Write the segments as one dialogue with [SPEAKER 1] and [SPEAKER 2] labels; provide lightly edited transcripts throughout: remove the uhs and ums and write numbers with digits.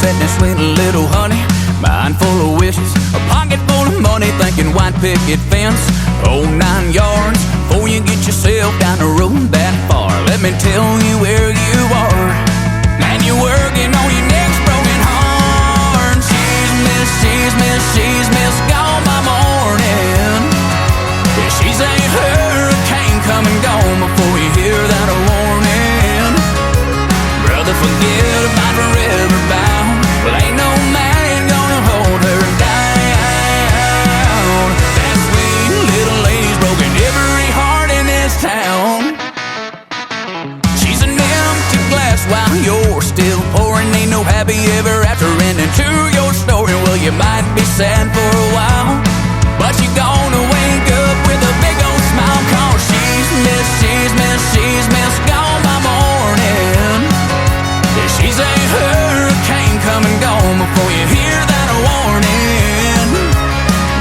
[SPEAKER 1] pregnant sweet little honey, mind full of wishes, a pocket full of money, thinking white picket fence, whole 9 yards, before you get yourself down the road that far. Let me tell you where you are, man, you're working on your next broken heart. She's missed gone by morning. Yeah, she's a hurricane coming gone before you hear that warning. Brother, forget about forever bound, but ain't no man gonna hold her down. That sweet little lady's broken every heart in this town. She's an empty glass while you're still pouring. Ain't no happy ever after ending to your story. Well, you might be sad for a while, but you're gonna wake up with a big old smile, 'cause she's missed gone by morning. Yeah, she's a hurricane coming gone before you hear that warning.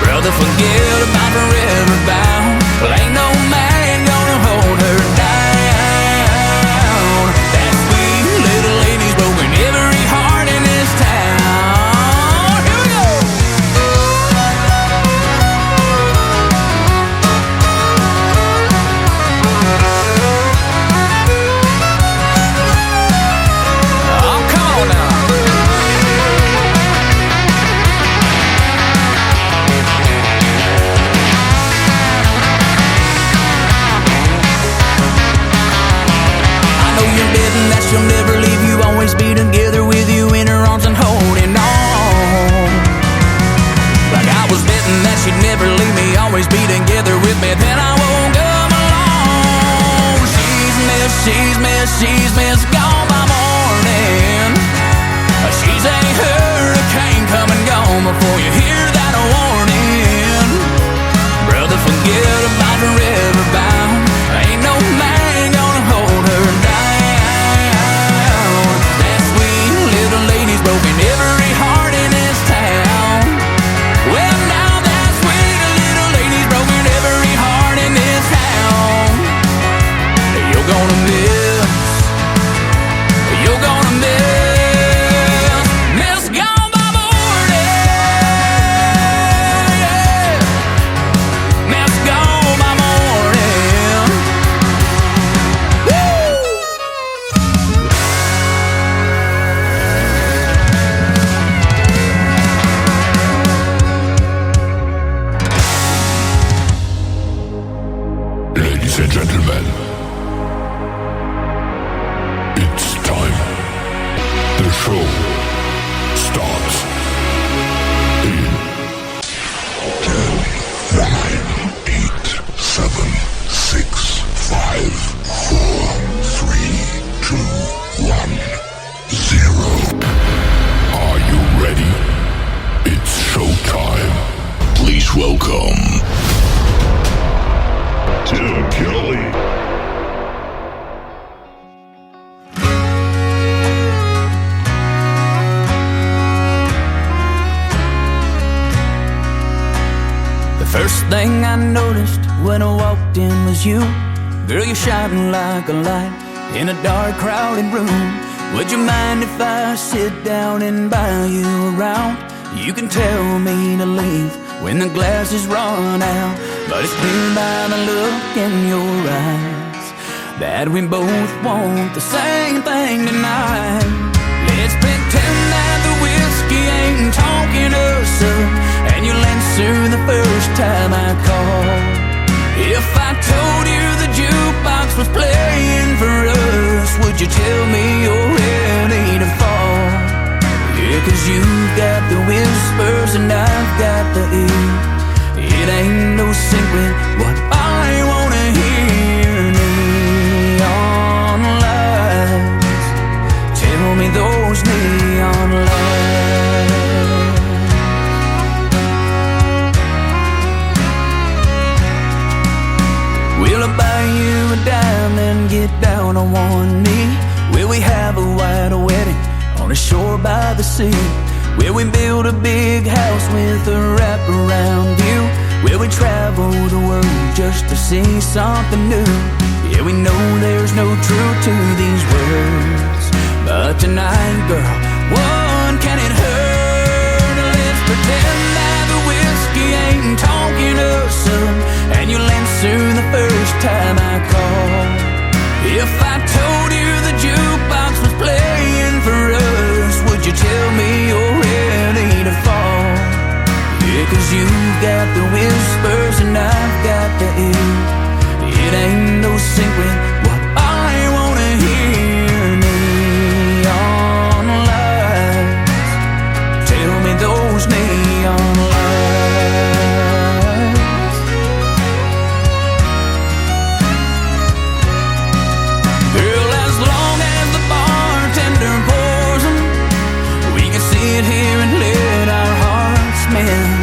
[SPEAKER 1] Brother, forget about forever bound, well, ain't no man gonna hold her down. That sweet little lady's broken every heart in this town. Here we go. Oh, come on now. I know you're dead and that she'll never leave you, always be together with you in her arms and holding on. Like I was betting that she'd never leave me, always be together with me, then I won't come along. She's missed gone by morning. She's a hurricane coming gone before you hear that warning. Brother, forget about forever bound, ain't no man gonna hold her down. That sweet little lady's broken every heart in this town. Well, now that sweet little lady's broken every heart in this town. You're gonna miss gone by morning. Yeah. Miss gone by morning. Woo!
[SPEAKER 2] Ladies and gentlemen, it's time. The show starts in 10, 9, 8, 7, 6, 5, 4, 3, 2, 1, 0. Are you ready? It's showtime. Please welcome Tim Kelly.
[SPEAKER 1] First thing I noticed when I walked in was you. Girl, you're shining like a light in a dark, crowded room. Would you mind if I sit down and buy you around? You can tell me to leave when the glasses run out, but it's clear by the look in your eyes that we both want the same thing tonight. Let's pretend that the whiskey ain't talking us up, and you'll answer the first time I call. If I told you the jukebox was playing for us, would you tell me you're ready to fall? Yeah, 'cause you've got the whispers and I've got the ear. It ain't no secret what I wanna hear. Neon lights, tell me those neon lights. Will I buy you a dime and get down on one knee? Will we have a white wedding on a shore by the sea? Will we build a big house with a wraparound view? Will we travel the world just to see something new? Yeah, we know there's no truth to these words, but tonight, girl, what can and you'll answer the first time I call. If I told you the jukebox was playing for us, would you tell me you're ready to fall? Yeah, 'cause you've got the whispers and I've got the ear. It ain't no secret what I wanna hear. Neon lights, tell me those neon lights. Girl, as long as the bartender pours them, we can sit here and let our hearts mend.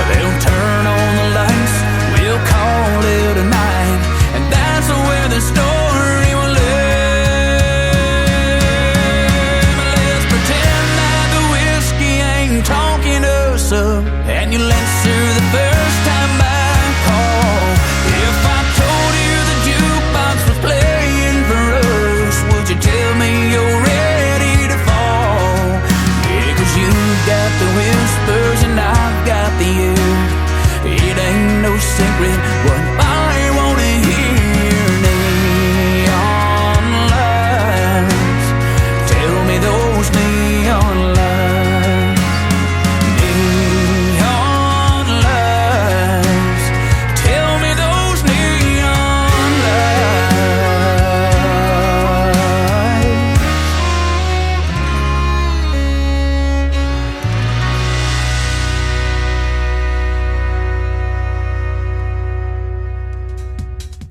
[SPEAKER 1] They'll turn on the lights, we'll call it a night, and that's where the story will end. Let's pretend that the whiskey ain't talking us up, and you'll answer the first time I call. If I told you the jukebox was playing for us, would you tell me you're ready to fall? Yeah, 'cause you've got the whispers and I've got the ear. It ain't no secret what I wanna hear. Neon lights, tell me those neon lights. Neon lights, tell me those neon lights.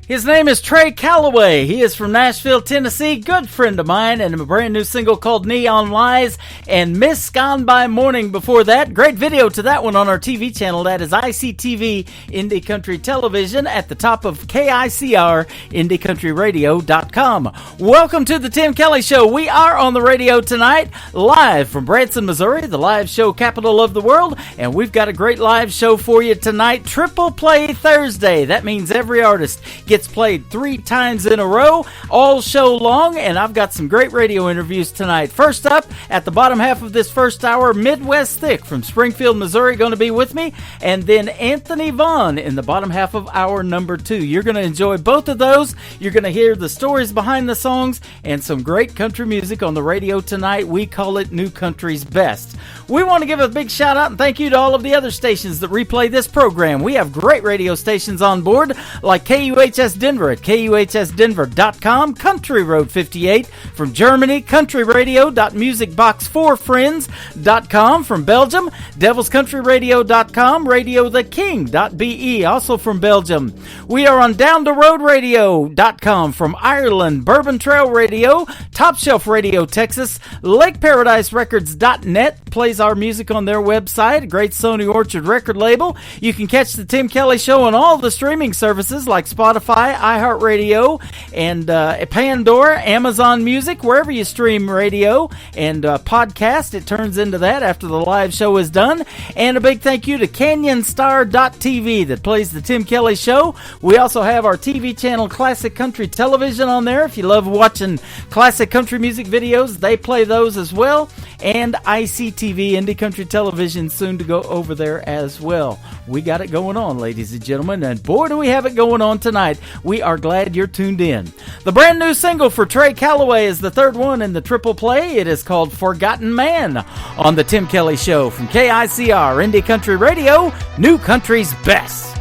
[SPEAKER 3] His name is Trey Calloway. He is from Nashville, Tennessee, good friend of mine, and a brand new single called Neon Lies and Miss Gone by Morning before that. Great video to that one on our TV channel. That is ICTV Indie Country Television at the top of KICR IndieCountryRadio.com. Welcome to the Tim Kelly Show. We are on the radio tonight, live from Branson, Missouri, the live show capital of the world, and we've got a great live show for you tonight. Triple Play Thursday. That means every artist gets played 3 times in a row, all show long, and I've got some great radio interviews tonight. First up, at the bottom half of this first hour, Midwest Thick from Springfield, Missouri, going to be with me, and then Anthony Vaughn in the bottom half of hour number 2. You're going to enjoy both of those. You're going to hear the stories behind the songs and some great country music on the radio tonight. We call it New Country's Best. We want to give a big shout out and thank you to all of the other stations that replay this program. We have great radio stations on board, like KUHS Denver at KUHSdenver.com, Country Road 58 from Germany, countryradio.musicbox4friends.com from Belgium, devilscountryradio.com, radiotheking.be, also from Belgium. We are on downtheroadradio.com from Ireland, Bourbon Trail Radio, Top Shelf Radio Texas, LakeParadiseRecords.net plays our music on their website, a great Sony Orchard record label. You can catch the Tim Kelly Show on all the streaming services like Spotify, iHeartRadio, and Pandora, Amazon Music, wherever you stream radio and podcast. It turns into that after the live show is done. And a big thank you to CanyonStar.tv that plays the Tim Kelly Show. We also have our TV channel Classic Country Television on there. If you love watching classic country music videos, they play those as well. And ICTV Indie Country Television soon to go over there as well. We got it going on, ladies and gentlemen, and boy, do we have it going on tonight. We are glad you're tuned in. The brand new single for Trey Calloway is the third one in the triple play. It is called Forgotten Man on the Tim Kelly Show from KICR Indie Country Radio, New Country's Best.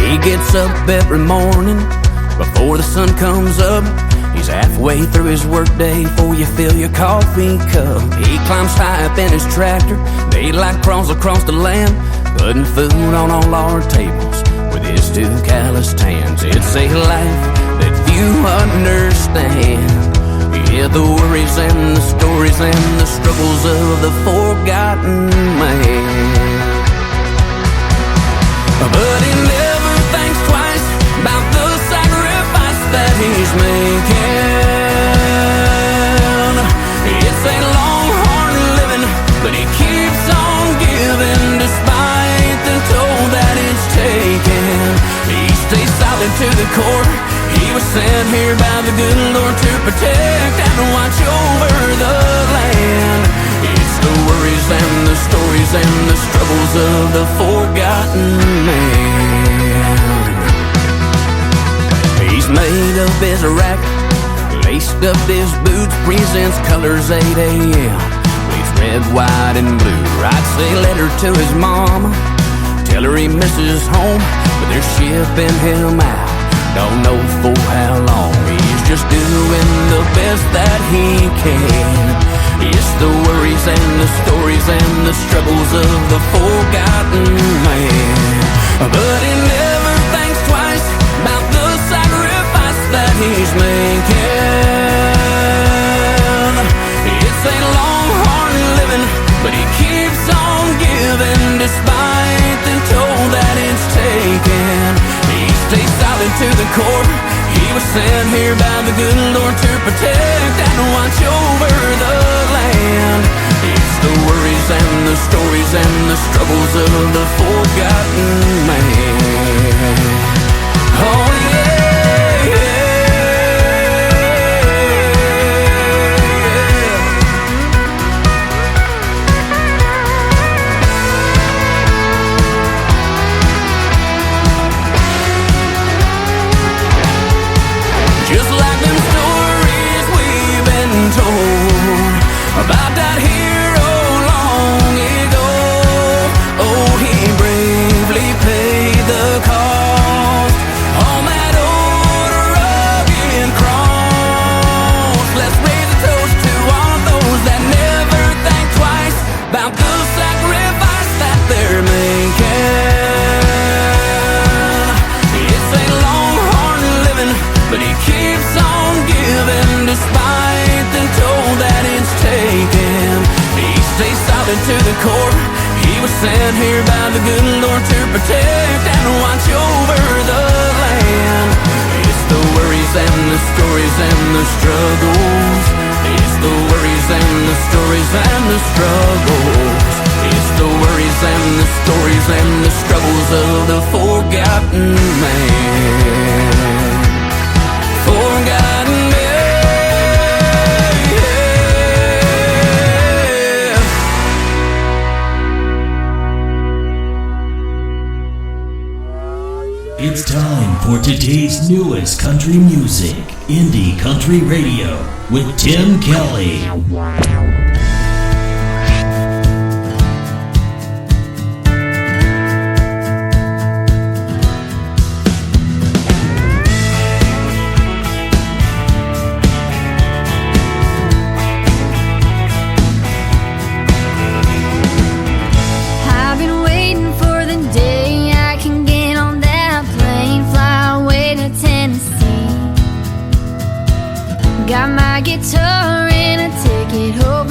[SPEAKER 1] He gets up every morning before the sun comes up. He's halfway through his workday before you fill your coffee cup. He climbs high up in his tractor, daylight crawls across the land, putting food on all our tables with his 2 calloused hands. It's a life that few understand. Yeah, the worries and the stories and the struggles of the forgotten man. But he never thinks twice about the sacrifice that he's making. It's a long, hard living, but he keeps on giving despite the toll that it's taken. He stays silent to the core. He was sent here by the good Lord to protect and watch over the land. It's the worries and the stories and the struggles of the forgotten his rack, laced up his boots, presents colors 8 a.m. Leaves red, white, and blue. Writes a letter to his mama, tell her he misses home, but they're shipping him out. Don't know for how long. He's just doing the best that he can. It's the worries and the stories and the struggles of the forgotten man. But he never thinks twice about the sacrifice that he's making. It's a long, hard living, but he keeps on giving despite the toll that it's taken. He stays silent to the core. He was sent here by the good Lord to protect and watch over the land. It's the worries and the stories and the struggles of the forgotten man. Oh yeah, just like them stories we've been told about that hero long ago. Oh, he bravely paid the cost on that old rugged cross. Let's raise a toast to all of those that never think twice about the sacrifice that they're making. It's a long, hard living, but he keeps on giving despite the toll that it's taken. He stays silent to the core. He was sent here by the good Lord to protect and watch over the land. It's the worries and the stories and the struggles. It's the worries and the stories and the struggles. It's the worries and the stories and the struggles of the forgotten man. Forgotten man.
[SPEAKER 4] It's time for today's newest country music, Indie Country Radio, with Tim Kelly.
[SPEAKER 5] I've been waiting for the day I can get on that plane, fly away to Tennessee. Got my guitar and a ticket, hope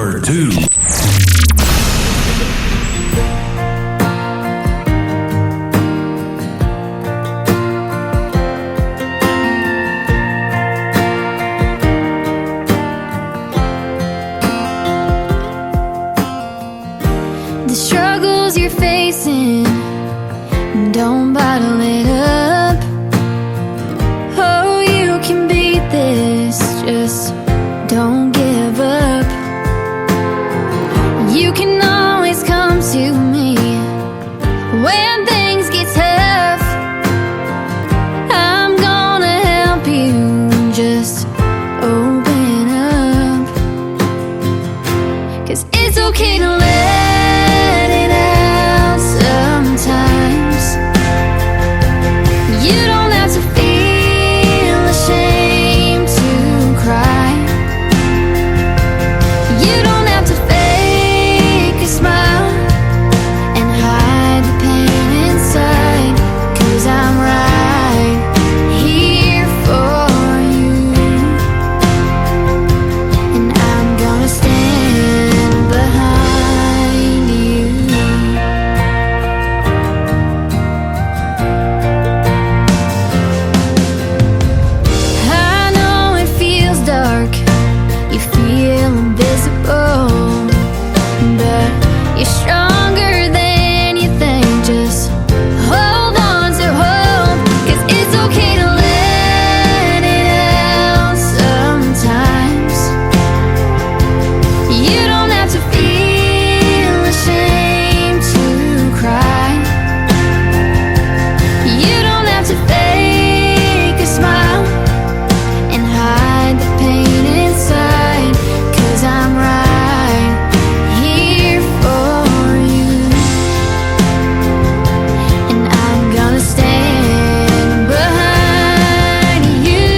[SPEAKER 4] Number 2.
[SPEAKER 5] The struggles you're facing, don't bottle it up. Oh, you can beat this, just don't give up. You can always come to me when things get tough. I'm gonna help you, just open up. 'Cause it's okay to let it out sometimes. You don't have to feel ashamed to cry. You don't have to fake a smile and hide the pain inside. 'Cause I'm right here for you, and I'm gonna stand behind you. I know it feels dark, you feel invisible, but you're stronger than you think. Just hold on to hope, 'cause it's okay to let it out sometimes. You don't have to feel ashamed to cry. You don't have to fake a smile and hide the pain inside. 'Cause I'm right here for you, and I'm gonna stand behind you.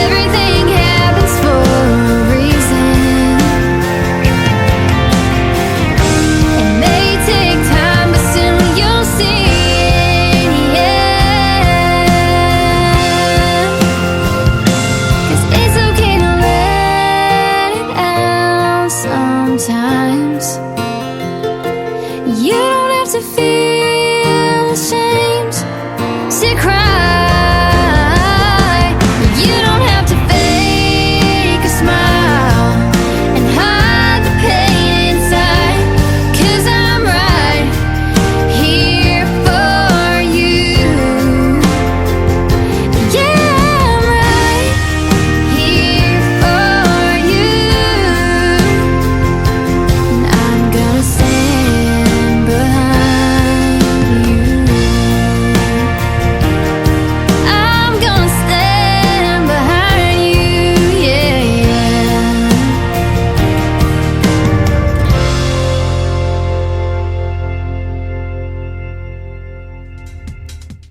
[SPEAKER 5] Everything happens for a reason. It may take time, but soon you'll see in the end. 'Cause it's okay to let it out sometimes. You don't have to feel ashamed to cry. You don't have to fake a smile and hide the pain inside. 'Cause I'm right here for you. Yeah, I'm right here for you, and I'm gonna stand behind you. I'm gonna stand behind you, yeah.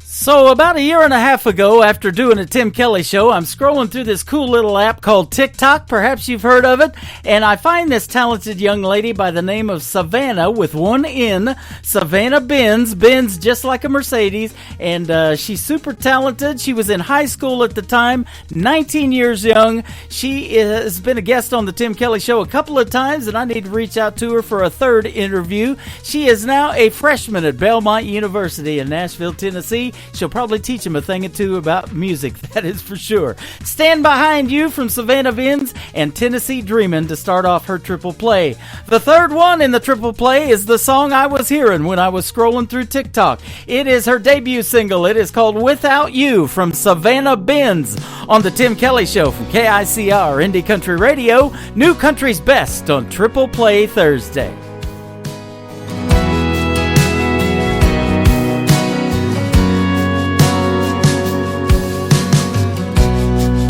[SPEAKER 3] So, about a year and a half ago, after doing a Tim Kelly show, I'm scrolling through this cool little app called TikTok. Perhaps you've heard of it. And I find this talented young lady by the name of Savannah, with one N, Savannah Benz. Benz just like a Mercedes. And she's super talented. She was in high school at the time, 19 years young. She has been a guest on the Tim Kelly show a couple of times, and I need to reach out to her for a third interview. She is now a freshman at Belmont University in Nashville, Tennessee. She'll probably teach him a thing or two about music, that is for sure. Stand Behind You from Savannah Benz and Tennessee Dreamin' to start off her triple play. The third one in the triple play is the song I was hearing when I was scrolling through TikTok. It is her debut single. It is called Without You from Savannah Benz on the Tim Kelly Show from KICR Indie Country Radio, New Country's Best on Triple Play Thursday.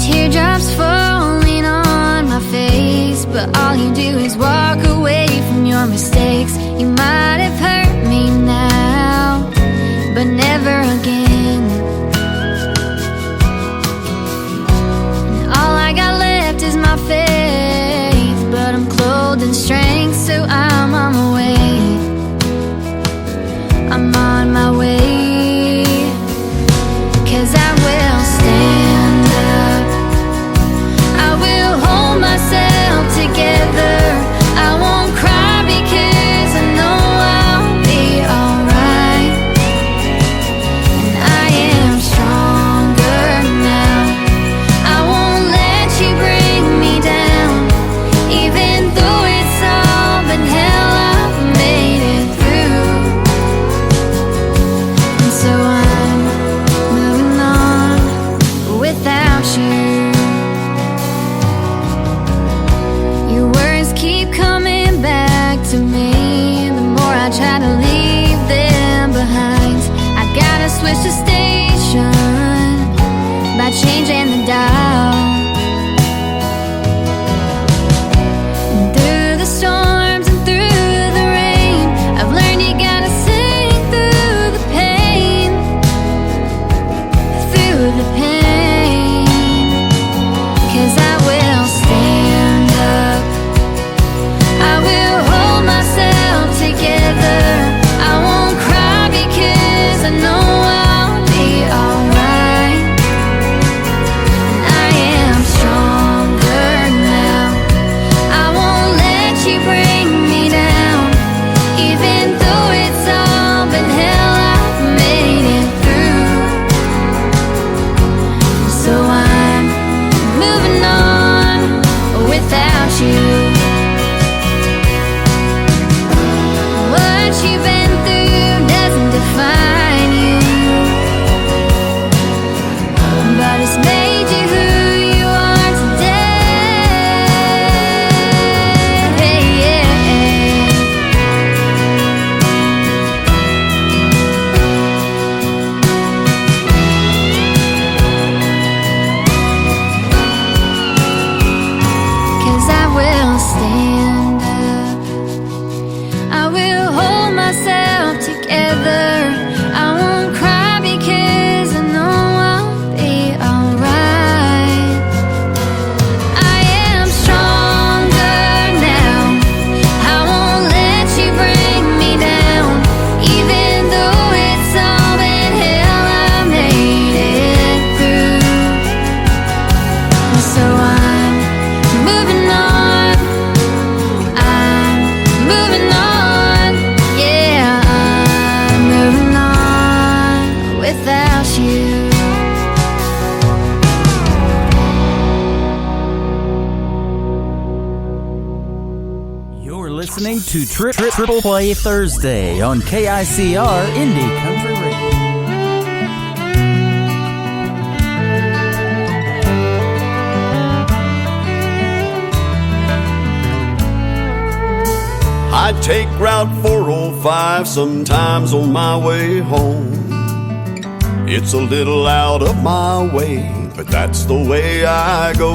[SPEAKER 5] Teardrops falling on my face, but all you do is walk away from your mistakes. You might have hurt me now, but never again. And all I got left is my faith, but I'm clothed in strength, so 'cause I will stand up. I will hold myself together. I won't cry because I know I'll be alright. I am stronger now. I won't let you bring me down. Even though it's all been hell, I've made it through. So I'm moving on without you. What you've been through doesn't define you, but it's made you who you are today. Cause I will stand up. I will hold myself together. I won't cry because I know I'll be alright. I am stronger now. I won't let you bring me down. Even though it's all been hell, I made it through. So I'm moving on. I'm moving on. Yeah, I'm moving on without you.
[SPEAKER 3] You're listening to Triple Play Thursday on KICR Indie Country Radio.
[SPEAKER 6] I take Route 405 sometimes on my way home. It's a little out of my way, but that's the way I go.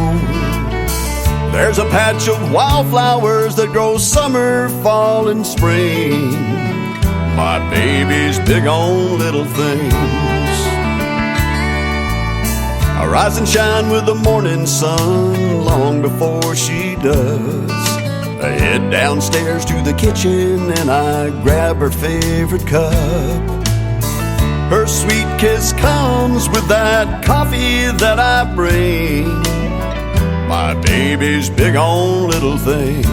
[SPEAKER 6] There's a patch of wildflowers that grow summer, fall, and spring. My baby's big on little things. I rise and shine with the morning sun long before she does. I head downstairs to the kitchen and I grab her favorite cup. Her sweet kiss comes with that coffee that I bring. My baby's big on little things.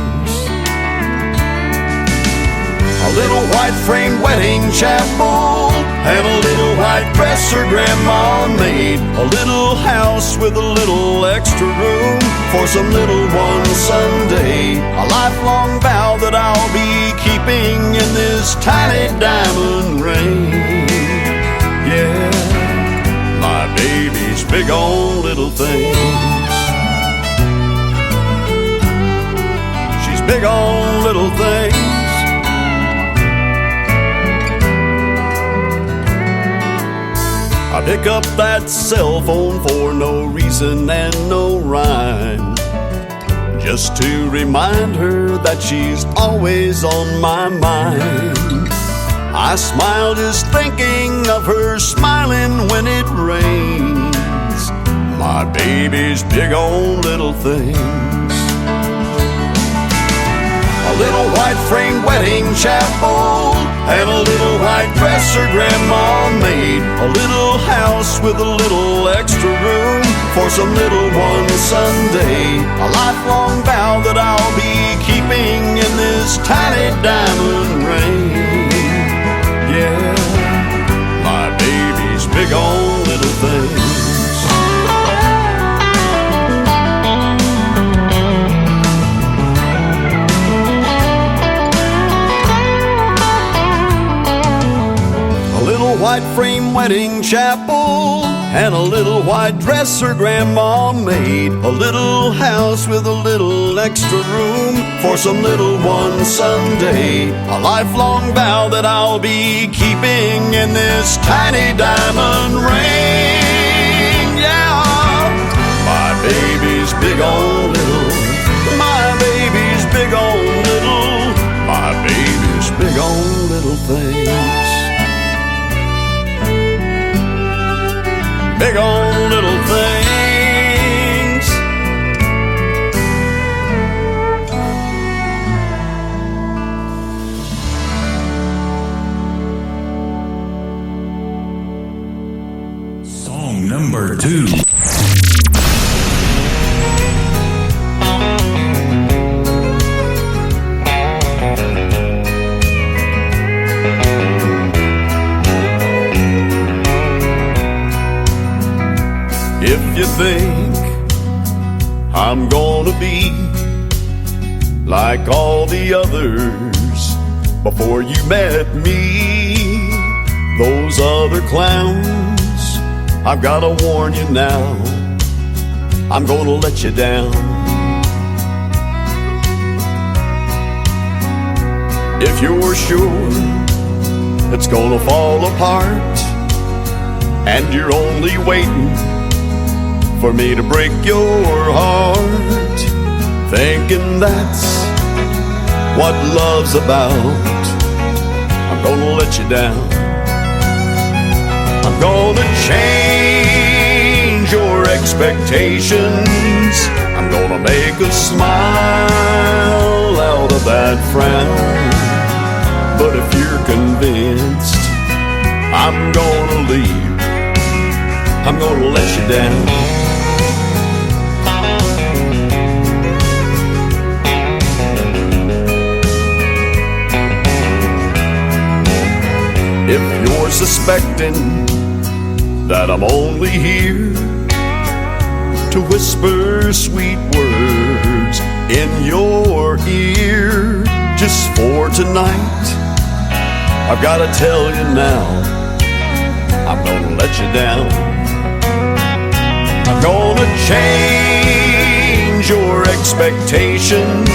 [SPEAKER 6] A little white frame wedding chapel and a little white dress her grandma made. A little house with a little extra room for some little one someday. A lifelong vow that I'll be keeping in this tiny diamond ring. Yeah, my baby's big on little things. She's big on little things. I pick up that cell phone for no reason and no rhyme, just to remind her that she's always on my mind. I smile just thinking of her smiling when it rains. My baby's big on little things. A little white frame wedding chapel and a little white dress her grandma made. A little house with a little extra room for some little one someday. A lifelong vow that I'll be keeping in this tiny diamond ring. Yeah, my baby's big on little things. White frame wedding chapel and a little white dress her grandma made. A little house with a little extra room for some little one someday. A lifelong vow that I'll be keeping in this tiny diamond ring. Yeah, my baby's big on little. My baby's big on little. My baby's big on little things. Big on little things. I'm gonna be like all the others before you met me. Those other clowns, I've gotta warn you now, I'm gonna let you down. If you're sure it's gonna fall apart and you're only waiting for me to break your heart, thinking that's what love's about, I'm gonna let you down. I'm gonna change your expectations. I'm gonna make a smile out of that frown. But if you're convinced I'm gonna leave, I'm gonna let you down. If you're suspecting that I'm only here to whisper sweet words in your ear just for tonight, I've gotta tell you now, I'm gonna let you down. I'm gonna change your expectations.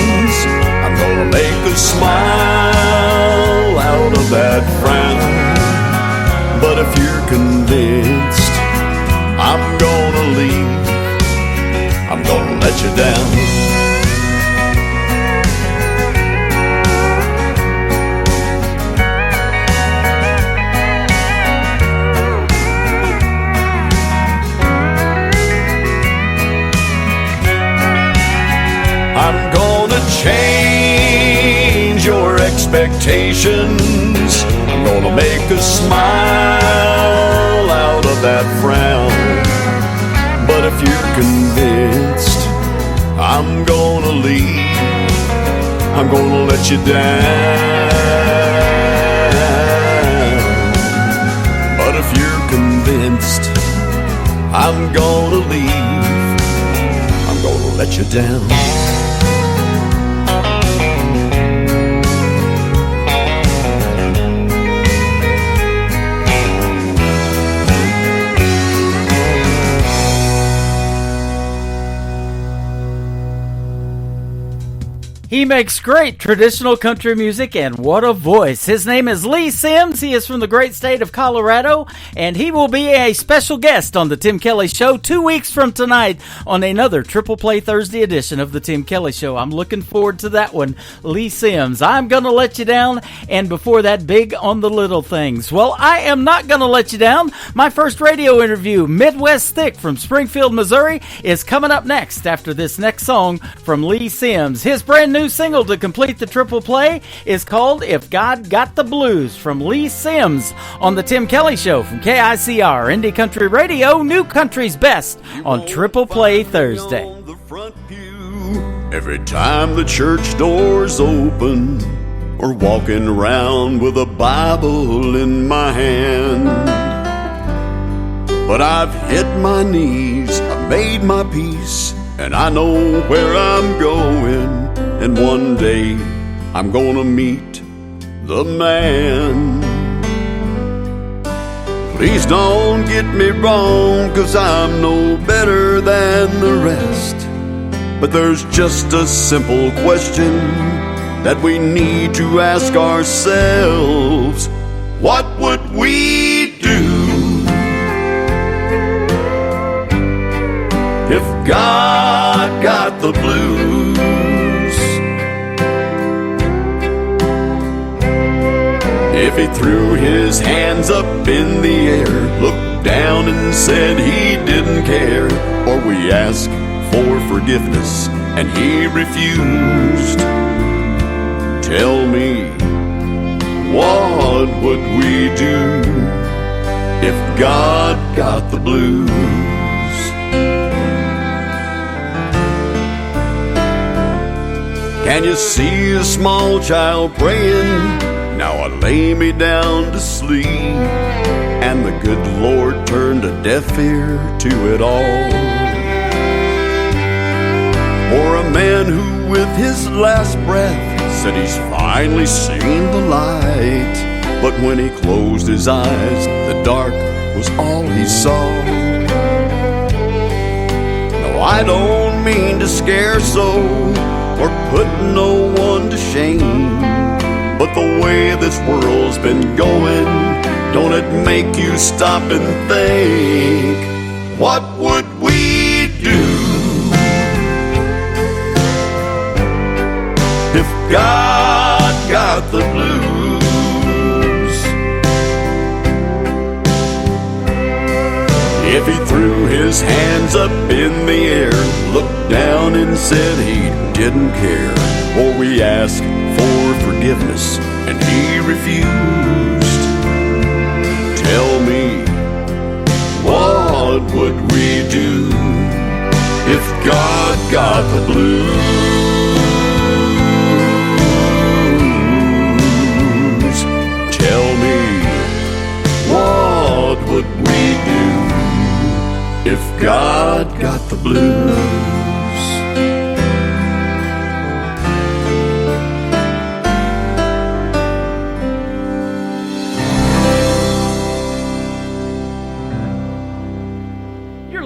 [SPEAKER 6] I'm gonna make a smile out of that frown. But if you're convinced I'm gonna leave, I'm gonna let you down. I'm gonna change your expectations. I'm gonna make a smile out of that frown. But if you're convinced I'm gonna leave, I'm gonna let you down. But if you're convinced I'm gonna leave, I'm gonna let you down.
[SPEAKER 3] He makes great traditional country music, and what a voice. His name is Lee Sims. He is from the great state of Colorado, and he will be a special guest on the Tim Kelly Show 2 weeks from tonight on another Triple Play Thursday edition of the Tim Kelly Show. I'm looking forward to that one. Lee Sims, I'm Gonna Let You Down, and before that, Big on the Little Things. Well, I am not gonna let you down. My first radio interview, Midwest Thick from Springfield, Missouri, is coming up next after this next song from Lee Sims. His brand new single to complete the triple play is called If God Got the Blues from Lee Sims on the Tim Kelly Show from KICR Indie Country Radio, New Country's Best on Triple Play Thursday.
[SPEAKER 6] On the front pew, every time the church doors open, or walking around with a Bible in my hand. But I've hit my knees, I've made my peace, and I know where I'm going. And one day I'm gonna meet the man. Please don't get me wrong, 'cause I'm no better than the rest. But there's just a simple question that we need to ask ourselves. What would we do if God got the blues? If he threw his hands up in the air, looked down and said he didn't care, or we asked for forgiveness and he refused, tell me, what would we do if God got the blues? Can you see a small child praying? Now I lay me down to sleep, and the good Lord turned a deaf ear to it all. man who with his last breath said he's finally seen the light. But when he closed his eyes, the dark was all he saw. No, I don't mean to scare so, or put no one to shame, but the way this world's been going, don't it make you stop and think, what would we do if God got the blues? If he threw his hands up in the air, looked down and said he didn't care, or we asked for forgiveness and he refused, tell me, what would we do if God got the blues? Tell me, what would we do if God got the blues?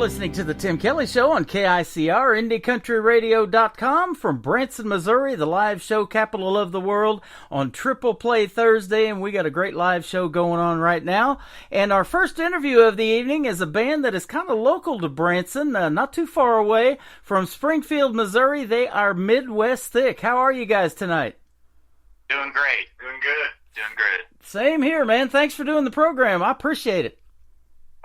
[SPEAKER 3] Listening to the Tim Kelly Show on KICR, IndieCountryRadio.com from Branson, Missouri, the live show capital of the world on Triple Play Thursday, and we got a great live show going on right now. And our first interview of the evening is a band that is kind of local to Branson, not too far away from Springfield, Missouri. They are Midwest Thick. How are you guys tonight?
[SPEAKER 7] Doing great. Doing good. Doing good.
[SPEAKER 3] Same here, man. Thanks for doing the program. I appreciate it.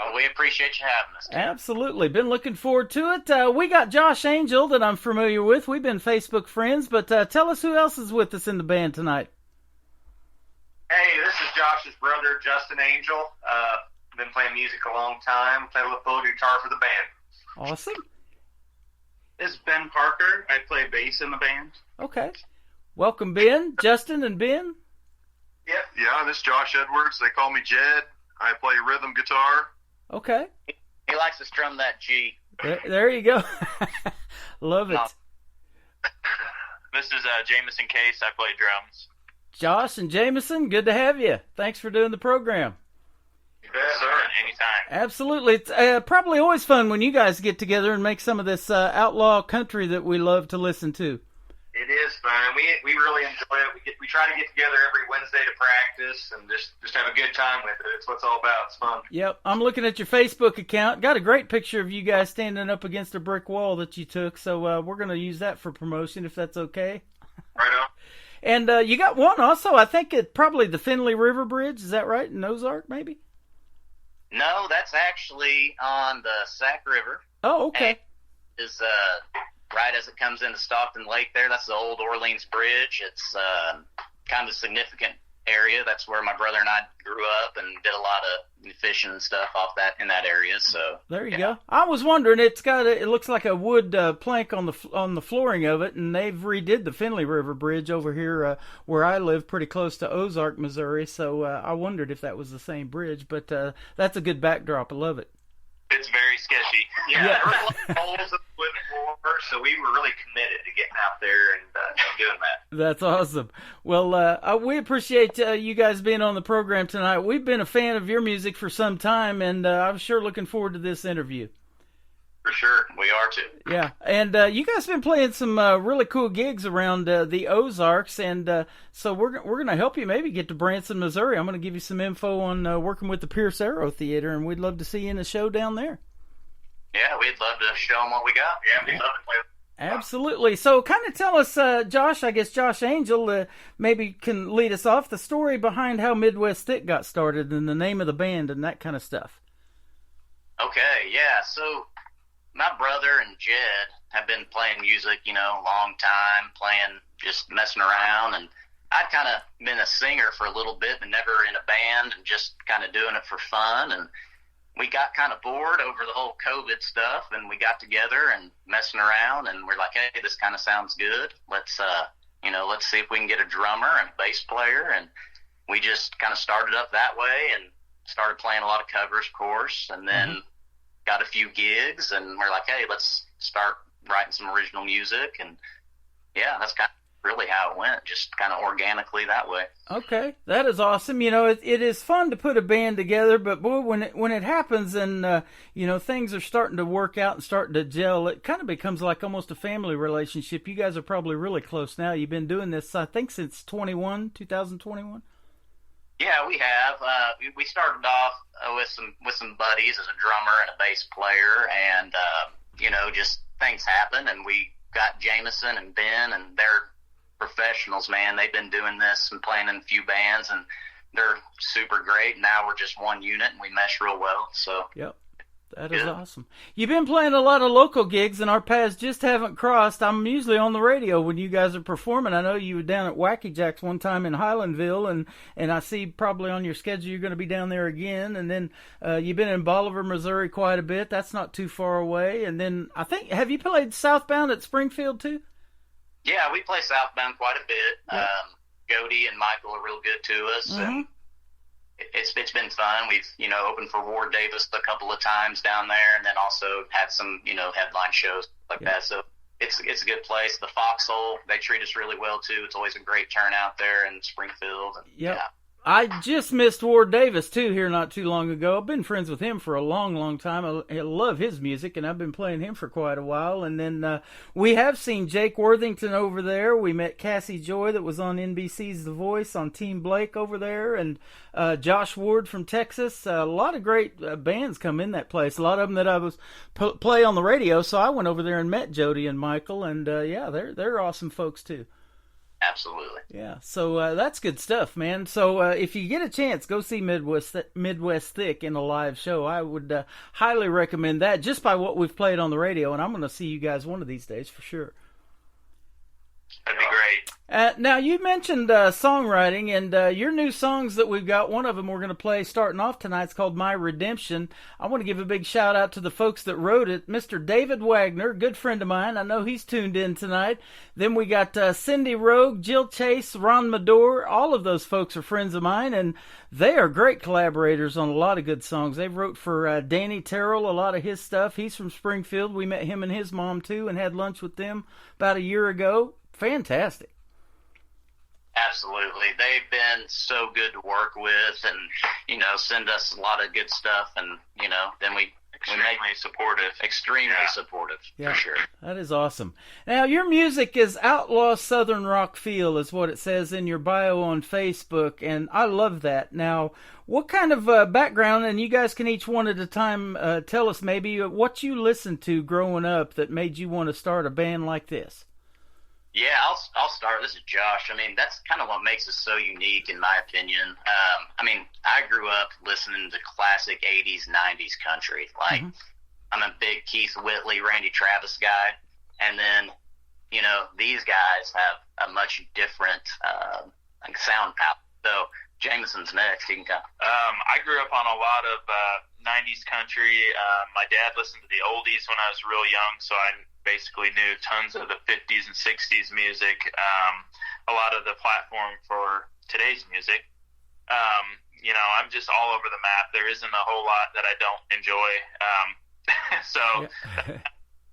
[SPEAKER 7] Well, we appreciate you having us, Tim.
[SPEAKER 3] Absolutely. Been looking forward to it. We got Josh Angel that I'm familiar with. We've been Facebook friends, but tell us who else is with us in the band tonight.
[SPEAKER 7] Hey, this is Josh's brother, Justin Angel. Been playing music a long time. Play a little guitar for the band.
[SPEAKER 3] Awesome.
[SPEAKER 7] This is Ben Parker. I play bass in the band.
[SPEAKER 3] Okay. Welcome, Ben. Justin and Ben.
[SPEAKER 7] Yep.
[SPEAKER 8] Yeah, this is Josh Edwards. They call me Jed. I play rhythm guitar.
[SPEAKER 3] Okay.
[SPEAKER 7] He likes to strum that G.
[SPEAKER 3] There you go. Love it.
[SPEAKER 7] No. This is Jameson Case. I play drums.
[SPEAKER 3] Josh and Jameson, good to have you. Thanks for doing the program.
[SPEAKER 7] You bet, sir. Anytime.
[SPEAKER 3] Absolutely. It's probably always fun when you guys get together and make some of this outlaw country that we love to listen to.
[SPEAKER 7] It is fun. We really enjoy it. We try to get together every Wednesday to practice and just have a good time with it. It's what it's all about. It's fun.
[SPEAKER 3] Yep. I'm looking at your Facebook account. Got a great picture of you guys standing up against a brick wall that you took, so we're going to use that for promotion if that's okay.
[SPEAKER 7] Right on.
[SPEAKER 3] And you got one also, I think it's probably the Finley River Bridge. Is that right? In Ozark, maybe?
[SPEAKER 7] No, that's actually on the Sac River.
[SPEAKER 3] Oh, okay.
[SPEAKER 7] Is right as it comes into Stockton Lake there. That's the old Orleans Bridge. It's kind of a significant area. That's where my brother and I grew up and did a lot of fishing and stuff off that in that area. So
[SPEAKER 3] there you go. I was wondering, it looks like a wood plank on the flooring of it, and they've redid the Finley River Bridge over here where I live, pretty close to Ozark, Missouri. So I wondered if that was the same bridge, but that's a good backdrop. I love it.
[SPEAKER 7] It's very sketchy. Yeah. There were a lot of holes in the wooden floor, so we were really committed to getting out there and doing that.
[SPEAKER 3] That's awesome. Well, we appreciate you guys being on the program tonight. We've been a fan of your music for some time, and I'm sure looking forward to this interview.
[SPEAKER 7] For sure. We are too.
[SPEAKER 3] Yeah. And you guys have been playing some really cool gigs around the Ozarks, and so we're going to help you maybe get to Branson, Missouri. I'm going to give you some info on working with the Pierce Arrow Theater, and we'd love to see you in a show down there.
[SPEAKER 7] Yeah, we'd love to show them what we got. Yeah, we'd love to play.
[SPEAKER 3] Absolutely. So kind of tell us, Josh, I guess Josh Angel maybe can lead us off, the story behind how Midwest Thick got started and the name of the band and that kind of stuff.
[SPEAKER 7] Okay, yeah. So my brother and Jed have been playing music, a long time, just messing around. And I'd kind of been a singer for a little bit, but never in a band and just kind of doing it for fun. And we got kind of bored over the whole COVID stuff, and we got together and messing around, and we're like, hey, this kind of sounds good. Let's see if we can get a drummer and bass player. And we just kind of started up that way and started playing a lot of covers, of course, and then got a few gigs, and we're like, hey, let's start writing some original music, and yeah, that's kind of really how it went, just kind of organically that way.
[SPEAKER 3] Okay, that is awesome. You know, it is fun to put a band together, but boy, when it happens and you know, things are starting to work out and starting to gel, it kind of becomes like almost a family relationship. You guys are probably really close now. You've been doing this, I think, since 2021.
[SPEAKER 7] Yeah, we have. We started off with some buddies as a drummer and a bass player, and you know, just things happen, and we got Jameson and Ben, and they're professionals, man. They've been doing this and playing in a few bands, and they're super great. Now we're just one unit, and we mesh real well. So
[SPEAKER 3] yep. That is awesome. You've been playing a lot of local gigs, and our paths just haven't crossed. I'm usually on the radio when you guys are performing. I know you were down at Wacky Jack's one time in Highlandville, and I see probably on your schedule you're going to be down there again. And then you've been in Bolivar, Missouri quite a bit. That's not too far away. And then I think, have you played Southbound at Springfield too?
[SPEAKER 7] Yeah, we play Southbound quite a bit.
[SPEAKER 3] Yep.
[SPEAKER 7] Jody and Michael are real good to us, and it's been fun. We've, you know, opened for Ward Davis a couple of times down there, and then also had some, you know, headline shows like that. So it's a good place. The Foxhole, they treat us really well too. It's always a great turnout there in Springfield. And,
[SPEAKER 3] yeah. I just missed Ward Davis too here not too long ago. I've been friends with him for a long, long time. I love his music, and I've been playing him for quite a while. And then we have seen Jake Worthington over there. We met Cassie Joy that was on NBC's The Voice on Team Blake over there, and Josh Ward from Texas. A lot of great bands come in that place. A lot of them that I was play on the radio. So I went over there and met Jody and Michael, and yeah, they're awesome folks too.
[SPEAKER 7] Absolutely.
[SPEAKER 3] Yeah, so that's good stuff, man. So if you get a chance, go see Midwest Thick in a live show. I would highly recommend that, just by what we've played on the radio, and I'm going to see you guys one of these days for sure.
[SPEAKER 7] That'd be great.
[SPEAKER 3] Now, you mentioned songwriting, and your new songs that we've got, one of them we're going to play starting off tonight is called My Redemption. I want to give a big shout out to the folks that wrote it. Mr. David Wagner, good friend of mine. I know he's tuned in tonight. Then we got Cindy Rogue, Jill Chase, Ron Madore. All of those folks are friends of mine, and they are great collaborators on a lot of good songs. They've wrote for Danny Terrell, a lot of his stuff. He's from Springfield. We met him and his mom, too, and had lunch with them about a year ago. Fantastic.
[SPEAKER 7] Absolutely. They've been so good to work with, and, you know, send us a lot of good stuff, and, you know, then we make supportive. Extremely supportive, for sure.
[SPEAKER 3] That is awesome. Now, your music is outlaw Southern rock feel, is what it says in your bio on Facebook, and I love that. Now, what kind of background, and you guys can each one at a time tell us maybe what you listened to growing up that made you want to start a band like this?
[SPEAKER 7] Yeah, I'll start. This is Josh. I mean, that's kind of what makes us so unique, in my opinion. I mean, I grew up listening to classic 80s, 90s country. Like, I'm a big Keith Whitley, Randy Travis guy. And then, you know, these guys have a much different sound palette. So Jameson's next. He can come.
[SPEAKER 9] I grew up on a lot of 90s country. My dad listened to the oldies when I was real young, so I basically knew tons of the 50s and 60s music, a lot of the platform for today's music. You know, I'm just all over the map. There isn't a whole lot that I don't enjoy. So that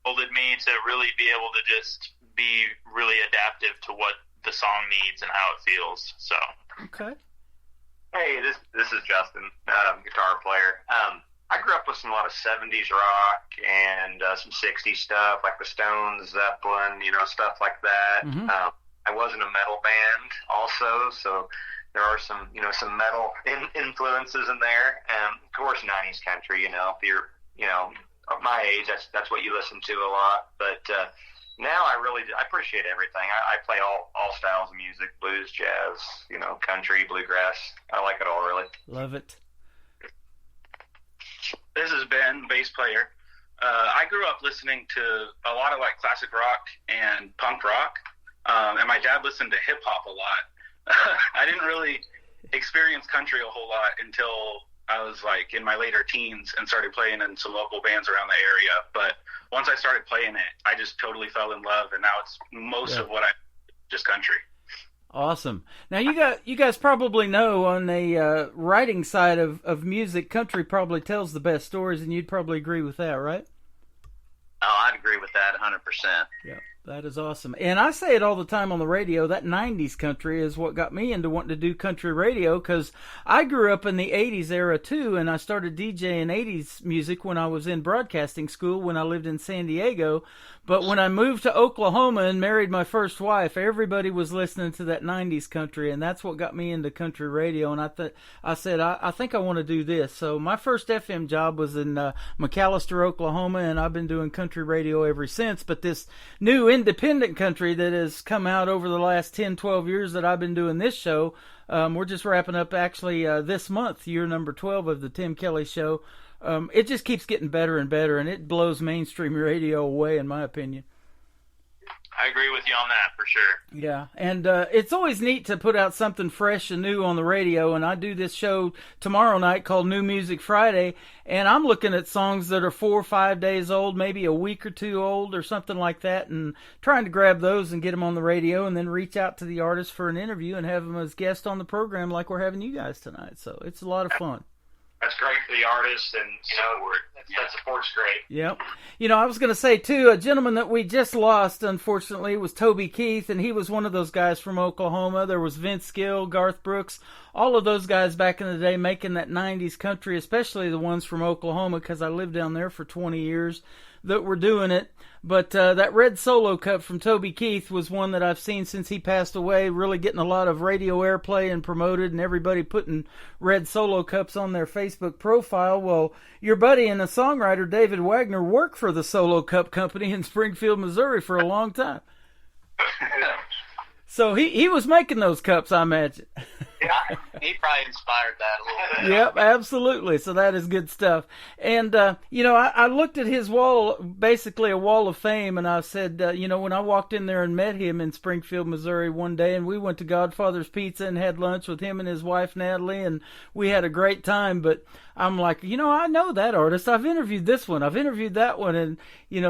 [SPEAKER 9] molded me to really be able to just be really adaptive to what the song needs and how it feels. So.
[SPEAKER 3] Okay.
[SPEAKER 8] Hey, this is Justin, guitar player. I grew up listening to a lot of 70s rock and some 60s stuff, like the Stones, Zeppelin, you know, stuff like that. I was in a metal band also, so there are some, you know, some metal influences in there. And of course, 90s country, you know, if you're, you know, of my age, that's what you listen to a lot. But now I appreciate everything. I play all styles of music, blues, jazz, you know, country, bluegrass. I like it all, really.
[SPEAKER 3] Love it.
[SPEAKER 10] This is Ben, bass player. I grew up listening to a lot of like classic rock and punk rock, and my dad listened to hip hop a lot. I didn't really experience country a whole lot until I was like in my later teens and started playing in some local bands around the area. But once I started playing it, I just totally fell in love, and now it's most of what I just country.
[SPEAKER 3] Awesome. Now you guys probably know on the writing side of music, country probably tells the best stories, and you'd probably agree with that, right?
[SPEAKER 7] Oh, I'd agree with that 100%.
[SPEAKER 3] Yeah, that is awesome. And I say it all the time on the radio, that 90s country is what got me into wanting to do country radio, because I grew up in the 80s era too, and I started DJing 80s music when I was in broadcasting school when I lived in San Diego. But when I moved to Oklahoma and married my first wife, everybody was listening to that 90s country, and that's what got me into country radio. And I said, I think I want to do this. So my first FM job was in McAlester, Oklahoma, and I've been doing country radio ever since. But this new independent country that has come out over the last 10, 12 years that I've been doing this show, we're just wrapping up actually this month, year number 12 of the Tim Kelly Show. It just keeps getting better and better, and it blows mainstream radio away, in my opinion.
[SPEAKER 9] I agree with you on that, for sure.
[SPEAKER 3] Yeah, and it's always neat to put out something fresh and new on the radio, and I do this show tomorrow night called New Music Friday, and I'm looking at songs that are 4 or 5 days old, maybe a week or two old or something like that, and trying to grab those and get them on the radio, and then reach out to the artist for an interview and have them as guests on the program like we're having you guys tonight. So it's a lot of fun.
[SPEAKER 8] That's great for the artists, and that support's great.
[SPEAKER 3] Yep. I was going to say too, a gentleman that we just lost, unfortunately, was Toby Keith, and he was one of those guys from Oklahoma. There was Vince Gill, Garth Brooks, all of those guys back in the day making that 90s country, especially the ones from Oklahoma, because I lived down there for 20 years that were doing it. But that red Solo Cup from Toby Keith was one that I've seen since he passed away, really getting a lot of radio airplay and promoted, and everybody putting red Solo Cups on their Facebook profile. Well, your buddy and the songwriter David Wagner worked for the Solo Cup company in Springfield, Missouri for a long time. So he was making those cups, I imagine.
[SPEAKER 7] Yeah, he probably inspired that a little bit.
[SPEAKER 3] Yep, absolutely. So that is good stuff. And, I looked at his wall, basically a wall of fame, and I said, when I walked in there and met him in Springfield, Missouri one day, and we went to Godfather's Pizza and had lunch with him and his wife, Natalie, and we had a great time. But I'm like, I know that artist. I've interviewed this one. I've interviewed that one. And,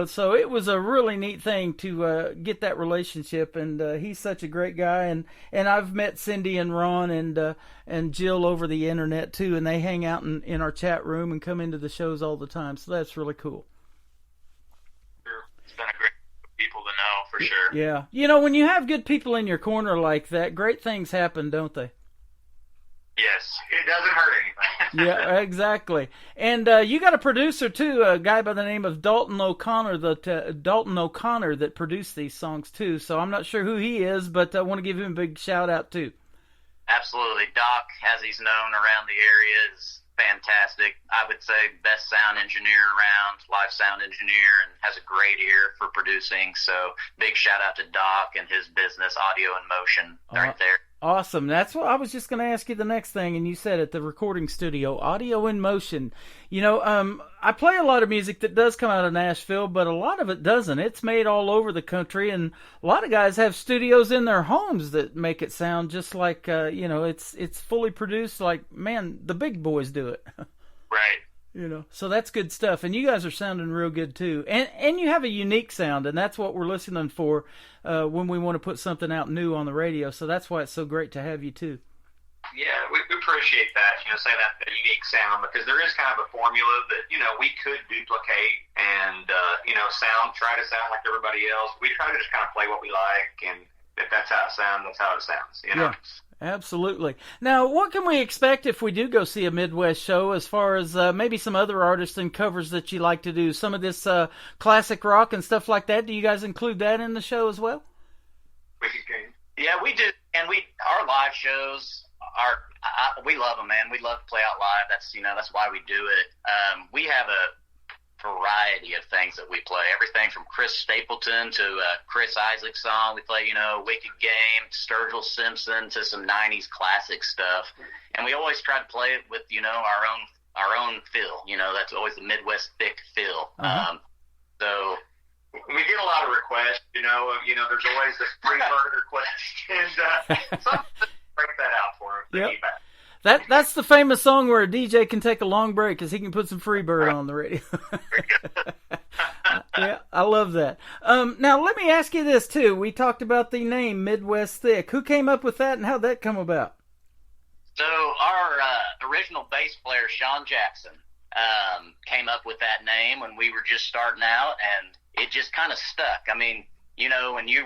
[SPEAKER 3] so it was a really neat thing to get that relationship. And he's such a great guy. And I've met Cindy and Ron and Jill over the internet too, and they hang out in our chat room and come into the shows all the time. So that's really cool.
[SPEAKER 9] It's been a great group of people to know, for sure.
[SPEAKER 3] Yeah. When you have good people in your corner like that, great things happen, don't they?
[SPEAKER 8] Yes, it doesn't hurt anything.
[SPEAKER 3] Yeah, exactly. And you got a producer too, a guy by the name of Dalton O'Connor that produced these songs too. So I'm not sure who he is, but I want to give him a big shout out too.
[SPEAKER 7] Absolutely. Doc, as he's known around the area, is fantastic. I would say best sound engineer around, live sound engineer, and has a great ear for producing. So big shout out to Doc and his business, Audio in Motion, right there.
[SPEAKER 3] Awesome. That's what I was just going to ask you the next thing, and you said it, the recording studio, Audio in Motion. I play a lot of music that does come out of Nashville, but a lot of it doesn't. It's made all over the country, and a lot of guys have studios in their homes that make it sound just like, it's fully produced like, man, the big boys do it.
[SPEAKER 9] Right.
[SPEAKER 3] So that's good stuff, and you guys are sounding real good too, and you have a unique sound, and that's what we're listening for when we want to put something out new on the radio. So that's why it's so great to have you too.
[SPEAKER 8] Yeah, we appreciate that. Saying that unique sound, because there is kind of a formula that we could duplicate and try to sound like everybody else. We try to just kind of play what we like, and if that's how it sounds, that's how it sounds.
[SPEAKER 3] Yeah. Absolutely. Now, what can we expect if we do go see a Midwest show as far as maybe some other artists and covers that you like to do? Some of this classic rock and stuff like that. Do you guys include that in the show as well?
[SPEAKER 7] Yeah, we do. And our live shows we love them, man. We love to play out live. That's why we do it. We have a variety of things that we play. Everything from Chris Stapleton to Chris Isaak song. We play, Wicked Game, Sturgill Simpson, to some 90s classic stuff. And we always try to play it with, our own feel. That's always the Midwest thick feel.
[SPEAKER 3] Uh-huh.
[SPEAKER 7] So
[SPEAKER 8] we get a lot of requests, there's always this free bird request, and something break that out for them.
[SPEAKER 3] Yep. That's the famous song where a DJ can take a long break because he can put some Freebird on the radio. Yeah, I love that. Now, let me ask you this, too. We talked about the name Midwest Thick. Who came up with that, and how'd that come about?
[SPEAKER 7] So our original bass player, Sean Jackson, came up with that name when we were just starting out, and it just kind of stuck. I mean, you know, when you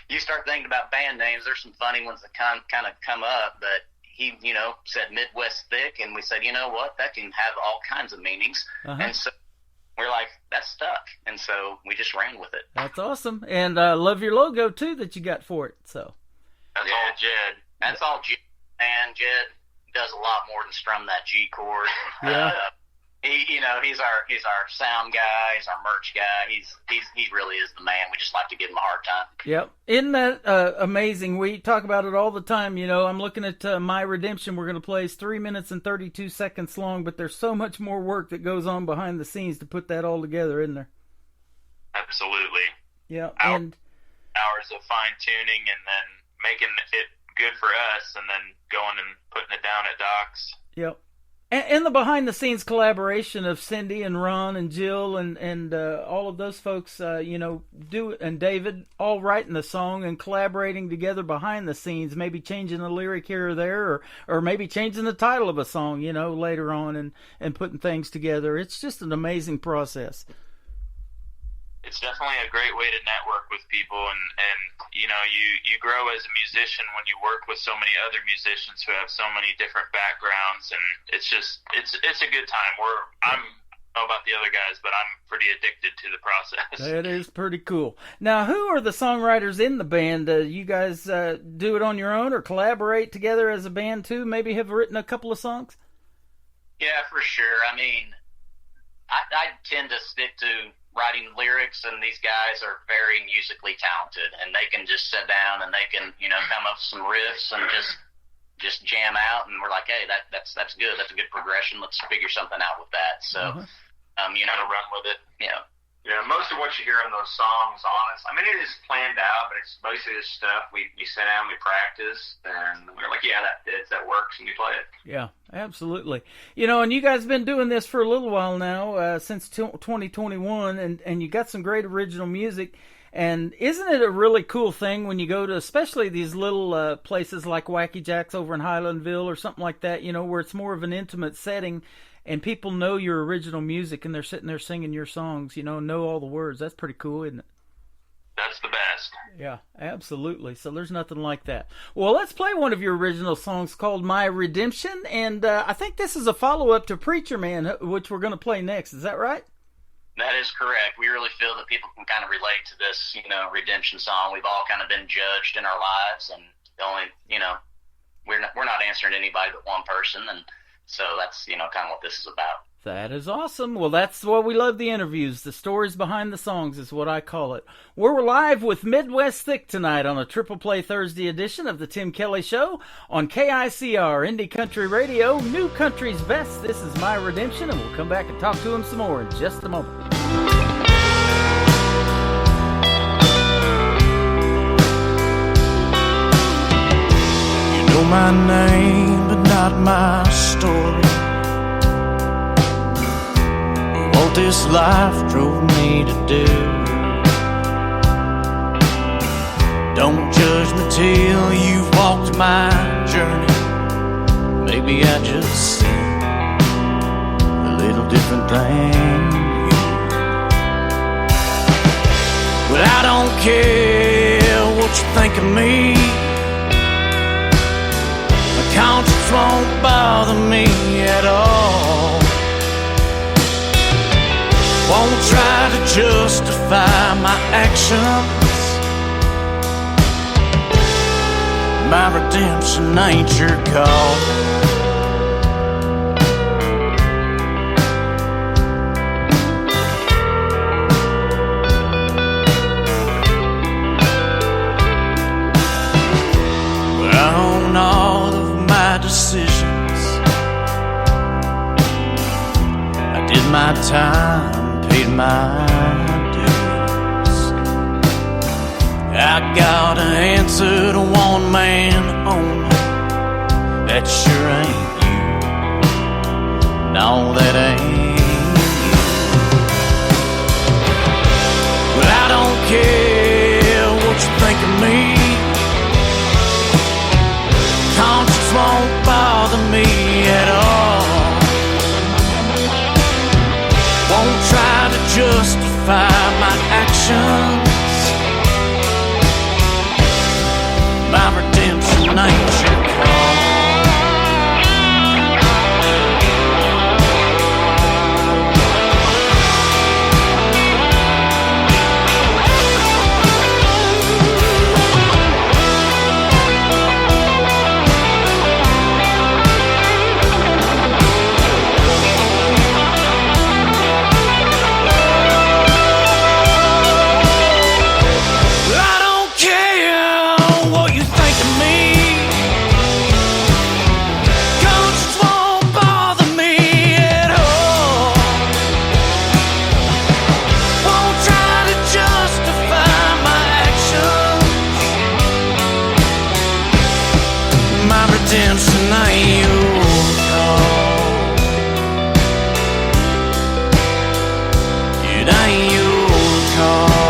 [SPEAKER 7] you start thinking about band names, there's some funny ones that kind of come up, but he, you know, said Midwest Thick, and we said, you know what, that can have all kinds of meanings. And so we're like, that's stuck. And so we just ran with it.
[SPEAKER 3] That's awesome. And love your logo, too, that you got for it. So
[SPEAKER 7] that's all Jed. That's all Jed. And Jed does a lot more than strum that G chord.
[SPEAKER 3] Yeah.
[SPEAKER 7] He, you know, he's our sound guy. He's our merch guy. He really is the man. We just like to give him a hard time.
[SPEAKER 3] Yep. Isn't that amazing? We talk about it all the time. You know, I'm looking at My Redemption. We're going to play. It's 3 minutes and 32 seconds long, but there's so much more work that goes on behind the scenes to put that all together, isn't there?
[SPEAKER 9] Absolutely.
[SPEAKER 3] Yeah.
[SPEAKER 9] And hours of fine tuning, and then making it good for us, and then going and putting it down at Doc's.
[SPEAKER 3] Yep. And the behind-the-scenes collaboration of Cindy and Ron and Jill and all of those folks, you know, and David, all writing the song and collaborating together behind the scenes, maybe changing a lyric here or there, or maybe changing the title of a song, you know, later on, and putting things together. It's just an amazing process.
[SPEAKER 9] It's definitely a great way to network with people, and you know, you grow as a musician when you work with so many other musicians who have so many different backgrounds, and it's a good time. I don't know about the other guys, but I'm pretty addicted to the process.
[SPEAKER 3] That is pretty cool. Now, who are the songwriters in the band? You guys do it on your own or collaborate together as a band too? Maybe have written a couple of songs?
[SPEAKER 7] Yeah, for sure. I mean, I tend to stick to writing lyrics, and these guys are very musically talented, and they can just sit down and they can, you know, come up with some riffs and just jam out, and we're like, hey, that's good. That's a good progression. Let's figure something out with that. So, you know, run with it. Yeah.
[SPEAKER 8] Yeah, most of what you hear on those songs, honest, I mean, it is planned out, but it's mostly this stuff. We sit down, we practice, and we're like, yeah, that fits, that works, and we play it.
[SPEAKER 3] Yeah, absolutely. You know, and you guys have been doing this for a little while now, since 2021, and you got some great original music. And isn't it a really cool thing when you go to, especially these little places like Wacky Jack's over in Highlandville or something like that, you know, where it's more of an intimate setting, and people know your original music, and they're sitting there singing your songs, you know all the words. That's pretty cool, isn't it?
[SPEAKER 9] That's the best.
[SPEAKER 3] Yeah, absolutely. So there's nothing like that. Well, let's play one of your original songs called My Redemption, and I think this is a follow-up to Preacher Man, which we're going to play next. Is that right?
[SPEAKER 7] That is correct. We really feel that people can kind of relate to this, you know, redemption song. We've all kind of been judged in our lives, and the only, you know, we're not answering to anybody but one person, and so that's, you know, kind of what this is about.
[SPEAKER 3] That is awesome. Well, that's why we love the interviews. The stories behind the songs is what I call it. We're live with Midwest Thick tonight on a Triple Play Thursday edition of the Tim Kelly Show on KICR Indie Country Radio, New Country's Best. This is My Redemption, and we'll come back and talk to him some more in just a moment.
[SPEAKER 11] You know my name, but not my story. What this life drove me to do. Don't judge me till you've walked my journey. Maybe I just see a little different thing. Well, I don't care what you think of me. My conscience won't bother me at all. Won't try to justify my actions. My redemption ain't your call. But I own all of my decisions. I did my time, paid my dues. I got an answer to one man only. That sure ain't you. No, that ain't you. But I don't care what you think of me. Conscience won't bother me at all. Won't try to justify redemption ain't your call. It ain't your call.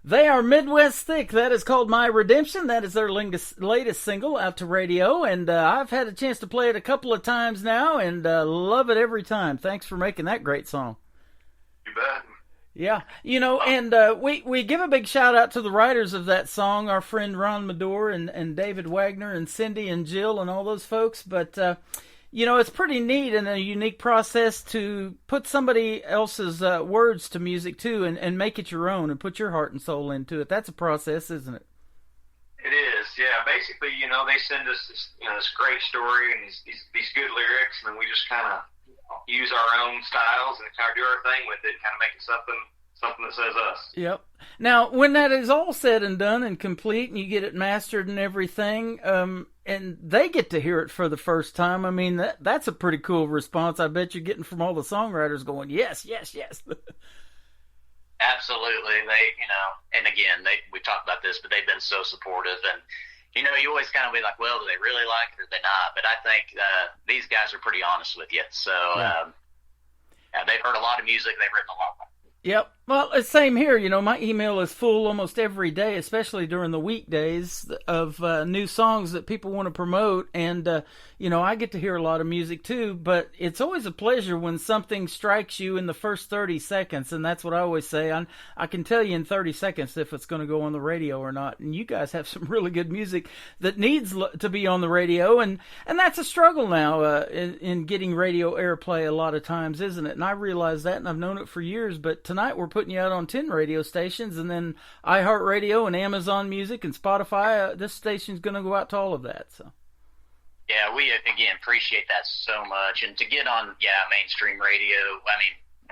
[SPEAKER 3] They are Midwest Thick. That is called My Redemption. That is their latest single out to radio, and I've had a chance to play it a couple of times now, and love it every time. Thanks for making that great song.
[SPEAKER 8] You bet.
[SPEAKER 3] Yeah, you know, and we give a big shout out to the writers of that song, our friend Ron Medore and David Wagner and Cindy and Jill and all those folks, but you know, it's pretty neat and a unique process to put somebody else's words to music, too, and make it your own and put your heart and soul into it. That's a process, isn't it?
[SPEAKER 8] It is, yeah. Basically, you know, they send us this, this great story and these good lyrics, and then we just kind of use our own styles and kind of do our thing with it, kind of make it something that says us.
[SPEAKER 3] Yep. Now, when that is all said and done and complete and you get it mastered and everything, and they get to hear it for the first time, I mean, that's a pretty cool response. I bet you're getting from all the songwriters going, yes, yes, yes.
[SPEAKER 7] Absolutely. They, and again, we talked about this, but they've been so supportive. And, you always kind of be like, well, do they really like it or do they not? But I think these guys are pretty honest with you. So they've heard a lot of music. They've written a lot of it.
[SPEAKER 3] Yep. Well, it's same here. My email is full almost every day, especially during the weekdays, of new songs that people want to promote. And, I get to hear a lot of music too, but it's always a pleasure when something strikes you in the first 30 seconds. And that's what I always say. I can tell you in 30 seconds if it's going to go on the radio or not. And you guys have some really good music that needs to be on the radio. And that's a struggle now in getting radio airplay a lot of times, isn't it? And I realize that, and I've known it for years. But tonight we're putting you out on 10 radio stations, and then iHeartRadio and Amazon Music and Spotify. This station's going to go out to all of that. So.
[SPEAKER 7] Yeah, we, again, appreciate that so much. And to get on, mainstream radio, I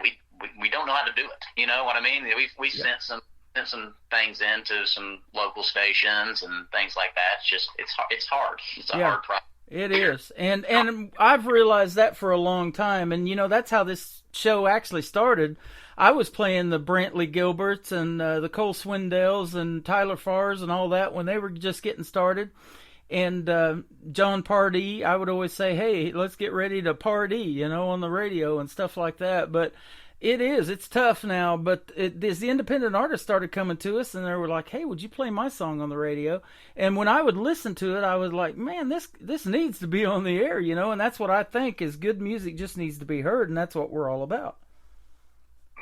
[SPEAKER 7] mean, we don't know how to do it. You know what I mean? We sent some things into some local stations and things like that. It's just, it's hard. It's a hard process.
[SPEAKER 3] It is. And I've realized that for a long time. And, that's how this show actually started. I was playing the Brantley Gilberts and the Cole Swindells and Tyler Farrs and all that when they were just getting started. And John Pardee, I would always say, hey, let's get ready to party, on the radio and stuff like that. But it's tough now. But the independent artists started coming to us, and they were like, hey, would you play my song on the radio? And when I would listen to it, I was like, man, this needs to be on the air, and that's what I think is good music just needs to be heard, and that's what we're all about.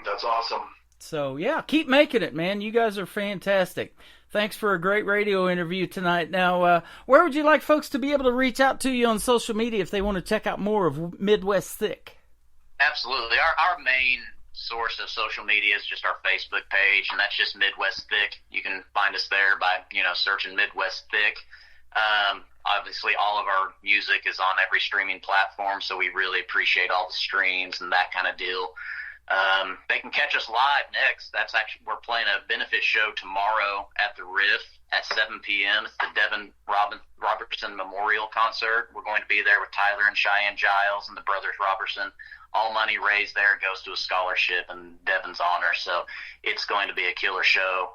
[SPEAKER 8] That's awesome.
[SPEAKER 3] So, keep making it, man. You guys are fantastic. Thanks for a great radio interview tonight. Now, where would you like folks to be able to reach out to you on social media if they want to check out more of Midwest Thick?
[SPEAKER 7] Absolutely. Our main source of social media is just our Facebook page, and that's just Midwest Thick. You can find us there by, searching Midwest Thick. Obviously, all of our music is on every streaming platform, so we really appreciate all the streams and that kind of deal. They can catch us live next. We're playing a benefit show tomorrow at the Riff at 7 p.m. It's the Devin Robertson Memorial Concert. We're going to be there with Tyler and Cheyenne Giles and the Brothers Robertson. All money raised there goes to a scholarship in Devin's honor. So it's going to be a killer show.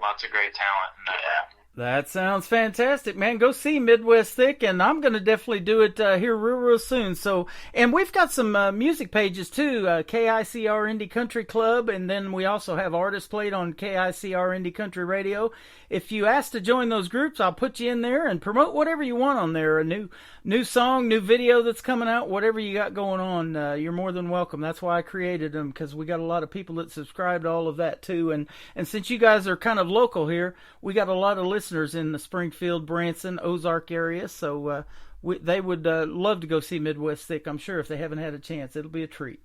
[SPEAKER 7] Lots of great talent in that.
[SPEAKER 3] That sounds fantastic, man. Go see Midwest Thick, and I'm going to definitely do it here real soon. So, and we've got some music pages too, KICR Indie Country Club, and then we also have artists played on KICR Indie Country Radio. If you ask to join those groups, I'll put you in there and promote whatever you want on there. A new song, new video that's coming out, whatever you got going on, you're more than welcome. That's why I created them, because we got a lot of people that subscribe to all of that too. And since you guys are kind of local here, we got a lot of listeners in the Springfield, Branson, Ozark area. So they would love to go see Midwest Thick, I'm sure, if they haven't had a chance. It'll be a treat.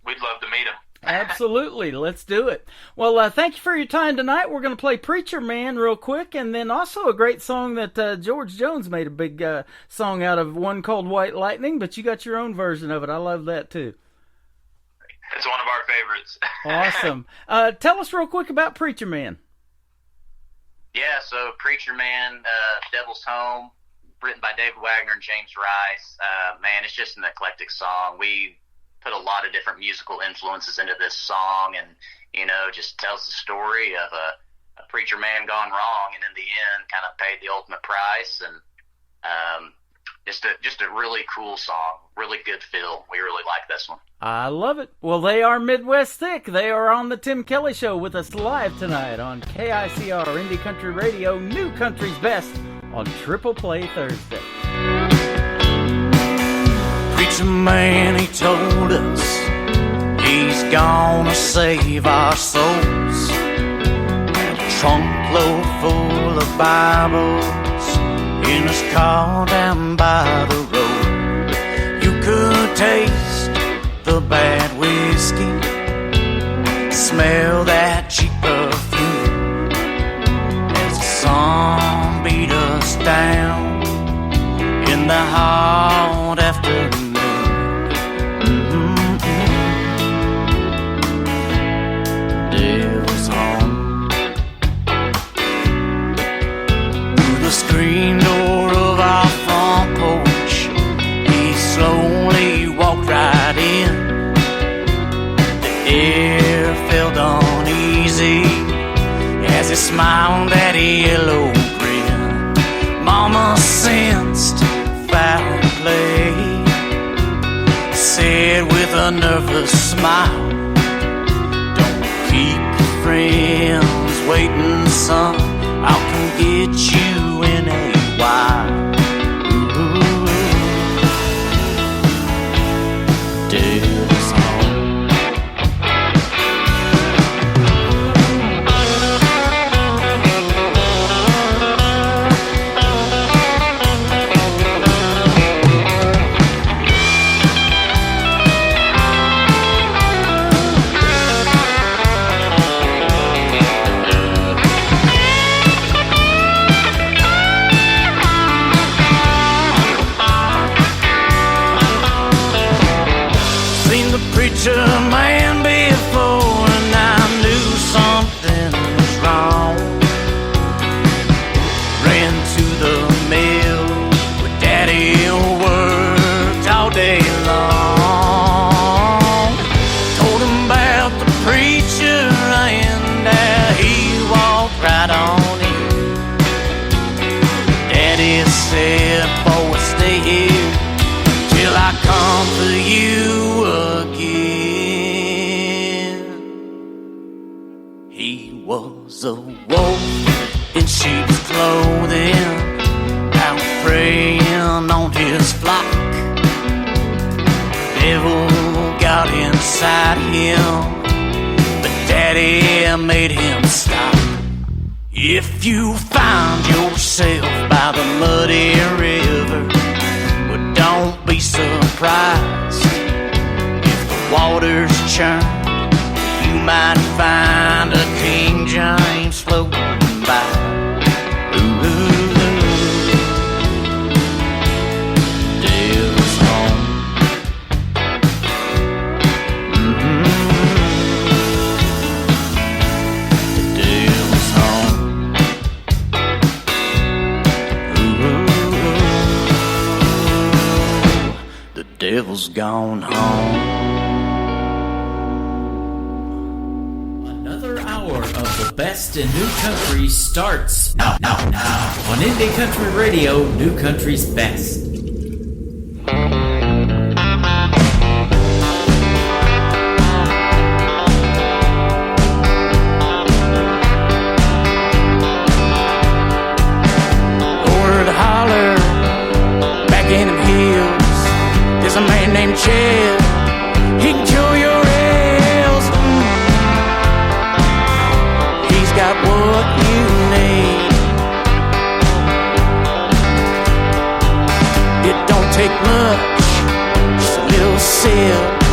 [SPEAKER 9] We'd love to meet them.
[SPEAKER 3] Absolutely. Let's do it. Well, thank you for your time tonight. We're going to play Preacher Man real quick, and then also a great song that George Jones made a big song out of, one called White Lightning, but you got your own version of it. I love that, too.
[SPEAKER 9] It's one of our favorites.
[SPEAKER 3] Awesome. Tell us real quick about Preacher Man.
[SPEAKER 7] Yeah, so Preacher Man, Devil's Home, written by David Wagner and James Rice. Man, it's just an eclectic song. We put a lot of different musical influences into this song, and just tells the story of a preacher man gone wrong, and in the end kind of paid the ultimate price, and just a really cool song, really good feel. We really like this one.
[SPEAKER 3] I love it. Well, they are Midwest Thick. They are on the Tim Kelly Show with us live tonight on KICR Indie Country Radio, New Country's Best, on Triple Play Thursday.
[SPEAKER 11] Preacher man, he told us he's gonna save our souls. And a trunk load full of Bibles in his car down by the road. You could taste the bad whiskey, smell that cheap perfume as the sun beat us down in the hot afternoon. Devil's home. Through the screen door of our front porch, he slowly walked right in. The air felt uneasy as he smiled at a yellow grin. Mama sensed foul play, said with a nervous smile, "Don't keep your friends waiting, son. I'll come get you in a while." Devil's home. Preacher man before, and I knew something was wrong. Ran to the mill where Daddy worked all day long. Told him about the preacher, and he walked right on in. Daddy said, "Boy, stay here till I come for you again." He was a wolf in sheep's clothing, out preying on his flock. Devil got inside him, but Daddy made him stop. If you find yourself by the muddy river, well, don't be surprised if the waters churn. You might find a King James floating by. Ooh, Devil's home. The Devil's home. Ooh, the Devil's gone home.
[SPEAKER 4] Of the best in new country starts now on Indie Country Radio, New Country's Best.
[SPEAKER 11] Over the holler, back in them hills, there's a man named Chad. He can cure your ills. He's got what you need. It don't take much, just a little sip.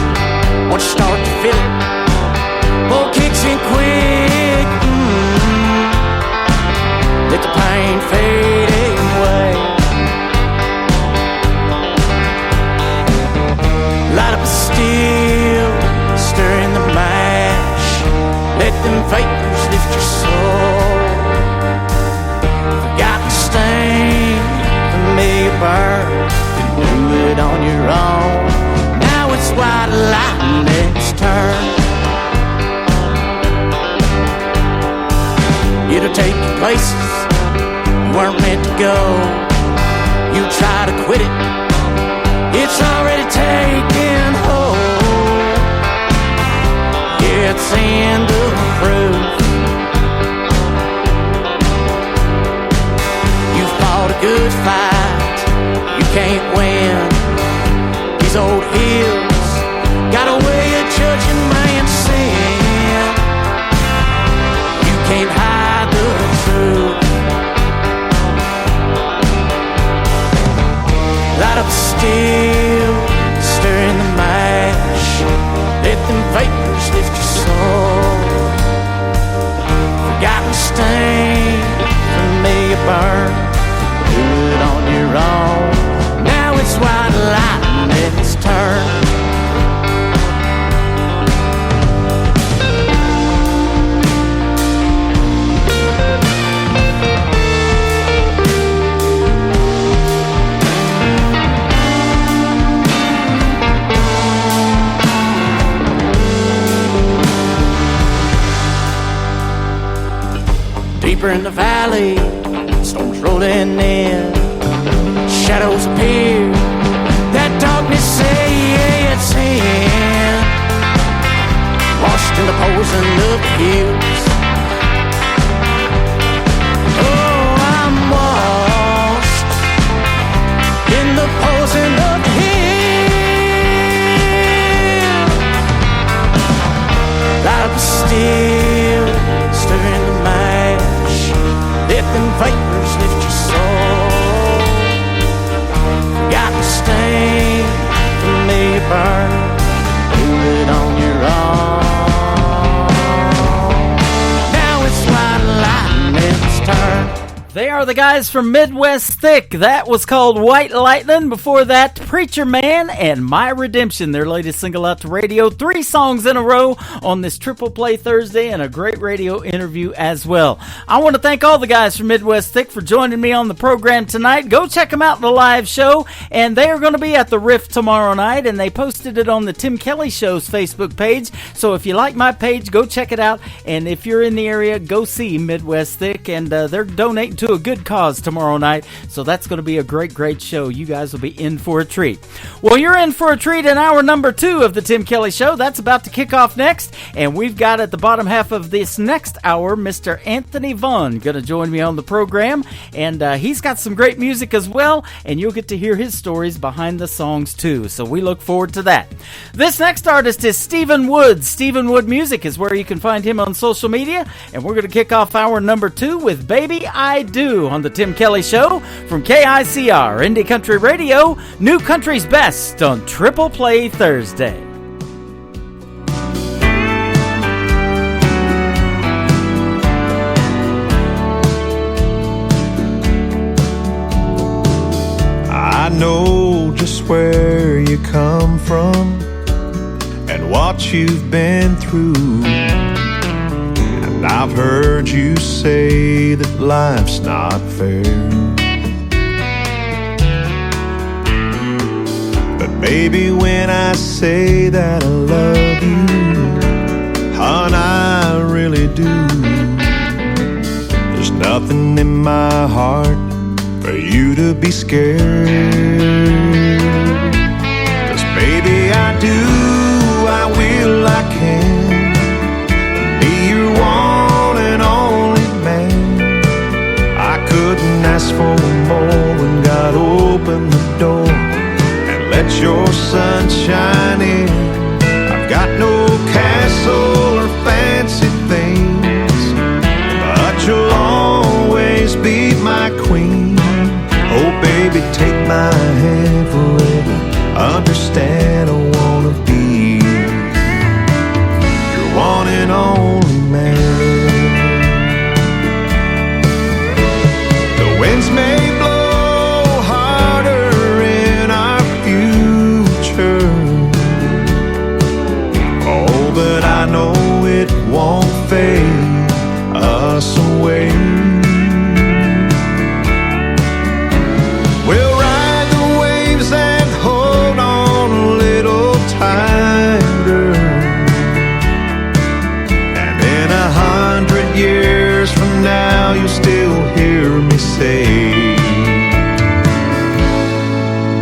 [SPEAKER 11] Once you start to feel it, let the pain fade away. Light up a still, stir in the mash, let them vapors lift your soul. Forgotten stain, familiar burn, can do it on your own. Now it's white lightning, let's turn. It'll take you places you weren't meant to go. You try to quit it, it's already taken hold. Yeah, it's the end of the proof. You fought a good fight, you can't win. These old hills got a way of judging man's sin. You can't hide the truth. Light up still, stir in the mash, let them vapors lift your soul. Forgotten stain, familiar burn, do it on your own. Now it's white lightning, let's turn. Deeper in the valley, storms rolling in, shadows appear, that darkness say, yeah, it's in. Washed in the poison of the hills. Oh, I'm washed in the poison of the hills. Light up still, stir in the mash, let them vapors lift your soul. Forgotten stain, familiar burn, do it on your own. Now it's white lightning's turn.
[SPEAKER 3] They are the guys from Midwest Thick. That was called White Lightning. Before that, Preacher Man and My Redemption, their latest single out to radio. 3 songs in a row on this Triple Play Thursday and a great radio interview as well. I want to thank all the guys from Midwest Thick for joining me on the program tonight. Go check them out in the live show, and they are going to be at the Rift tomorrow night, and they posted it on the Tim Kelly Show's Facebook page. So if you like my page, go check it out, and if you're in the area, go see Midwest Thick, and they're donating to a good cause tomorrow night, so that's going to be a great, great show. You guys will be in for a treat. Well, you're in for a treat in hour number 2 of the Tim Kelly Show. That's about to kick off next, and we've got at the bottom half of this next hour, Mr. Anthony Vaughn going to join me on the program, and he's got some great music as well, and you'll get to hear his stories behind the songs too, so we look forward to that. This next artist is Stephen Wood. Stephen Wood Music is where you can find him on social media, and we're going to kick off hour number 2 with Baby I Do on the Tim Kelly Show from KICR Indie Country Radio, New Country's Best on Triple Play Thursday.
[SPEAKER 12] I know just where you come from and what you've been through. And I've heard you say that life's not fair. But baby, when I say that I love you, hon, I really do. There's nothing in my heart for you to be scared. 'Cause baby, I do, I will, I can be your one and only man. I couldn't ask for more when God opened the door and let your sun shine in. I've got no castle or fancy things, but you'll always be my queen. Oh baby, take my hand forever. Understand I wanna be your one and only man.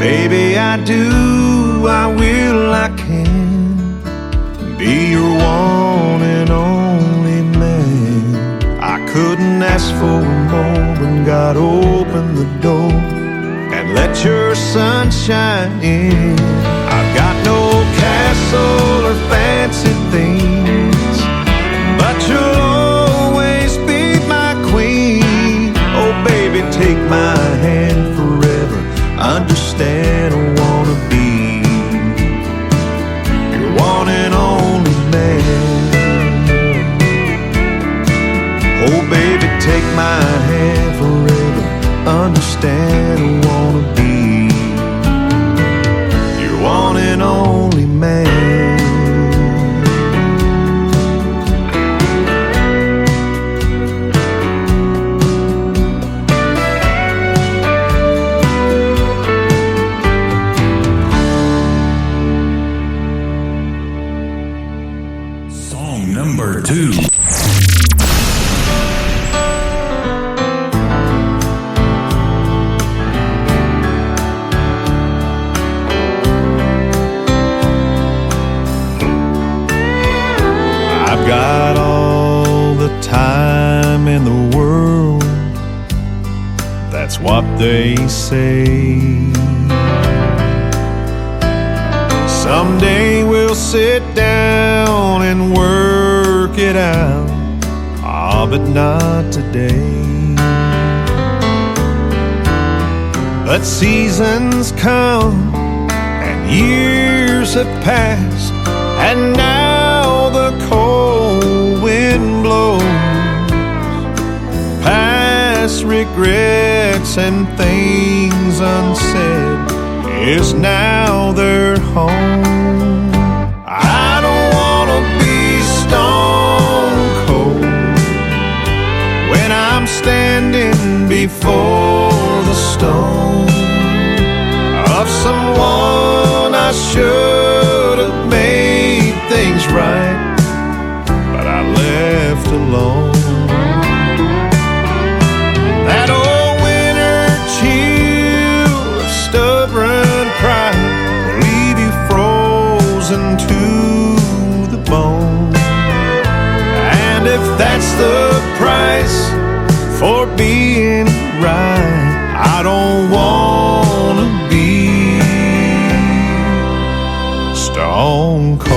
[SPEAKER 12] Baby, I do, I will, I can be your one and only man. I couldn't ask for more when God opened the door and let your sunshine in. I've got no castle or fancy things, but you'll always be my queen. Oh baby, take my hand forever. Understand, I wanna be your one and only man. Oh baby, take my hand forever. Understand, I wanna be your one and only man.
[SPEAKER 4] Number 2.
[SPEAKER 12] I've got all the time in the world, that's what they say. Someday we'll sit down and work it out, but not today. But seasons come and years have passed, and now the cold wind blows. Past regrets and things unsaid is now their home. I don't wanna be stone cold when I'm standing before the stone of someone I should have made things right, but I left alone. That old winter chill of stubborn pride will leave you frozen to the bone. And if that's the price for being right, I don't wanna be stone cold.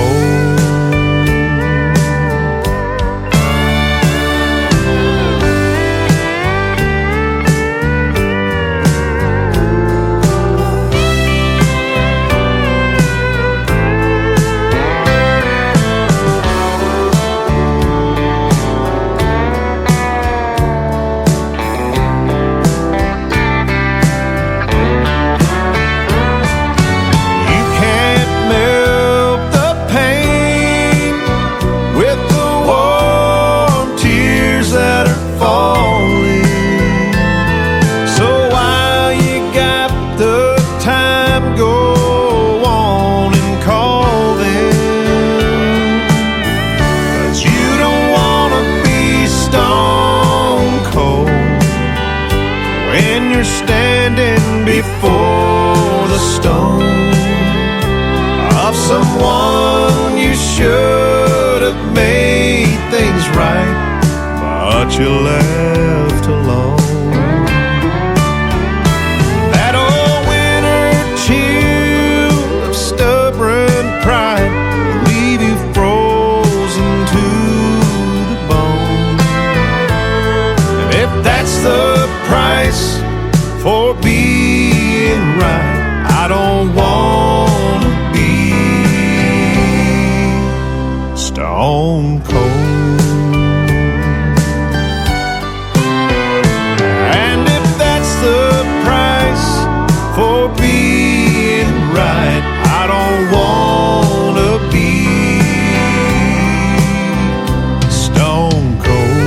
[SPEAKER 12] Before the stone of someone you should have made things right, but you left alone. That old winter chill of stubborn pride will leave you frozen to the bone. And if that's the price for being right, I don't wanna be stone cold. And if that's the price for being right, I don't wanna be stone cold.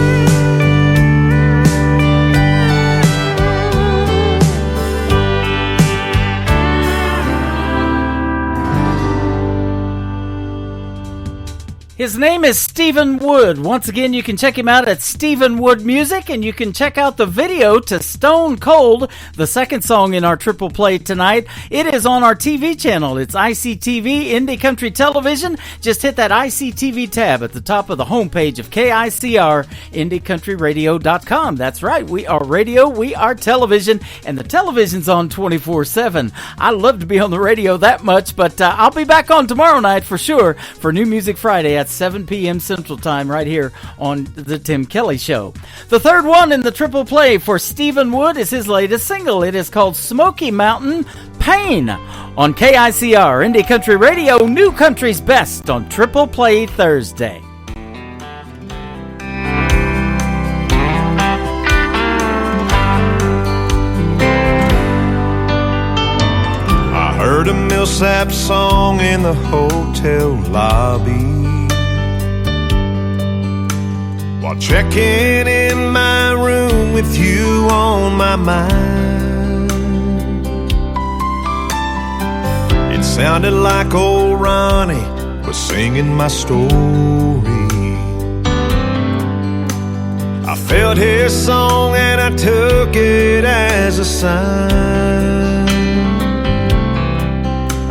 [SPEAKER 3] His name is Stephen Wood. Once again, you can check him out at Stephen Wood Music, and you can check out the video to Stone Cold, the second song in our triple play tonight. It is on our TV channel. It's ICTV, Indie Country Television. Just hit that ICTV tab at the top of the homepage of KICR, IndieCountryRadio.com. That's right, we are radio, we are television, and the television's on 24/7. I love to be on the radio that much, but I'll be back on tomorrow night for sure for New Music Friday at 7 p.m. Central Time right here on The Tim Kelly Show. The third one in the triple play for Stephen Wood is his latest single. It is called Smoky Mountain Pain on KICR, Indie Country Radio, New Country's Best on Triple Play Thursday.
[SPEAKER 12] I heard a Millsap song in the hotel lobby while checking in my room with you on my mind. It sounded like old Ronnie was singing my story. I felt his song and I took it as a sign.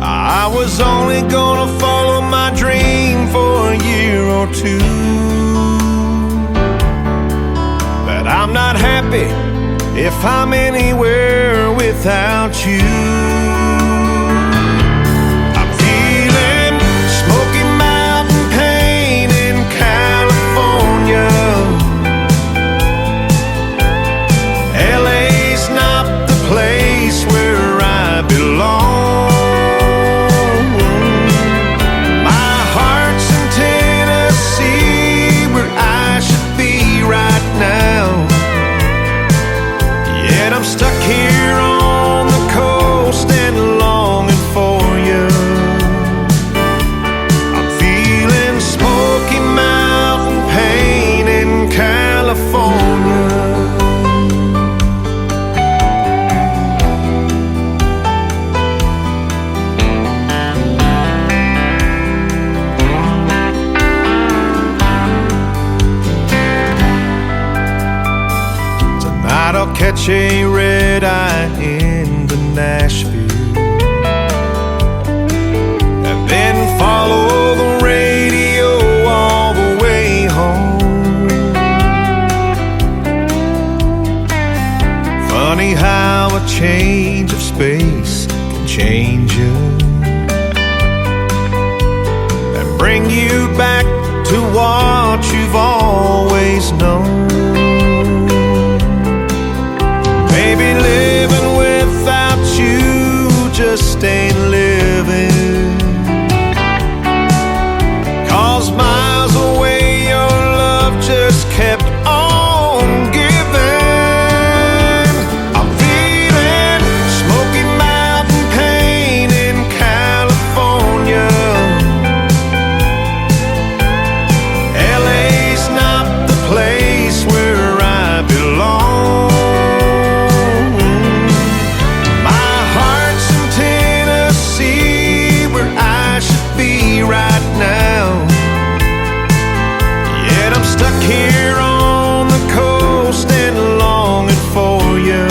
[SPEAKER 12] I was only gonna follow my dream for a year or two, but I'm not happy if I'm anywhere without you. I'm feeling Smoky Mountain pain in California. LA's not the place where I belong. I'm stuck here on the coast and longing for you. I'm feeling Smoky Mountain pain in California. Tonight I'll catch a red-eye into Nashville and then follow the radio all the way home. Funny how a change of space can change you and bring you back to what you've always known. Maybe living without you just ain't living, 'cause miles away your love just kept on giving. I'm feeling Smoky Mountain pain in California. LA's not the place where I belong. Right now, yet I'm stuck here on the coast and longing for you.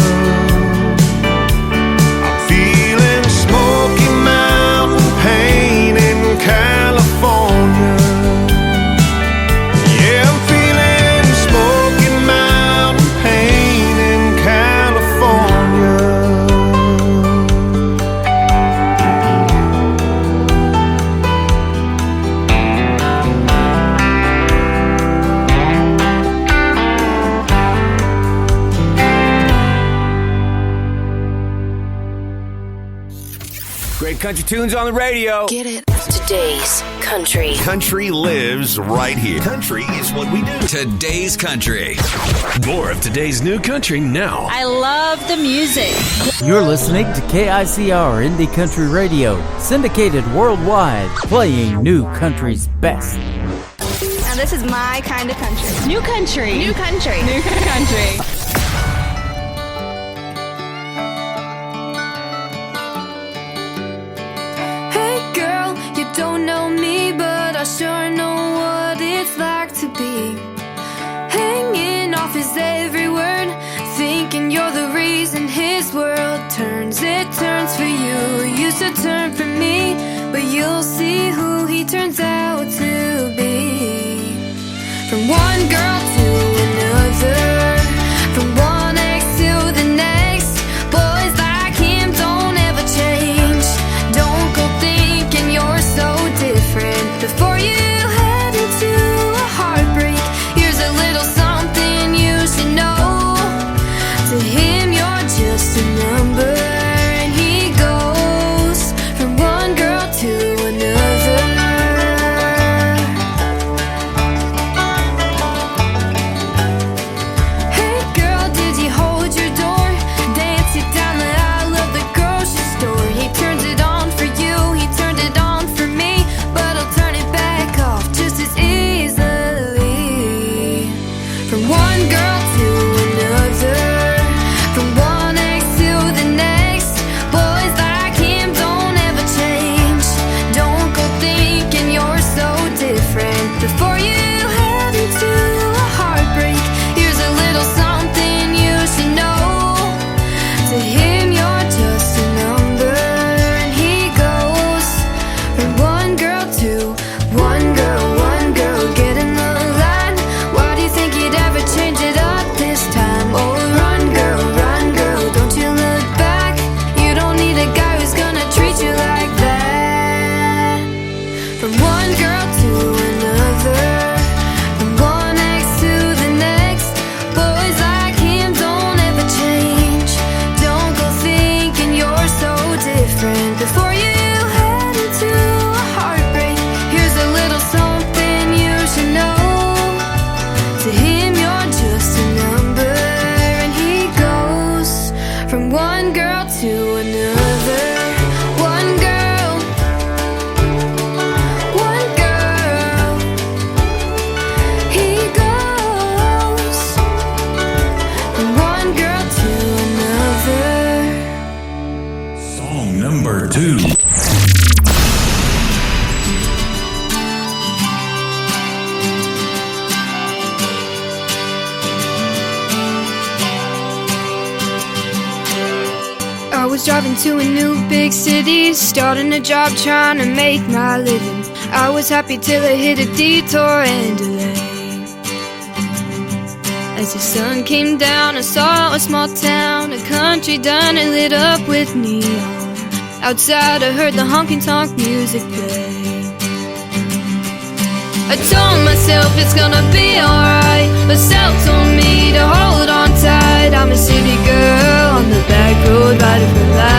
[SPEAKER 12] I'm feeling Smoky Mountain pain in California. Yeah, I'm feeling Smoky Mountain pain in California.
[SPEAKER 13] Great country tunes on the radio.
[SPEAKER 14] Get it. Today's country.
[SPEAKER 13] Country lives right here. Country is what we do.
[SPEAKER 15] Today's country. More of today's new country now.
[SPEAKER 16] I love the music.
[SPEAKER 3] You're listening to KICR Indie Country Radio, syndicated worldwide, playing New Country's best.
[SPEAKER 16] Now this is my kind of country. New country. New country. New country.
[SPEAKER 5] Hey girl, you don't know me, but I sure know what Hanging off his every word, thinking you're the reason his world turns. It turns for you, used to turn for me, but you'll see who he turns out to be. From one girl to another, from one ex to the next, boys like him don't ever change. Don't go thinking you're so different before you head into a heartbreak. Here's a little something you should know. To him you're just a number, and he goes from one girl to another. Hey girl, did he hold your door? Dance it down the aisle of the grocery store. He turns it on for you, he turned it on for me, but I'll turn it back off just as easily. From one girl to another, from one ex to the next, boys like him don't ever change. Don't go thinking you're so different before you head into a heartbreak. Here's a little something you should know. To him you're just a number, and he goes from one girl to one girl, get in the line. Why do you think he'd ever change it up this time? Oh, run girl, don't you look back. You don't need a guy who's gonna treat you like that. From one girl to another, from one ex to the next, boys like him don't ever change. Don't go thinking you're so different before you head into a heartbreak. Here's a little something you should know. To him you're just a number, and he goes from one girl to another. One girl, he goes from one girl to another.
[SPEAKER 4] Song number 2.
[SPEAKER 5] I was driving to a new big city, starting a job, trying to make my living. I was happy till I hit a detour and delay. As the sun came down, I saw a small town, a country done and lit up with neon. Outside I heard the honky-tonk music play. I told myself it's gonna be alright, but self told me to hold on tight. I'm a city girl on the back road riding for life.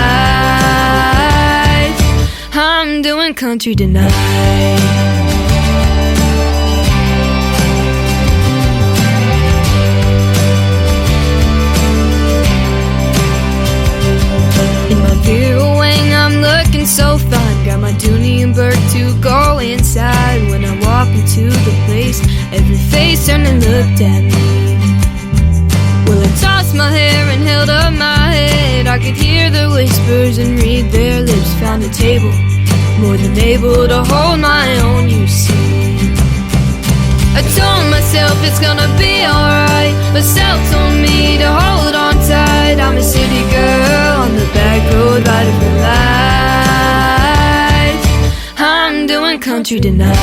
[SPEAKER 5] I'm doing country tonight. In my Vera Wang, I'm looking so fine. Got my Dooney and Burke to go inside. When I walk into the place, every face turned and looked at me. Well, I tossed my hair and held up my head. I could hear the whispers and read their lips. Found a table, more than able to hold my own, you see. I told myself it's gonna be alright, but self told me to hold on tight. I'm a city girl on the back road riding for life. I'm doing country tonight.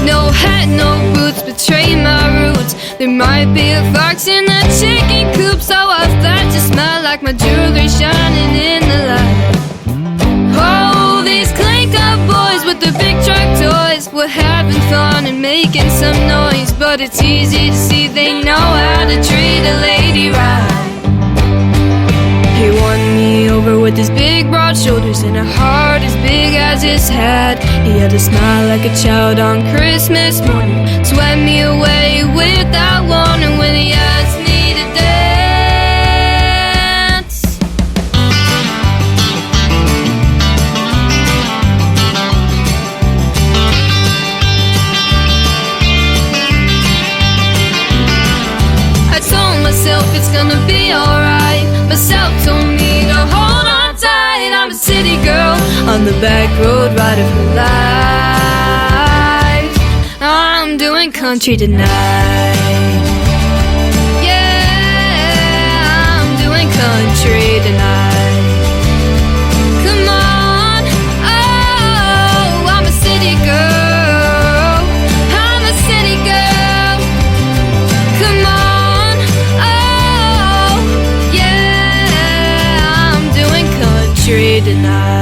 [SPEAKER 5] No hat, no boots, betray my roots. There might be a fox in a chicken coop, so I flat to smell like my jewelry shining in the light. Oh, these clink up boys with the big truck toys were having fun and making some noise, but it's easy to see they know how to treat a lady right. He won me over with his big broad shoulders and a heart as big as his head. He had a smile like a child on Christmas morning, swept me away without warning when he asked me to dance. I told myself it's gonna be alright, but myself told me to hold on tight. I'm a city girl on the back road riding for life. I'm doing country tonight. Yeah, I'm doing country tonight. Come on, oh, I'm a city girl. I'm a city girl. Come on, oh, yeah, I'm doing country tonight.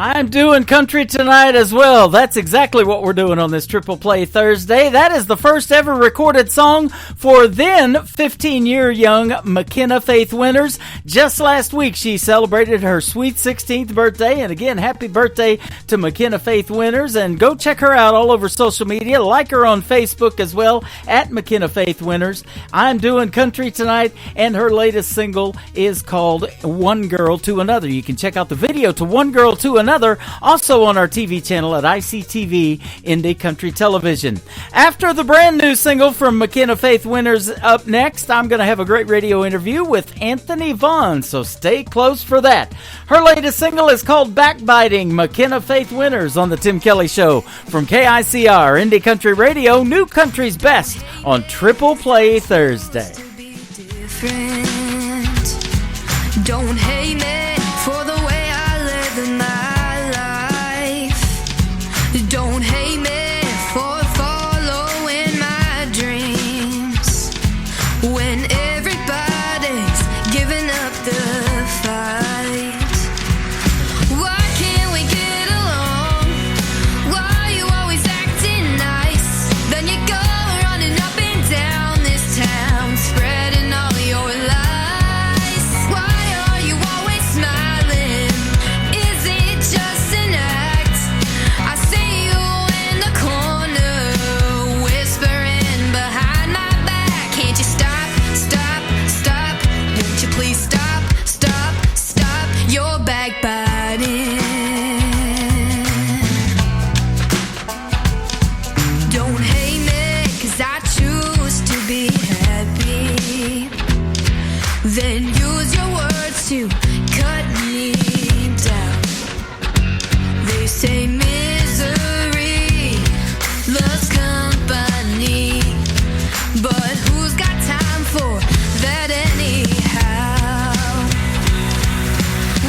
[SPEAKER 3] I'm doing country tonight as well. That's exactly what we're doing on this Triple Play Thursday. That is the first ever recorded song for then 15-year young McKenna Faith Winters. Just last week, she celebrated her sweet 16th birthday. And again, happy birthday to McKenna Faith Winters. And go check her out all over social media. Like her on Facebook as well, at McKenna Faith Winters. I'm doing country tonight, and her latest single is called One Girl to Another. You can check out the video to One Girl to Another also on our TV channel at ICTV Indie Country Television. After the brand new single from McKenna Faith Winters up next, I'm going to have a great radio interview with Anthony Vaughn, so stay close for that. Her latest single is called Backbiting. McKenna Faith Winters on the Tim Kelly Show from KICR Indie Country Radio, New Country's Best on Triple Play Thursday.
[SPEAKER 5] Don't hate me for the way I live in my life. Don't hate me for following my dreams when everybody's giving up the fight. Why can't we get along? Why are you always acting nice? Then you go running up and down this town, spreading all your lies. Why are you always smiling? Is it just an act? I see you in the corner, whispering behind my back. Can't you stop, stop, stop? Won't you please stop, stop, stop your backbiting? Don't hate me, 'cause I choose to be happy. Then use your words to cut me down. They say misery loves company, but who's got time for that anyhow?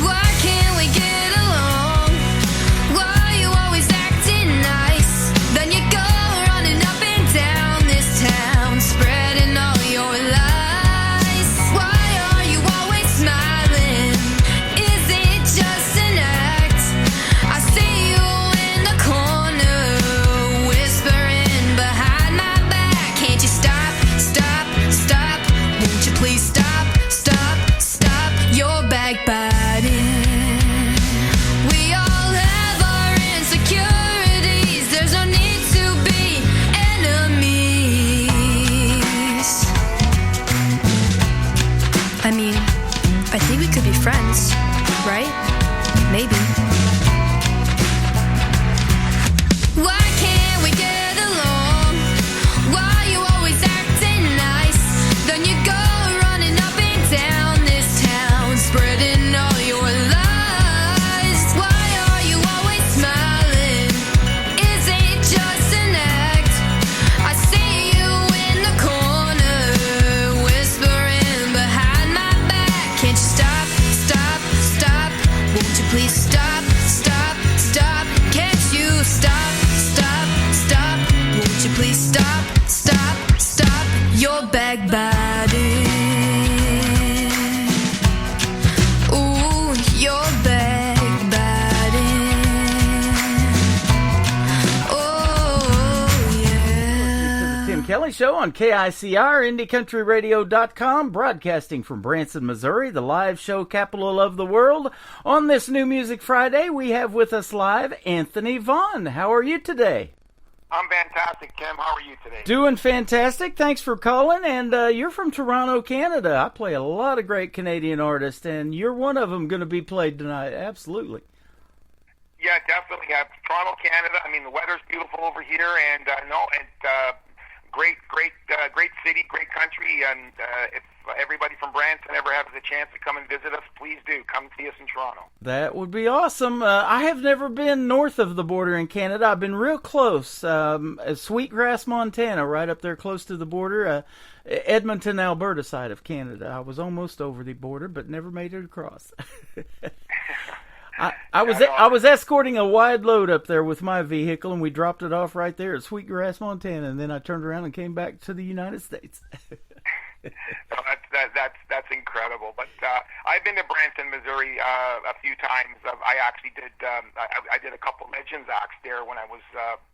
[SPEAKER 5] Why can't we get along? Why are you always acting nice? Then you go running up and down this town, spreading all your lies. Why are you always smiling? Is it just an act? I see you in the corner, whispering behind my back. Can't you stop, stop, stop? Won't you please stop, stop, stop your backbiting? We all have our insecurities. There's no need to be enemies. I mean, I think we could be friends, right? Maybe. Why can't we get along? Why are you always acting nice? Then you go running up and down this town, spreading all your lies. Why are you always smiling? Is it just an act? I see you in the corner, whispering behind my back. Can't you stop, stop, stop? Won't you please stop, stop, stop? Can't you stop, stop, stop? Won't you please stop, stop, stop your backbiting? Ooh, your backbiting. Oh, yeah.
[SPEAKER 3] Tim Kelly Show on KICR, IndieCountryRadio.com, broadcasting from Branson, Missouri, the live show capital of the world. On this New Music Friday, we have with us live Anthony Vaughn. How are you today?
[SPEAKER 17] I'm fantastic, Tim. How are you today?
[SPEAKER 3] Doing fantastic. Thanks for calling. And you're from Toronto, Canada. I play a lot of great Canadian artists, and you're one of them going to be played tonight. Absolutely.
[SPEAKER 17] Yeah, definitely. Toronto, Canada. I mean, the weather's beautiful over here, and great city, great country, and if everybody from Branson ever has a chance to come and visit us, please do. Come see us in Toronto.
[SPEAKER 3] That would be awesome. I have never been north of the border in Canada. I've been real close. Sweetgrass, Montana, right up there close to the border. Edmonton, Alberta side of Canada. I was almost over the border, but never made it across. I was escorting a wide load up there with my vehicle, and we dropped it off right there at Sweetgrass, Montana, and then I turned around and came back to the United States.
[SPEAKER 17] That's incredible. But I've been to Branson, Missouri a few times. I actually did. I did a couple Legends acts there when I was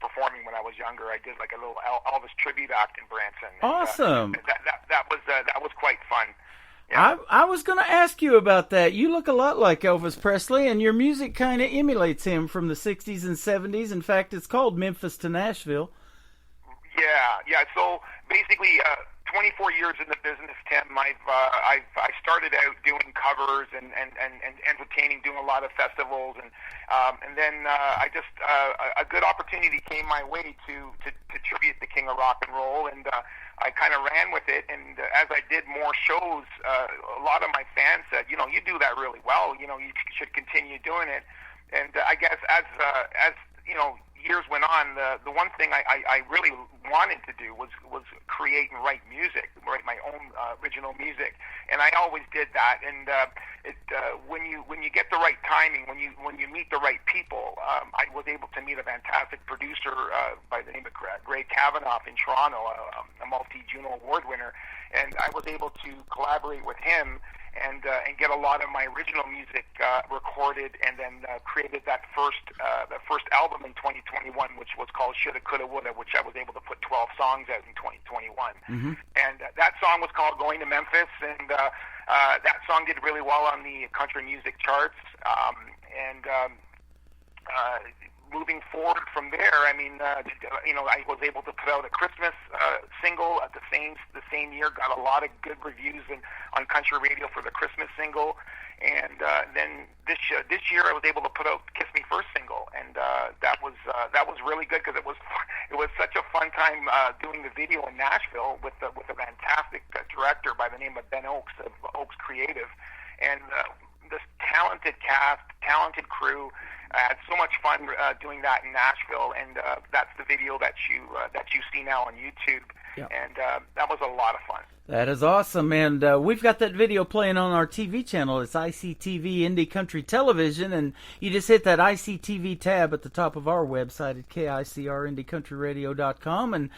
[SPEAKER 17] performing when I was younger. I did like a little Elvis tribute act in Branson.
[SPEAKER 3] Awesome.
[SPEAKER 17] That was quite fun. Yeah.
[SPEAKER 3] I was going to ask you about that. You look a lot like Elvis Presley, and your music kind of emulates him from the 60s and 70s. In fact, it's called Memphis to Nashville.
[SPEAKER 17] Yeah. So basically, 24 years in the business, Tim. I started out doing covers and entertaining, doing a lot of festivals, and then I just a good opportunity came my way to tribute the King of Rock and Roll, and I kind of ran with it. And as I did more shows, a lot of my fans said, you do that really well. You should continue doing it. And I guess as years went on, the one thing I really wanted to do was create and write music, write my own original music, and I always did that. And when you get the right timing, when you meet the right people, I was able to meet a fantastic producer by the name of Greg Kavanaugh in Toronto, a multi-Juno Award winner, and I was able to collaborate with him and get a lot of my original music recorded, and then created that first album in 2021, which was called Shoulda Coulda Woulda, which I was able to put 12 songs out in 2021. Mm-hmm. And that song was called Going to Memphis, and that song did really well on the country music charts. Moving forward from there, I was able to put out a Christmas single at the same year. Got a lot of good reviews on country radio for the Christmas single, and then this year I was able to put out Kiss Me First single, and that was really good because it was such a fun time doing the video in Nashville with a fantastic director by the name of Ben Oakes of Oakes Creative, and this talented cast, talented crew. I had so much fun doing that in Nashville, and that's the video that you see now on YouTube. Yep. And that was a lot of fun.
[SPEAKER 3] That is awesome, and we've got that video playing on our TV channel. It's ICTV Indie Country Television, and you just hit that ICTV tab at the top of our website at KICRIndieCountryRadio.com, and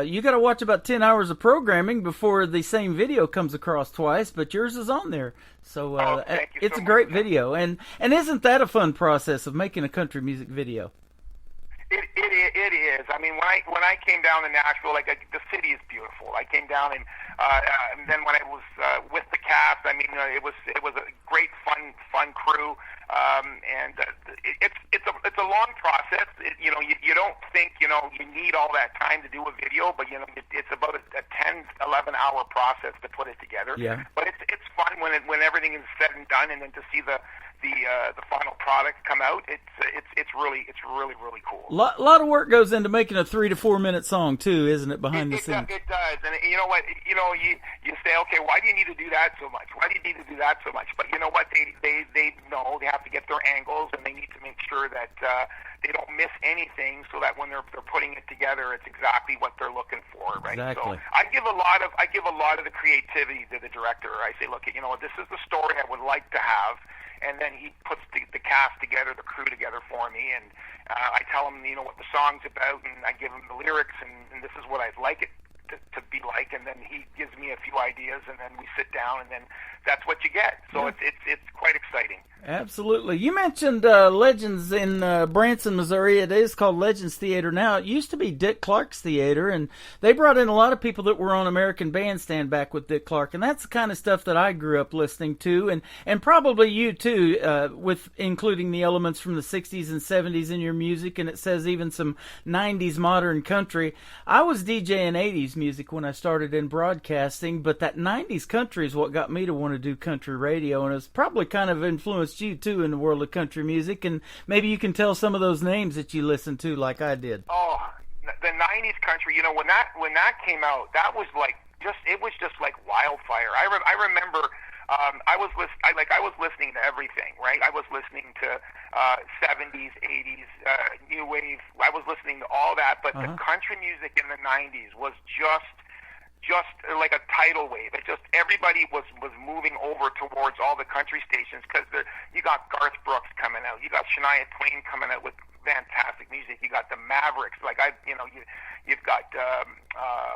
[SPEAKER 3] you got to watch about 10 hours of programming before the same video comes across twice, but yours is on there. So it's a great video, and isn't that a fun process of making a country music video?
[SPEAKER 17] It is. I mean, when I came down to Nashville, the city is beautiful. I came down, and then when I was with the cast, I mean, it was a great fun crew, and it's a long process. You don't think you need all that time to do a video, but it's about a 10-11 hour process to put it together. Yeah. But it's fun when everything is said and done, and then to see the final product come out. It's really cool.
[SPEAKER 3] A lot of work goes into making a 3 to 4 minute song too, isn't it? Behind the scenes,
[SPEAKER 17] it does. And you know what? You say, okay, why do you need to do that so much? Why do you need to do that so much? But you know what? They know they have to get their angles, and they need to make sure that they don't miss anything, so that when they're putting it together, it's exactly what they're looking for, right?
[SPEAKER 3] Exactly.
[SPEAKER 17] So I give a lot of the creativity to the director. I say, look, this is the story I would like to have. And then he puts the cast together, the crew together for me, and I tell him, what the song's about, and I give him the lyrics, and this is what I'd like it to be like, and then he gives me a few ideas, and then we sit down, and then that's what you get. So yeah. It's quite exciting.
[SPEAKER 3] Absolutely. You mentioned Legends in Branson, Missouri. It is called Legends Theater now. It used to be Dick Clark's Theater, and they brought in a lot of people that were on American Bandstand back with Dick Clark, and that's the kind of stuff that I grew up listening to, and probably you too, with including the elements from the 60s and 70s in your music, and it says even some 90s modern country. I was DJing 80s music when I started in broadcasting, but that 90s country is what got me to want to do country radio, and it's probably kind of influenced you too in the world of country music, and maybe you can tell some of those names that you listen to like I did.
[SPEAKER 17] Oh, the '90s country. You know, when that came out, that was like it was just like wildfire. I remember. I was listening to everything, right? I was listening to 70s, 80s, new wave. I was listening to all that, but the country music in the 90s was just like a tidal wave. It just everybody was moving over towards all the country stations because you got Garth Brooks coming out, you got Shania Twain coming out with fantastic music, you got the Mavericks, you've got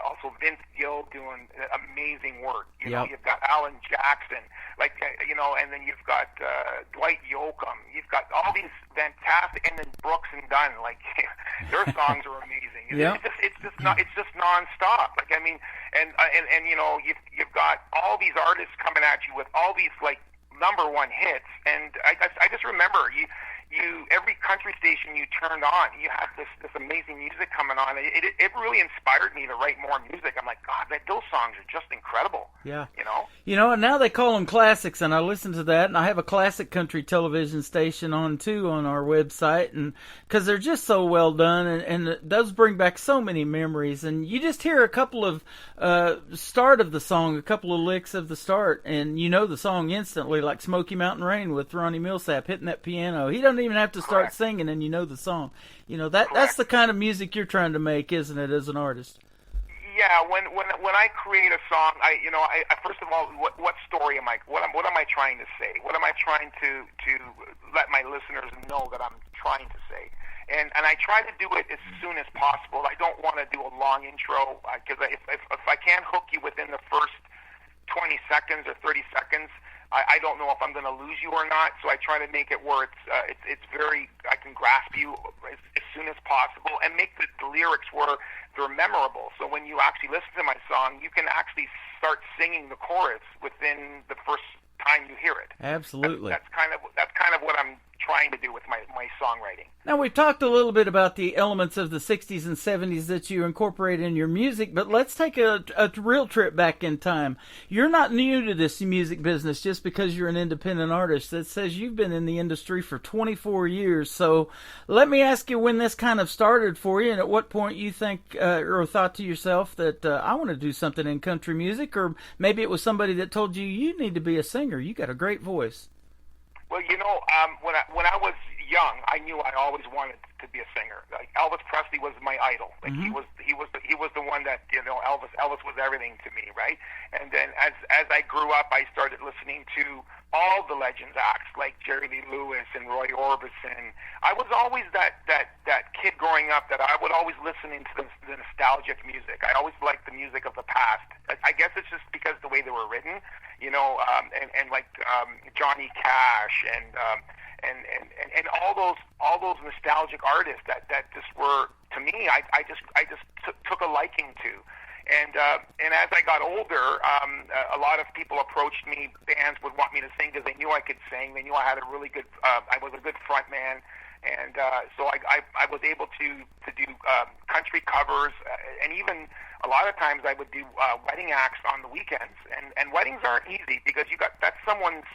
[SPEAKER 17] also Vince Gill doing amazing work. You know, you've got Alan Jackson, and then you've got Dwight Yoakam. You've got all these fantastic, and then Brooks and Dunn. Like their songs are amazing. It's just nonstop. Like I mean, and you've got all these artists coming at you with all these like #1 hits, and I just remember you every country station you turned on, you had this amazing music coming on. It really inspired me to write more music. I'm like, God, those songs are just incredible.
[SPEAKER 3] Yeah.
[SPEAKER 17] You know,
[SPEAKER 3] and now they call them classics, and I listen to that, and I have a classic country television station on too on our website, and because they're just so well done, and those bring back so many memories. And you just hear a couple of start of the song, a couple of licks of the start, and you know the song instantly, like Smoky Mountain Rain with Ronnie Millsap hitting that piano. He doesn't even have to start singing, and you know the song. You know that's the kind of music you're trying to make, isn't it, as an artist?
[SPEAKER 17] Yeah. When I create a song, I first of all, what story am I? What am I trying to say? What am I trying to let my listeners know that I'm trying to say? And I try to do it as soon as possible. I don't want to do a long intro because if I can't hook you within the first 20 seconds or 30 seconds. I don't know if I'm going to lose you or not, so I try to make it where it's very, I can grasp you as soon as possible and make the lyrics where they're memorable. So when you actually listen to my song, you can actually start singing the chorus within the first time you hear it.
[SPEAKER 3] Absolutely.
[SPEAKER 17] That's kind of what I'm trying to do with my songwriting.
[SPEAKER 3] Now, we've talked a little bit about the elements of the 60s and 70s that you incorporate in your music, but let's take a real trip back in time. You're not new to this music business just because you're an independent artist. It says you've been in the industry for 24 years. So let me ask you when this kind of started for you, and at what point you think or thought to yourself that I want to do something in country music, or maybe it was somebody that told you need to be a singer. You got a great voice.
[SPEAKER 17] Well, when I was young, I knew I always wanted to be a singer. Like Elvis Presley was my idol. Like he was the one that Elvis was everything to me, right? And then as I grew up, I started listening to all the Legends acts like Jerry Lee Lewis and Roy Orbison. I was always that kid growing up that I would always listen to the nostalgic music. I always liked the music of the past. I guess it's just because the way they were written, and like Johnny Cash and all those nostalgic artists that just were, to me, I just took a liking to. And as I got older, a lot of people approached me. Bands would want me to sing because they knew I could sing. They knew I had a really good. I was a good front man, and so I was able to do country covers, and even a lot of times I would do wedding acts on the weekends. And weddings aren't easy because that's someone's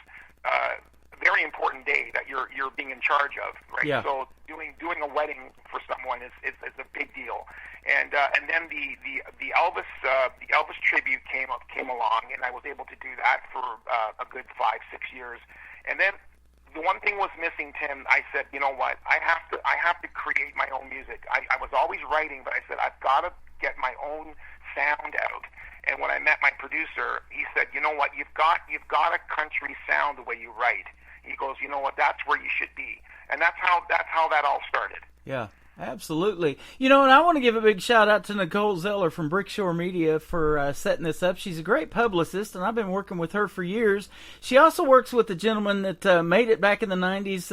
[SPEAKER 17] very important day that you're being in charge of, right?
[SPEAKER 3] Yeah.
[SPEAKER 17] So doing a wedding for someone is a big deal. And then the Elvis tribute came along, and I was able to do that for a good 5-6 years. And then the one thing was missing, Tim. I said, you know what? I have to create my own music. I was always writing, but I said I've got to get my own sound out. And when I met my producer, he said, you know what? You've got a country sound the way you write. He goes, you know what? That's where you should be. And that's how that all started.
[SPEAKER 3] Yeah. Absolutely. And I want to give a big shout out to Nicole Zeller from Brickshore Media for setting this up. She's a great publicist, and I've been working with her for years. She also works with a gentleman that made it back in the 90s,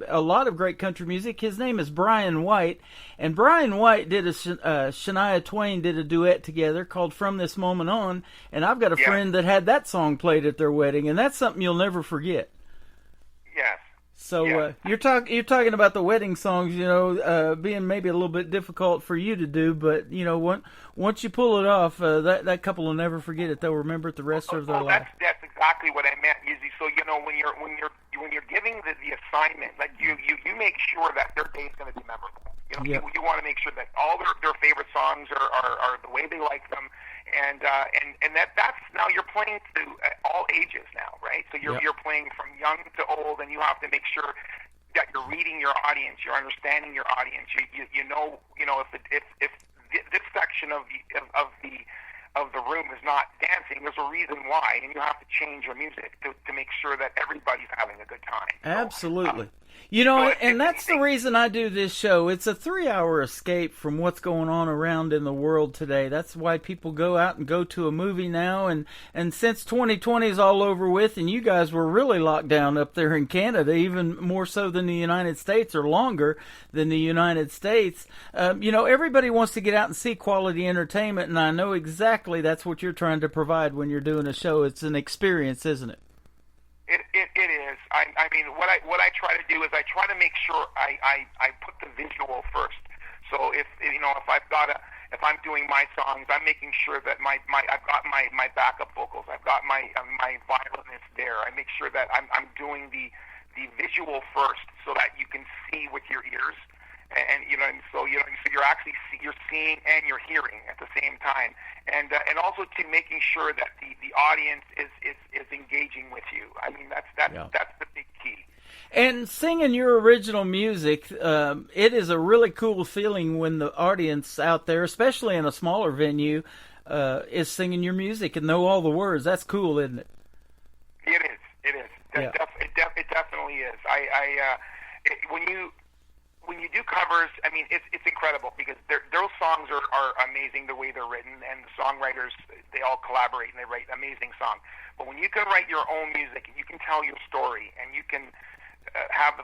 [SPEAKER 3] a lot of great country music. His name is Brian White, and Brian White did Shania Twain did a duet together called From This Moment On, and I've got a friend that had that song played at their wedding, and that's something you'll never forget.
[SPEAKER 17] Yes.
[SPEAKER 3] So you're talking about the wedding songs, being maybe a little bit difficult for you to do, but once you pull it off, that couple will never forget it. They'll remember it the rest of their life.
[SPEAKER 17] That's exactly what I meant. So when you're giving the assignment, like you make sure that their day is going to be memorable. You want to make sure that all their favorite songs are the way they like them, and that's now you're playing to all ages now, right? So you're playing from young to old, and you have to make sure that you're reading your audience, you're understanding your audience. You know if this section of the room is not dancing, there's a reason why, and you have to change your music to make sure that everybody's having a good time.
[SPEAKER 3] Absolutely. And that's the reason I do this show. It's a 3-hour escape from what's going on around in the world today. That's why people go out and go to a movie now. And since 2020 is all over with, and you guys were really locked down up there in Canada, even more so than the United States, or longer than the United States, everybody wants to get out and see quality entertainment. And I know exactly that's what you're trying to provide when you're doing a show. It's an experience, isn't it?
[SPEAKER 17] It is. I mean, what I try to do is I try to make sure I put the visual first. So if I'm doing my songs, I'm making sure that I've got my backup vocals, I've got my violinist there. I make sure that I'm doing the visual first, so that you can see with your ears. And so you're actually you're seeing and you're hearing at the same time, and also to making sure that the audience is engaging with you. I mean, that's the big key.
[SPEAKER 3] And singing your original music, it is a really cool feeling when the audience out there, especially in a smaller venue, is singing your music and know all the words. That's cool, isn't it?
[SPEAKER 17] It is. It definitely is. When you do covers, I mean, it's incredible, because those songs are amazing the way they're written, and the songwriters, they all collaborate and they write amazing songs. But when you can write your own music and you can tell your story, and you can have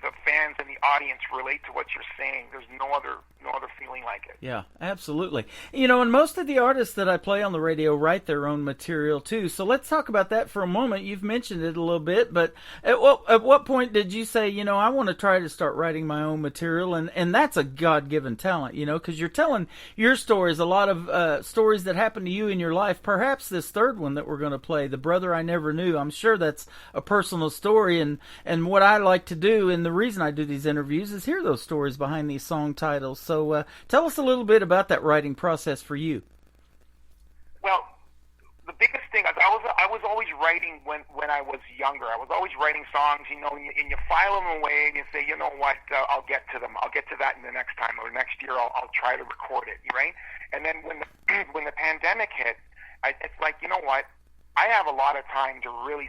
[SPEAKER 17] the fans and the audience relate to what you're saying, there's no other feeling like it.
[SPEAKER 3] Yeah, absolutely. And most of the artists that I play on the radio write their own material too. So let's talk about that for a moment. You've mentioned it a little bit, but at what point did you say, I want to try to start writing my own material? And that's a God-given talent, because you're telling your stories, a lot of stories that happened to you in your life. Perhaps this third one that we're going to play, The Brother I Never Knew, I'm sure that's a personal story. And what I like to do, and the reason I do these interviews, is hear those stories behind these song titles. So tell us a little bit about that writing process for you.
[SPEAKER 17] Well, the biggest thing, I was always writing when I was younger. I was always writing songs, and you file them away, and you say, you know what, I'll get to them. I'll get to that in the next time, or next year I'll try to record it, right? And then when the pandemic hit, it's like, you know what, I have a lot of time to really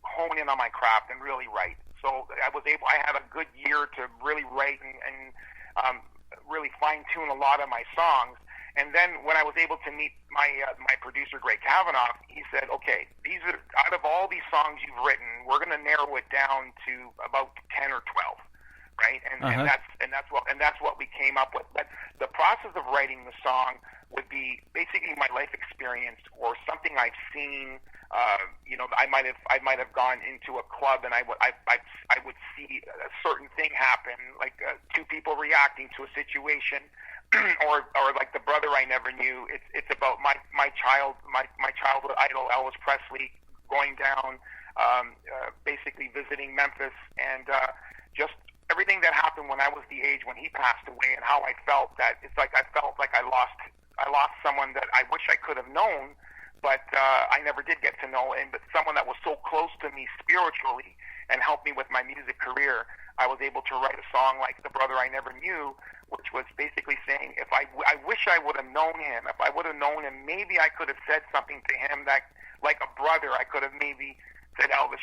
[SPEAKER 17] hone in on my craft and really write. So I had a good year to really write and really fine-tune a lot of my songs. And then when I was able to meet my producer, Greg Kavanaugh, he said, okay, these are, out of all these songs you've written, we're going to narrow it down to about 10 or 12, right? And that's what we came up with. But the process of writing the song would be basically my life experience, or something I've seen. I might have gone into a club, and I would see a certain thing happen, like two people reacting to a situation, or like The Brother I Never Knew. It's about my childhood idol, Elvis Presley, going down, basically visiting Memphis, and just everything that happened when I was the age when he passed away, and how I felt that it's like I felt like I lost someone that I wish I could have known, but I never did get to know, but someone that was so close to me spiritually and helped me with my music career. I was able to write a song like The Brother I Never Knew, which was basically saying, if I wish I would have known him. If I would have known him, maybe I could have said something to him that, like a brother, I could have maybe said, Elvis,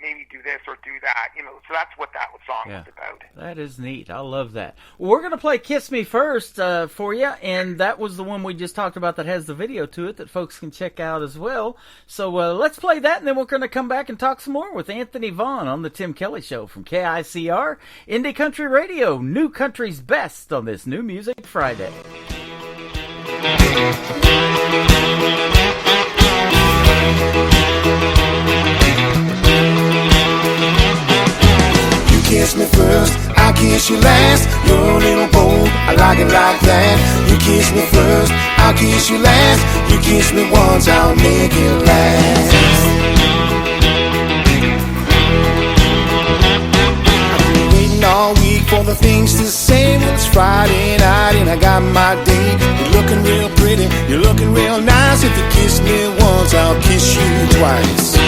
[SPEAKER 17] maybe do this or do that. So that's what that song was about.
[SPEAKER 3] That is neat. I love that. Well, we're going to play Kiss Me First for you, and that was the one we just talked about that has the video to it that folks can check out as well. So let's play that, and then we're going to come back and talk some more with Anthony Vaughn on the Tim Kelly Show from KICR, Indie Country Radio, New Country's Best on this New Music Friday.
[SPEAKER 18] Kiss me first, I kiss you last. You're a little bold, I like it like that. You kiss me first, I'll kiss you last. You kiss me once, I'll make it last. I've been waiting all week for the things to say. Well, it's Friday night and I got my date. You're looking real pretty, you're looking real nice. If you kiss me once, I'll kiss you twice.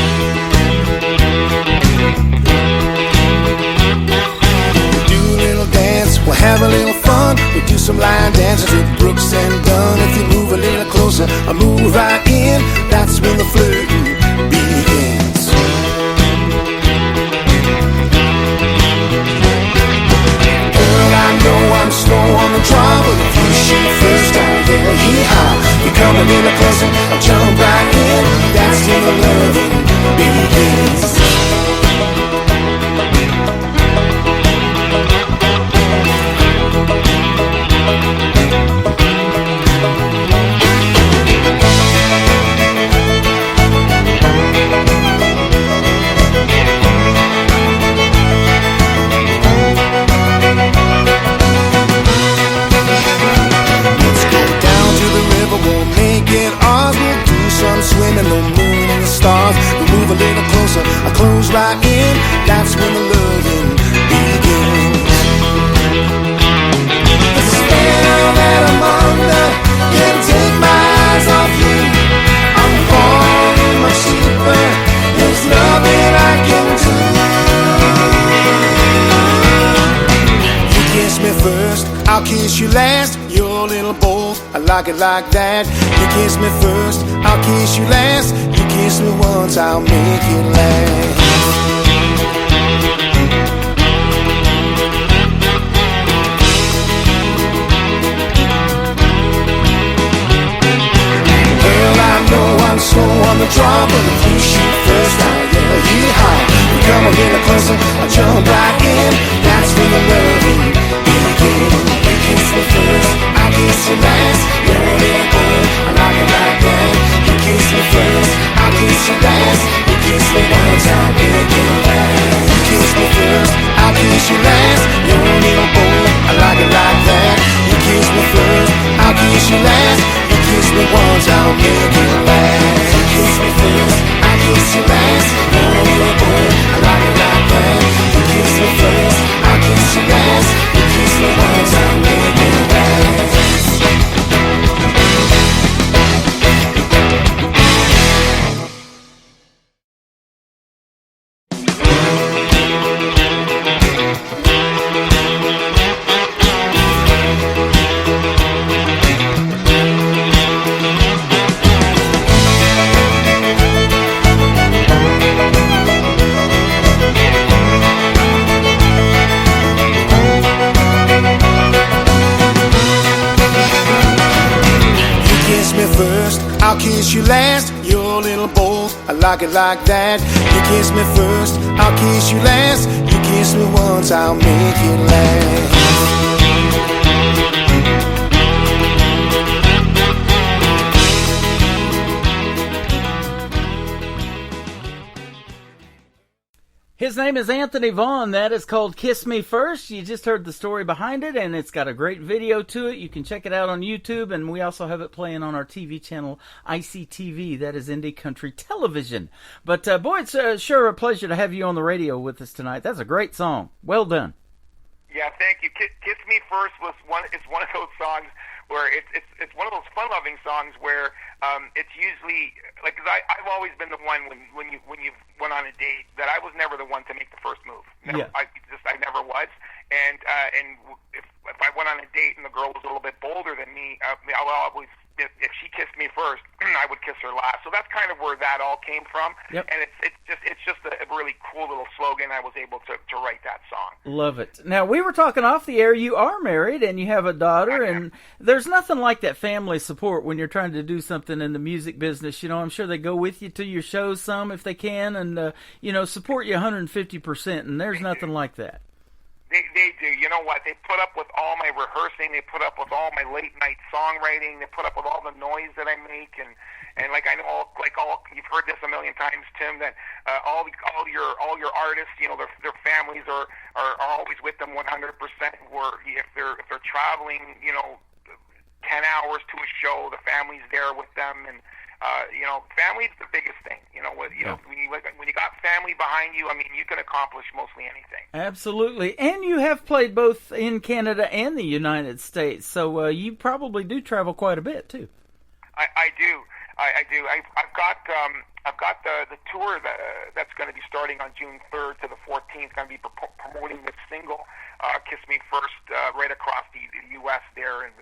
[SPEAKER 18] We'll have a little fun, we'll do some line dances with Brooks and Dunn. If you move a little closer, I'll move right in. That's when the flirting begins. Girl, I know I'm slow on the draw, but if you shoot first, I'll yell yee-haw. You come a little closer, I'll jump right in. That's when the loving begins. Swimming, no moon and the stars. We move a little closer, I close right in. That's when the loving begins. The spell that I'm under can't take my eyes off you. I'm falling much deeper. There's nothing I can do. You kiss me first, I'll kiss you last. You're a little bold, I like it like that. You kiss me first, I'll kiss you last. You kiss me once, I'll make it last. Well, I know I'm slow on the draw, but if you shoot first, I'll yell yee-haw. You come a little closer, I'll jump right in. That's when the loving begins. You kiss me first, I kiss you last. You're a little boy, I like it like that. You kiss me first, I kiss you last. You kiss me once, I'll make it last. You kiss me first, I'll kiss you last. You're a little boy, I like it like that. You kiss me first, I'll kiss you last. You kiss me once, I'll make it last. You kiss me first, I'll kiss you last. You're a little boy, I like it like that. You kiss me first, I'll kiss you last. You kiss me once, I'll make it last. I'll kiss you last, you're a little bold, I like it like that. You kiss me first, I'll kiss you last. You kiss me once, I'll make it last.
[SPEAKER 3] His name is Anthony Vaughn. That is called Kiss Me First. You just heard the story behind it, and it's got a great video to it. You can check it out on YouTube, and we also have it playing on our TV channel, ICTV. That is Indie Country Television. But, boy, it's sure a pleasure to have you on the radio with us tonight. That's a great song. Well done.
[SPEAKER 17] Yeah, thank you. Kiss Me First it's one of those songs where it's one of those fun-loving songs where it's usually like, cause I've always been the one when you went on a date that I was never the one to make the first move. No, yeah. I never was. And if I went on a date and the girl was a little bit bolder than me, I would always, if she kissed me first, I would kiss her last. So that's kind of where that all came from. Yep. And it's just a really cool little slogan. I was able to write that song.
[SPEAKER 3] Love it. Now, we were talking off the air. You are married and you have a daughter, and there's nothing like that family support when you're trying to do something in the music business. You know, I'm sure they go with you to your shows some if they can, and support you 150%. And there's nothing like that.
[SPEAKER 17] They do. You know what? They put up with all my rehearsing. They put up with all my late night songwriting. They put up with all the noise that I make. And like I know, you've heard this a million times, Tim, that all your artists, their families are always with them 100%. Where if they're traveling, 10 10 hours to a show. The family's there with them, and family's the biggest thing. When you got family behind you, I mean, you can accomplish mostly anything.
[SPEAKER 3] Absolutely. And you have played both in Canada and the United States, so you probably do travel quite a bit too.
[SPEAKER 17] I do. I've got the tour that's going to be starting on June 3rd to the 14th. Going to be promoting this single, "Kiss Me First," right across the U.S. there in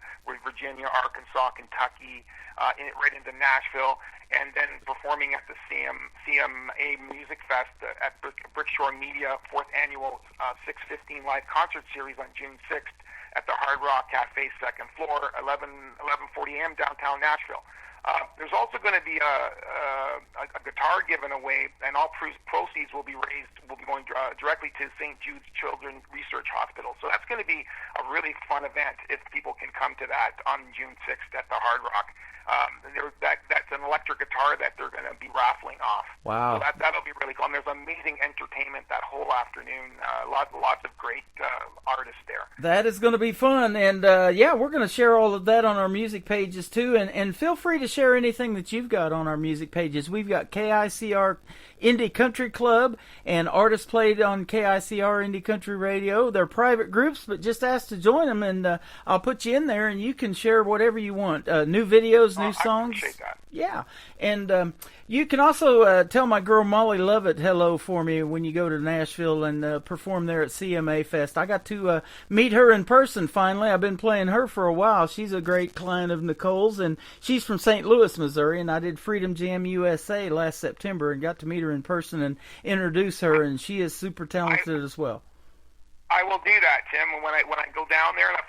[SPEAKER 17] Virginia, Arkansas, Kentucky, right into Nashville, and then performing at the CMA Music Fest at Brickshore Media 4th Annual 615 Live Concert Series on June 6th at the Hard Rock Cafe, 2nd floor, 11:40 a.m. downtown Nashville. There's also going to be a guitar given away, and all proceeds will be going directly to St. Jude's Children's Research Hospital. So that's going to be a really fun event if people can come to that on June 6th at the Hard Rock. That's an electric guitar that they're going to be raffling off.
[SPEAKER 3] Wow.
[SPEAKER 17] So that'll be really cool. And there's amazing entertainment that whole afternoon. Lots of great artists there.
[SPEAKER 3] That is going to be fun. And, we're going to share all of that on our music pages, too. And feel free to share anything that you've got on our music pages. We've got KICR Indie Country Club and artists played on KICR Indie Country Radio. They're private groups, but just ask to join them, and I'll put you in there, and you can share whatever you want. New videos, new songs.
[SPEAKER 17] I appreciate that.
[SPEAKER 3] Yeah, and you can also tell my girl Molly Lovett hello for me when you go to Nashville and perform there at CMA Fest. I got to meet her in person finally. I've been playing her for a while. She's a great client of Nicole's, and she's from St. Louis, Missouri, and I did Freedom Jam USA last September and got to meet her in person and introduce her, and she is super talented as well.
[SPEAKER 17] I will do that, Tim. When I go down there, and if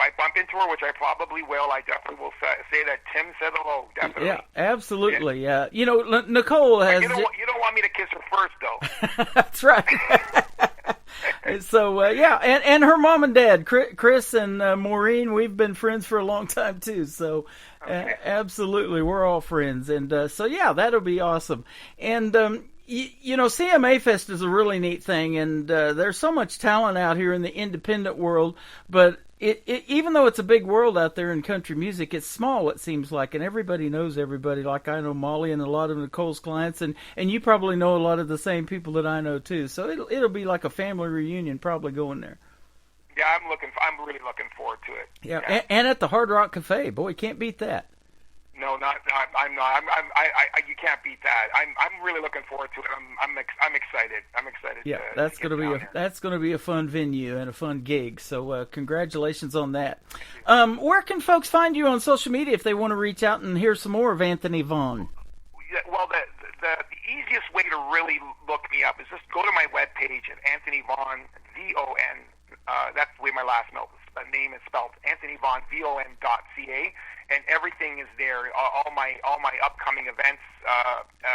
[SPEAKER 17] I bump into her, which I probably will, I definitely will say that Tim said hello. Definitely.
[SPEAKER 3] Yeah, absolutely. Yeah. Nicole has.
[SPEAKER 17] You don't want me to kiss her first, though.
[SPEAKER 3] That's right. So and her mom and dad, Chris and Maureen, we've been friends for a long time too. So absolutely, we're all friends, and that'll be awesome. And CMA Fest is a really neat thing, and there's so much talent out here in the independent world, but even though it's a big world out there in country music, it's small, it seems like, and everybody knows everybody, like I know Molly and a lot of Nicole's clients, and you probably know a lot of the same people that I know too, so it'll be like a family reunion probably going there.
[SPEAKER 17] Yeah, I'm really looking forward to it.
[SPEAKER 3] Yeah. And at the Hard Rock Cafe, boy, can't beat that.
[SPEAKER 17] No, I'm not. You can't beat that. I'm really looking forward to it. I'm excited. I'm excited.
[SPEAKER 3] Yeah, that's gonna be a fun venue and a fun gig. So congratulations on that. Where can folks find you on social media if they want to reach out and hear some more of Anthony Vaughn?
[SPEAKER 17] Yeah, well, the easiest way to really look me up is just go to my webpage at Anthony Vaughn VON. That's the way my last name is spelled. Anthony Vaughn VON.ca. And everything is there. All my upcoming events,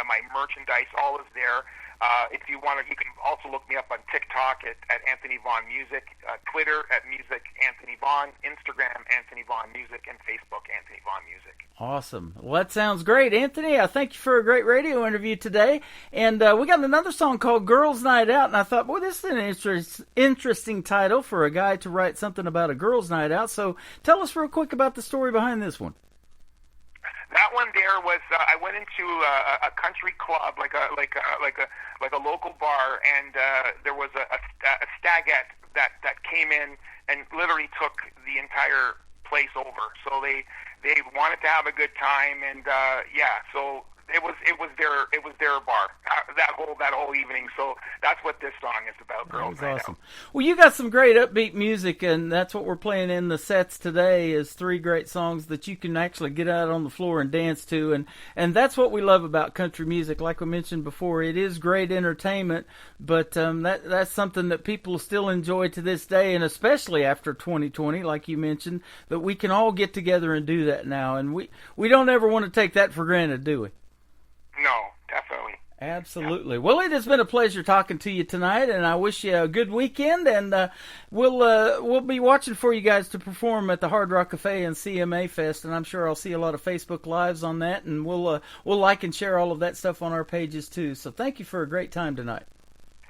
[SPEAKER 17] my merchandise, all is there. If you want to, you can also look me up on TikTok at Anthony Vaughn Music, Twitter at Music Anthony Vaughn, Instagram Anthony Vaughn Music, and Facebook Anthony Vaughn Music.
[SPEAKER 3] Awesome. Well, that sounds great, Anthony. I thank you for a great radio interview today. And we got another song called "Girls Night Out," and I thought, boy, this is an interesting title for a guy to write something about a girls' night out. So tell us real quick about the story behind this one.
[SPEAKER 17] That one there was I went into a country club, like a local bar, and there was a stagette that came in and literally took the entire place over. So they wanted to have a good time, and so it was their bar that whole evening. So that's what this song is about. Girls Night
[SPEAKER 3] Out. Well, you got some great upbeat music, and that's what we're playing in the sets today. Is 3 great songs that you can actually get out on the floor and dance to, and that's what we love about country music. Like we mentioned before, it is great entertainment, but that's something that people still enjoy to this day, and especially after 2020, like you mentioned, that we can all get together and do that now, and we don't ever want to take that for granted, do we?
[SPEAKER 17] No, definitely.
[SPEAKER 3] Absolutely. Well, it has been a pleasure talking to you tonight, and I wish you a good weekend. And we'll be watching for you guys to perform at the Hard Rock Cafe and CMA Fest, and I'm sure I'll see a lot of Facebook Lives on that, and we'll like and share all of that stuff on our pages too. So thank you for a great time tonight.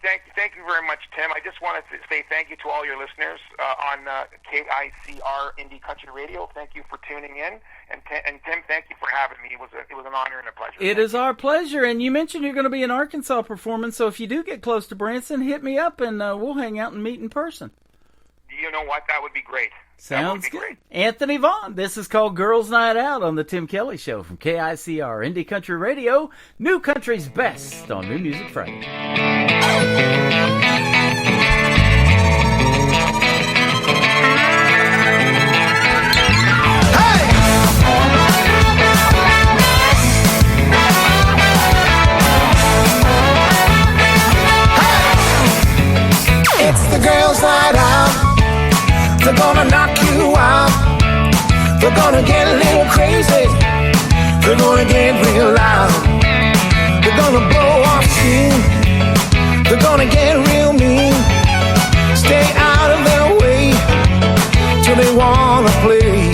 [SPEAKER 17] Thank you very much, Tim. I just wanted to say thank you to all your listeners on KICR Indie Country Radio. Thank you for tuning in, and Tim, thank you for having me. It was an honor and a pleasure.
[SPEAKER 3] It is our pleasure. And you mentioned you're going to be in Arkansas performing, so if you do get close to Branson, hit me up and we'll hang out and meet in person.
[SPEAKER 17] You know what? That would be great.
[SPEAKER 3] Sounds good. Great. Anthony Vaughn, this is called Girls Night Out on the Tim Kelly Show from KICR Indie Country Radio, New Country's Best on New Music Friday.
[SPEAKER 18] It's the girls' night out. They're gonna knock you out. They're gonna get a little crazy. They're gonna get real loud. They're gonna blow off steam. They're gonna get real mean. Stay out of their way till they wanna play.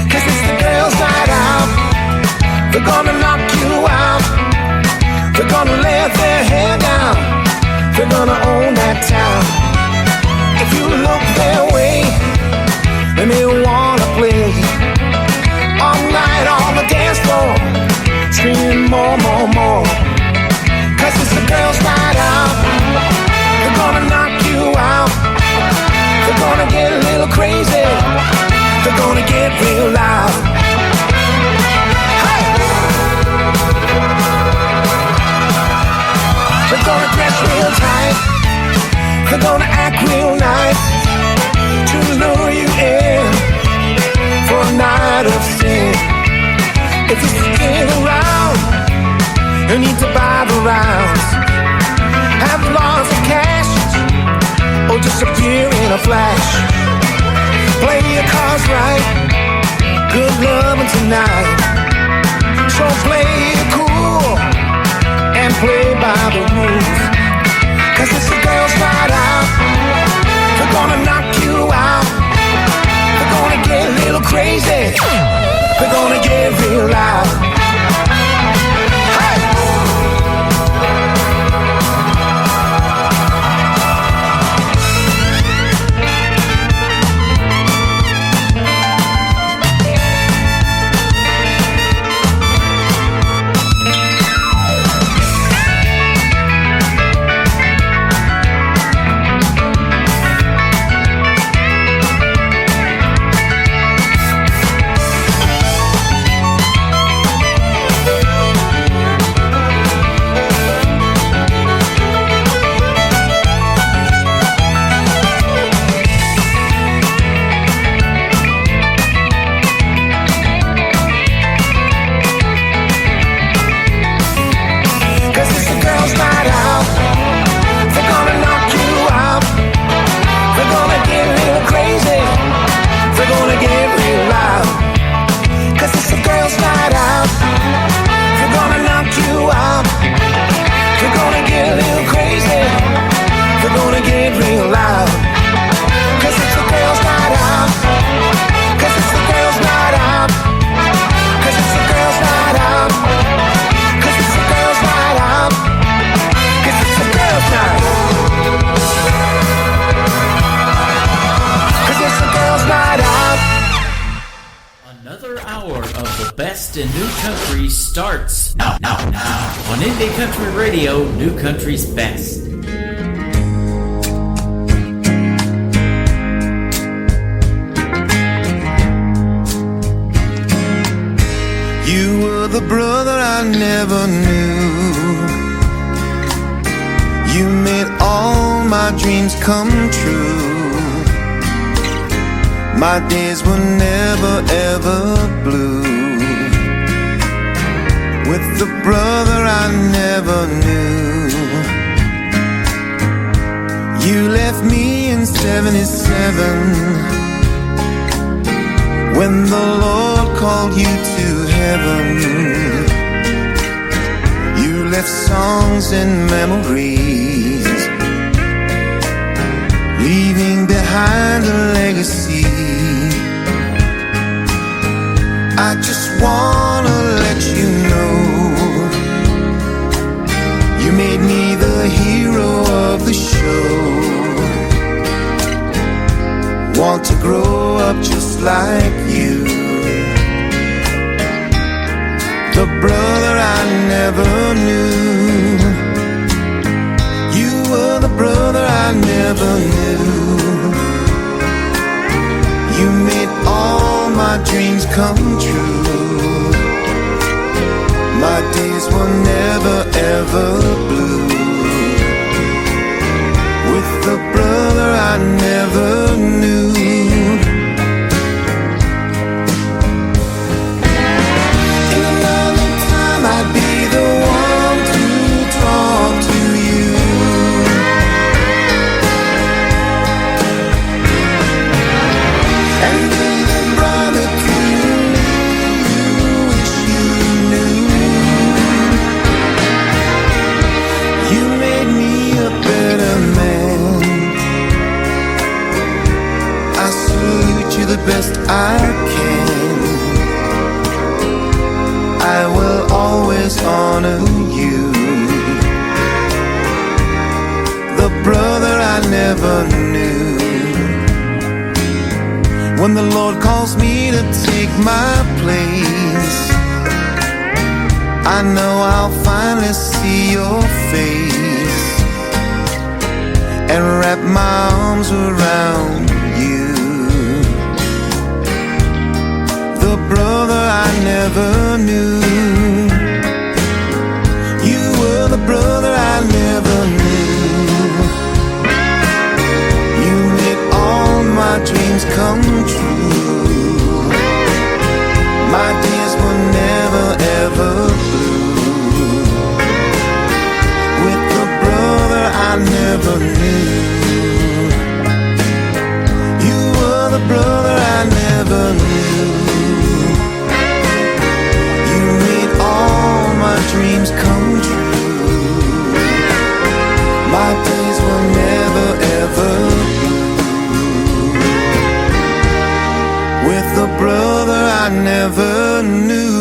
[SPEAKER 18] 'Cause it's the girls' night out. They're gonna knock you out. They're gonna let their hair down. They're gonna own that town. If you look their way, then they wanna play. All night on the dance floor, screaming more, more, more. 'Cause it's the girls' night out. They're gonna knock you out. They're gonna get a little crazy. They're gonna get real loud. Hey! They're gonna dress real tight. They're gonna act real nice to lure you in for a night of sin. If you're sticking around, you need to buy the rounds. Have lots of cash or disappear in a flash. Play your cards right, good loving tonight. So play it cool and play by the rules. 'Cause it's the girls' night out. They're gonna knock you out. They're gonna get a little crazy. They're gonna get real loud. Hey!
[SPEAKER 3] In New Country starts now on Indie Country Radio, New Country's Best.
[SPEAKER 12] You were the brother I never knew. You made all my dreams come true. My days were never ever blue. With the brother I never knew. You left me in 77 when the Lord called you to heaven. You left songs and memories, leaving behind a legacy. I just wanna let you know, you made me the hero grow up just like you. The brother I never knew. You were the brother I never knew. You made all my dreams come true. My days were never ever blue. With the brother I never knew. In another time I'd be the one to talk to you. And be the brother to you wish you knew. You made me a better man. I salute you the best I can. I will always honor you. The brother I never knew. When the Lord calls me to take my place, I know I'll finally see your face and wrap my arms around you. The brother I never knew. You were the brother I never knew. You made all my dreams come true. My days were never ever blue. With the brother I never knew. You were the brother I never knew. You made all my dreams come true. My days were never ever blue. With the brother I never knew.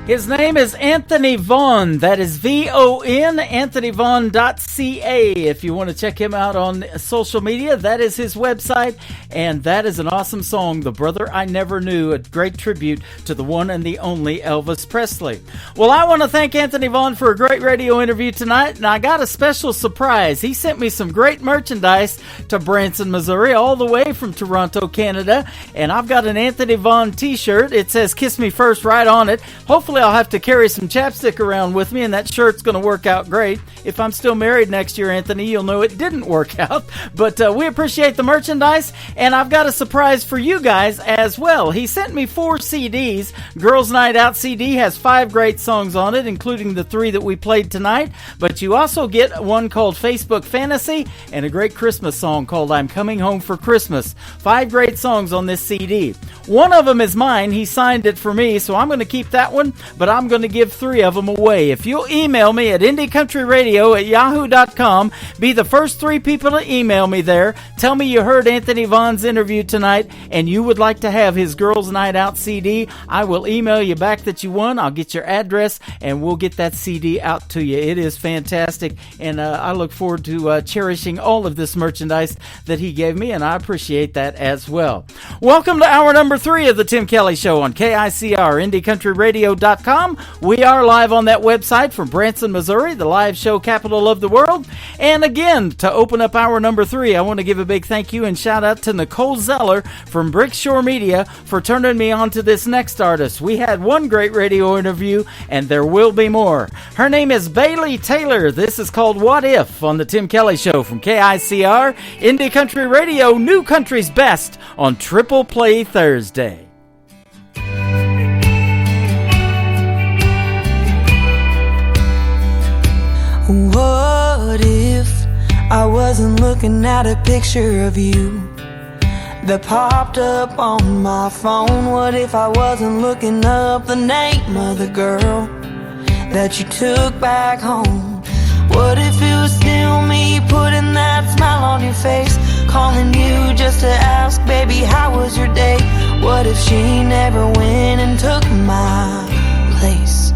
[SPEAKER 3] His name is Anthony Vaughn. That is VON, AnthonyVaughn.ca. If you want to check him out on social media, that is his website. And that is an awesome song, The Brother I Never Knew, a great tribute to the one and the only Elvis Presley. Well, I want to thank Anthony Vaughn for a great radio interview tonight, and I got a special surprise. He sent me some great merchandise to Branson, Missouri, all the way from Toronto, Canada, and I've got an Anthony Vaughn t-shirt. It says Kiss Me First right on it. Hopefully I'll have to carry some chapstick around with me, and that shirt's going to work out great. If I'm still married next year, Anthony, you'll know it didn't work out. But we appreciate the merchandise, and I've got a surprise for you guys as well. He sent me 4 CDs. Girls Night Out CD has 5 great songs on it, including the 3 that we played tonight. But you also get one called Facebook Fantasy and a great Christmas song called I'm Coming Home for Christmas. 5 great songs on this CD. One of them is mine. He signed it for me, so I'm going to keep that one, but I'm going to give 3 of them away. If you'll email me at IndieCountryRadio@yahoo.com, be the first 3 people to email me there. Tell me you heard Anthony Vaughn's interview tonight and you would like to have his Girls Night Out CD. I will email you back that you won. I'll get your address and we'll get that CD out to you. It is fantastic, and I look forward to cherishing all of this merchandise that he gave me, and I appreciate that as well. Welcome to hour number 3 of the Tim Kelly Show on KICR, IndieCountryRadio.com. We are live on that website from Branson, Missouri, the live show capital of the world. And again, to open up hour number 3, I want to give a big thank you and shout out to Nicole Zeller from Brickshore Media for turning me on to this next artist. We had one great radio interview, and there will be more. Her name is Bailey Taylor. This is called What If on the Tim Kelly Show from KICR, Indie Country Radio, New Country's Best on Triple Play Thursday.
[SPEAKER 19] What if I wasn't looking at a picture of you that popped up on my phone? What if I wasn't looking up the name of the girl that you took back home? What if it was still me putting that smile on your face, calling you just to ask, baby, how was your day? What if she never went and took my place?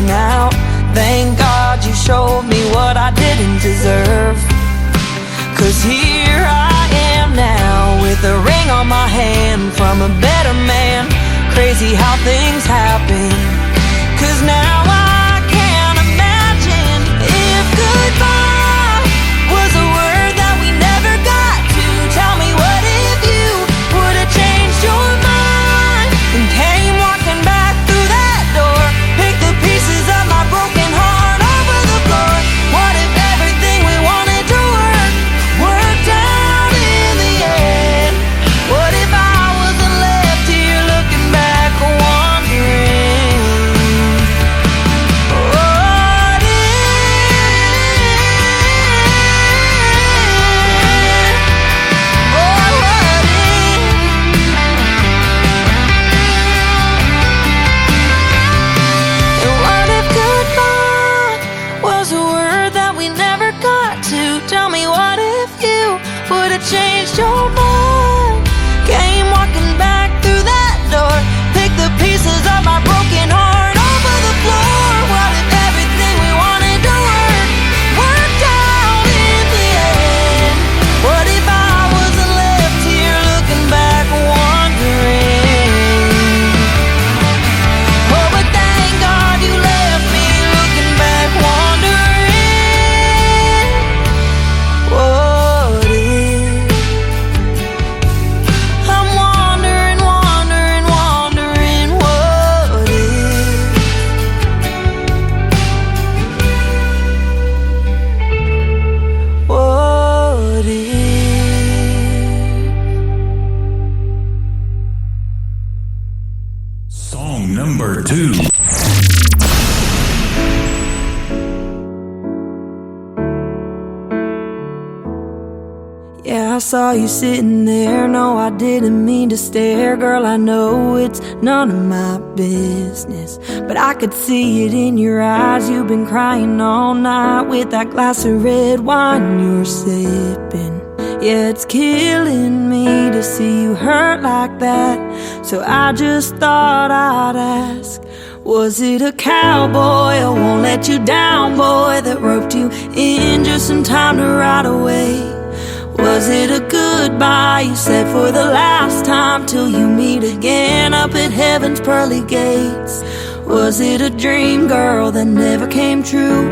[SPEAKER 19] falling out. Thank God you showed me what I didn't deserve. 'Cause here I am now with a ring on my hand from a better man. Crazy how things happen. 'Cause now I can't imagine if goodbye was a word that we never got to. Tell me, what if you would have changed your mind and came walking back through that door? Pick the pieces of my broken heart over the floor. What if everything we wanted to worked out in the end? What if I wasn't left here looking back, wondering? What if? Oh, what if? And what if goodbye was a word that we never got to? Tell me, what if you would have changed your mind? Came walking back through that door. Pick the pieces of my broken heart over the floor. What if everything we wanted to worked out in the end? What if I wasn't left here looking back, wondering? Oh, but thank God you left me looking back, wondering. What if? I'm wondering, wondering, wondering. What if? What if?
[SPEAKER 15] Song number 2.
[SPEAKER 19] Yeah, I saw you sitting there. No, I didn't mean to stare. Girl, I know it's none of my business, but I could see it in your eyes. You've been crying all night with that glass of red wine you're sipping. Yeah, it's killing me to see you hurt like that. So I just thought I'd ask, was it a cowboy, a won't let you down boy, that roped you in just in time to ride away? Was it a goodbye you said for the last time till you meet again up at heaven's pearly gates? Was it a dream, girl, that never came true?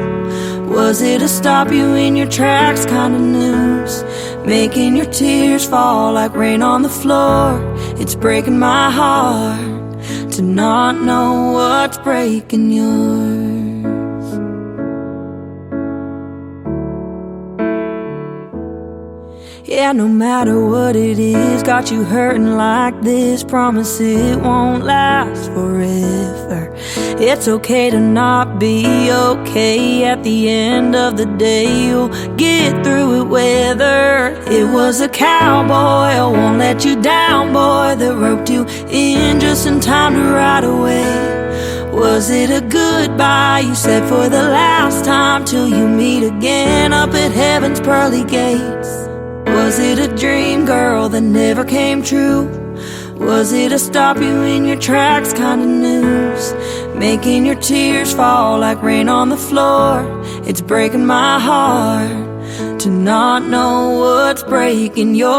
[SPEAKER 19] Was it a stop you in your tracks kind of news, making your tears fall like rain on the floor? It's breaking my heart to not know what's breaking yours. Yeah, no matter what it is, got you hurting like this. Promise it won't last forever. It's okay to not be okay. At the end of the day, you'll get through it whether it was a cowboy, or won't let you down boy, that roped you in just in time to ride away. Was it a goodbye you said for the last time till you meet again up at heaven's pearly gates? Was it a dream, girl, that never came true? Was it a stop you in your tracks kind of news, making your tears fall like rain on the floor? It's breaking my heart to not know what's breaking yours.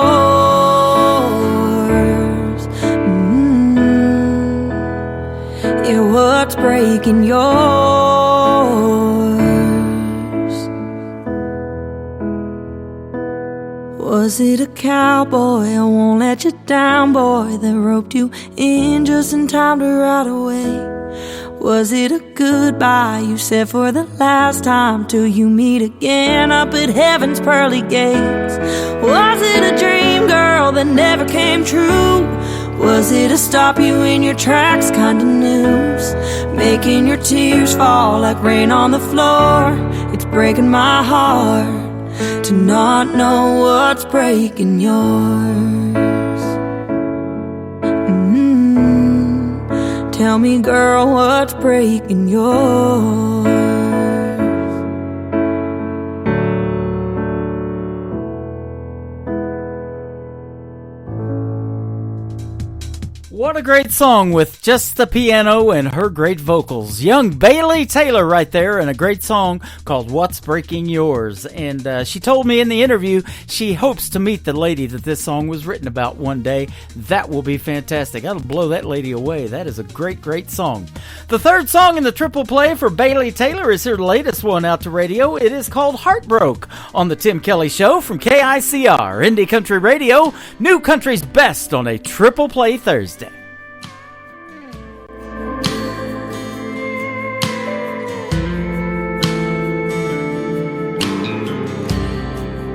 [SPEAKER 19] Yeah, what's breaking yours? Was it a cowboy, I won't let you down boy, that roped you in just in time to ride away? Was it a goodbye you said for the last time till you meet again up at heaven's pearly gates? Was it a dream, girl, that never came true? Was it a stop you in your tracks kind of news, making your tears fall like rain on the floor? It's breaking my heart to not know what's breaking yours. Tell me, girl, what's breaking yours?
[SPEAKER 3] What a great song with just the piano and her great vocals. Young Bailey Taylor right there, and a great song called What's Breaking Yours. And she told me in the interview she hopes to meet the lady that this song was written about one day. That will be fantastic. That'll blow that lady away. That is a great, great song. The third song in the triple play for Bailey Taylor is her latest one out to radio. It is called Heartbroke on the Tim Kelly Show from KICR, Indie Country Radio, New Country's best on a triple play Thursday.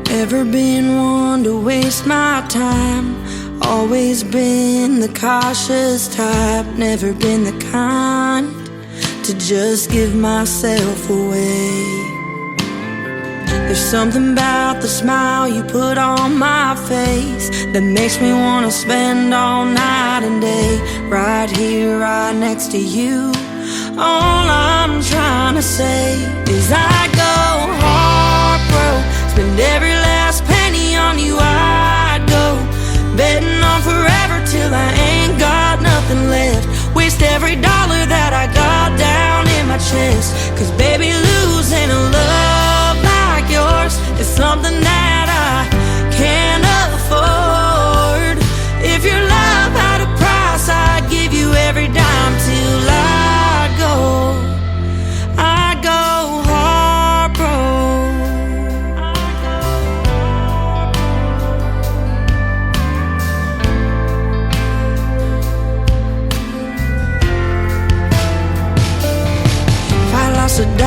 [SPEAKER 19] Ever been one to waste my time? Always been the cautious type. Never been the kind to just give myself away. There's something about the smile you put on my face that makes me want to spend all night and day right here, right next to you. All I'm trying to say is I go heartbroken, spend every last penny on you. I'd go betting on forever till I ain't got nothing left. Waste every dollar that I got down in my chest. Cause baby, losing a love like yours is something that I can't afford. If your love had a price, I'd give you every dime till I go. I go heartbroken. If I lost $1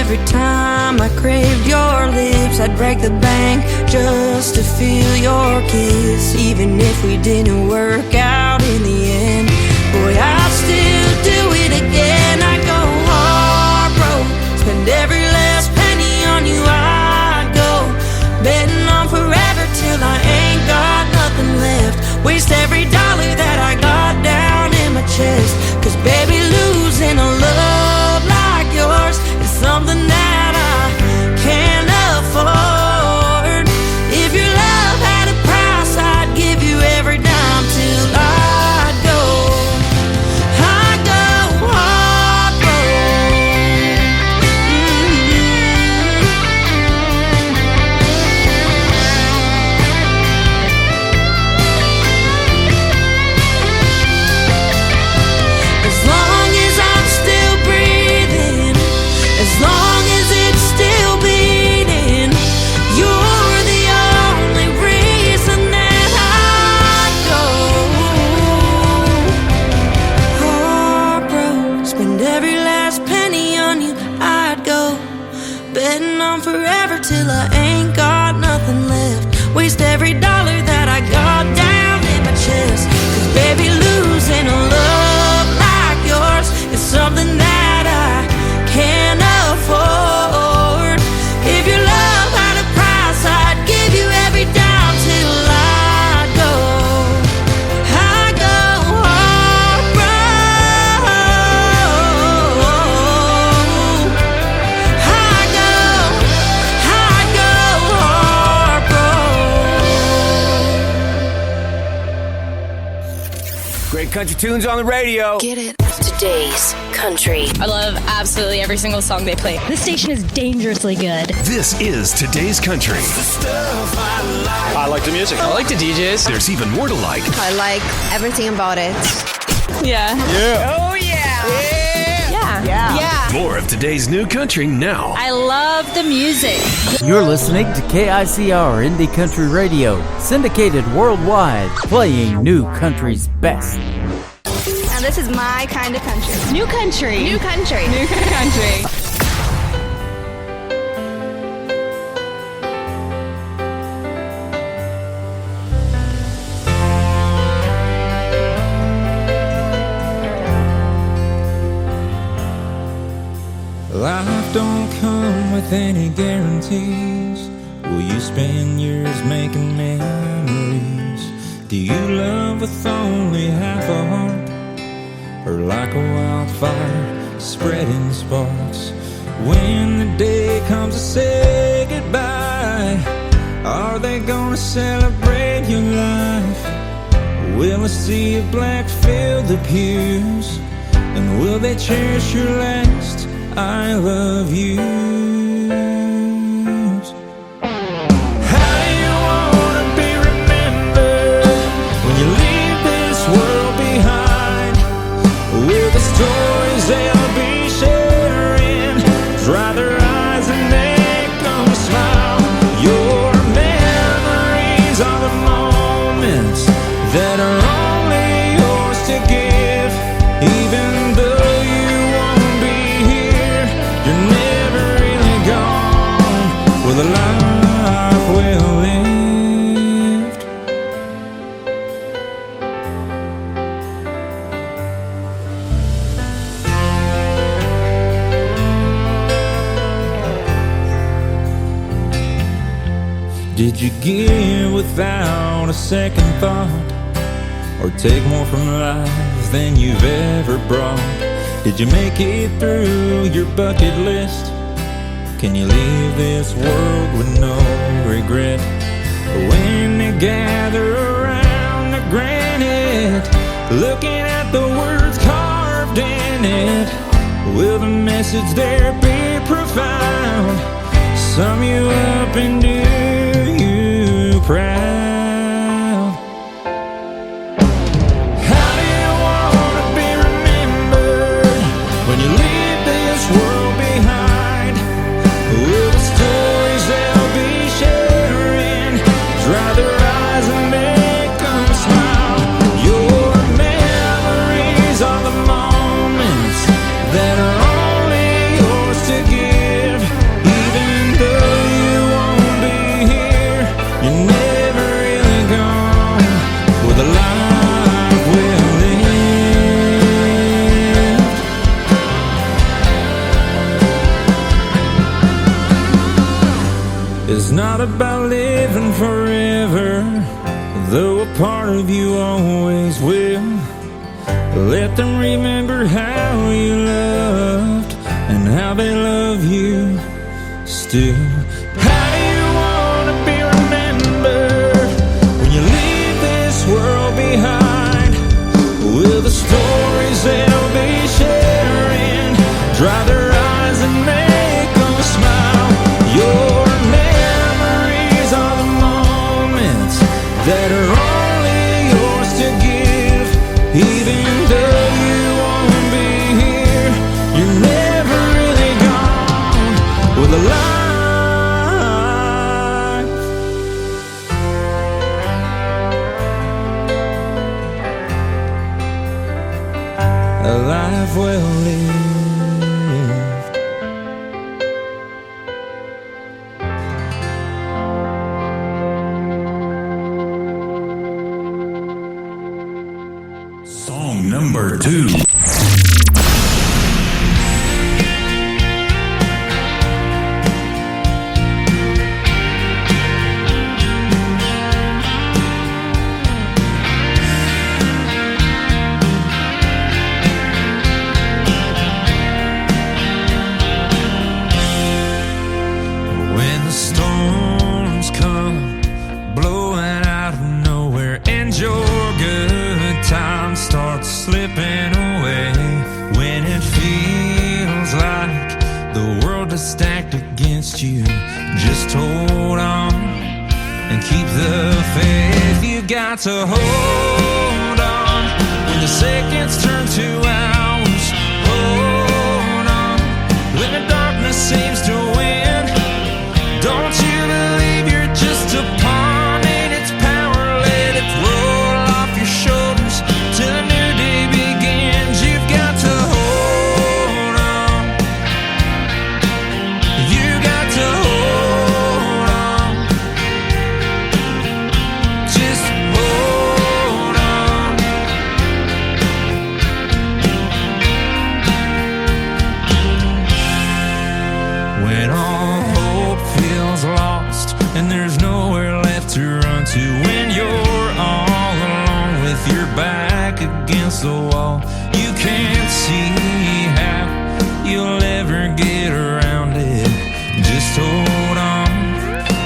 [SPEAKER 19] every time I craved your lips, I'd break the bank just to feel your kiss. Even if we didn't work out in the end, boy, I'd still do it again. I go heartbroken, spend every last penny on you. I'd go betting on forever till I ain't got nothing left. Waste every dollar that I got down in my chest. Cause baby, losing a love like yours is something that I can't afford. If your love had a price, I'd give you every dime till I'd go. I go As long as I'm still breathing, as long as it's still beating, you're the only reason that I go. Heartbroken, spend every last penny on you. I'd go betting on forever till I ain't got nothing left. Waste every dollar that I got down in my chest. Cause baby, losing a love like yours is something that I can't afford. If your love had a price, I'd give you every dime till I go. I go heartbroken. I go heartbroken.
[SPEAKER 15] Great country tunes on the radio.
[SPEAKER 14] Get it. Today's country.
[SPEAKER 16] I love absolutely every single song they play. This station is dangerously good.
[SPEAKER 15] This is Today's Country.
[SPEAKER 20] I like the music. I like the DJs.
[SPEAKER 15] There's even more to like.
[SPEAKER 16] I like everything about it. Yeah.
[SPEAKER 15] Yeah.
[SPEAKER 16] Oh, yeah. Yeah.
[SPEAKER 15] More of today's new country now.
[SPEAKER 16] I love the music.
[SPEAKER 3] You're listening to KICR Indie Country Radio, syndicated worldwide, playing New Country's best.
[SPEAKER 16] Now this is my kind of country. New country. New country. New country.
[SPEAKER 21] Life don't come with any guarantees. Will you spend years making memories? Do you love with only half a heart? Or like a wildfire spreading sparks? When the day comes to say goodbye, are they gonna celebrate your life? Will a sea of black fill the pews? And will they cherish your last I love you? How do you want to be remembered when you leave this world behind? Will the stories they'll be sharing dry their eyes and make them smile? Your memories are the moments that are only yours to give. Even though you won't be here, you're never really gone with a life well lived. Did you give without a second thought? Or take more from life than you've ever brought? Did you make it through your bucket list? Can you leave this world with no regret? When they gather around the granite, looking at the words carved in it, will the message there be profound? Sum you up and do you proud? It's not about living forever, though a part of you always will. Let them remember how you loved and how they love you still. How do you want to be remembered when you leave this world behind? Will the stories they'll be sharing dry their eyes and make them smile? Your that are only yours to give. Even though you won't be here, you're never really gone with a life well lived.
[SPEAKER 13] Number 2.
[SPEAKER 21] When the storms come blowing out of nowhere and your good time starts slipping away, when it feels like the world is stacked against you, just hold on and keep the faith. You got to hold on when the seconds turn to hours. Hold on when the darkness seems to win. Don't you believe you're just a pawn in its power? Let it roll off your shoulders till a new day begins. You've got to hold on. You got to hold on. Just hold on. When all hope feels lost and there's nowhere left to run to, when you're all alone with your back against the wall, you can't see how you'll ever get around it. Just hold on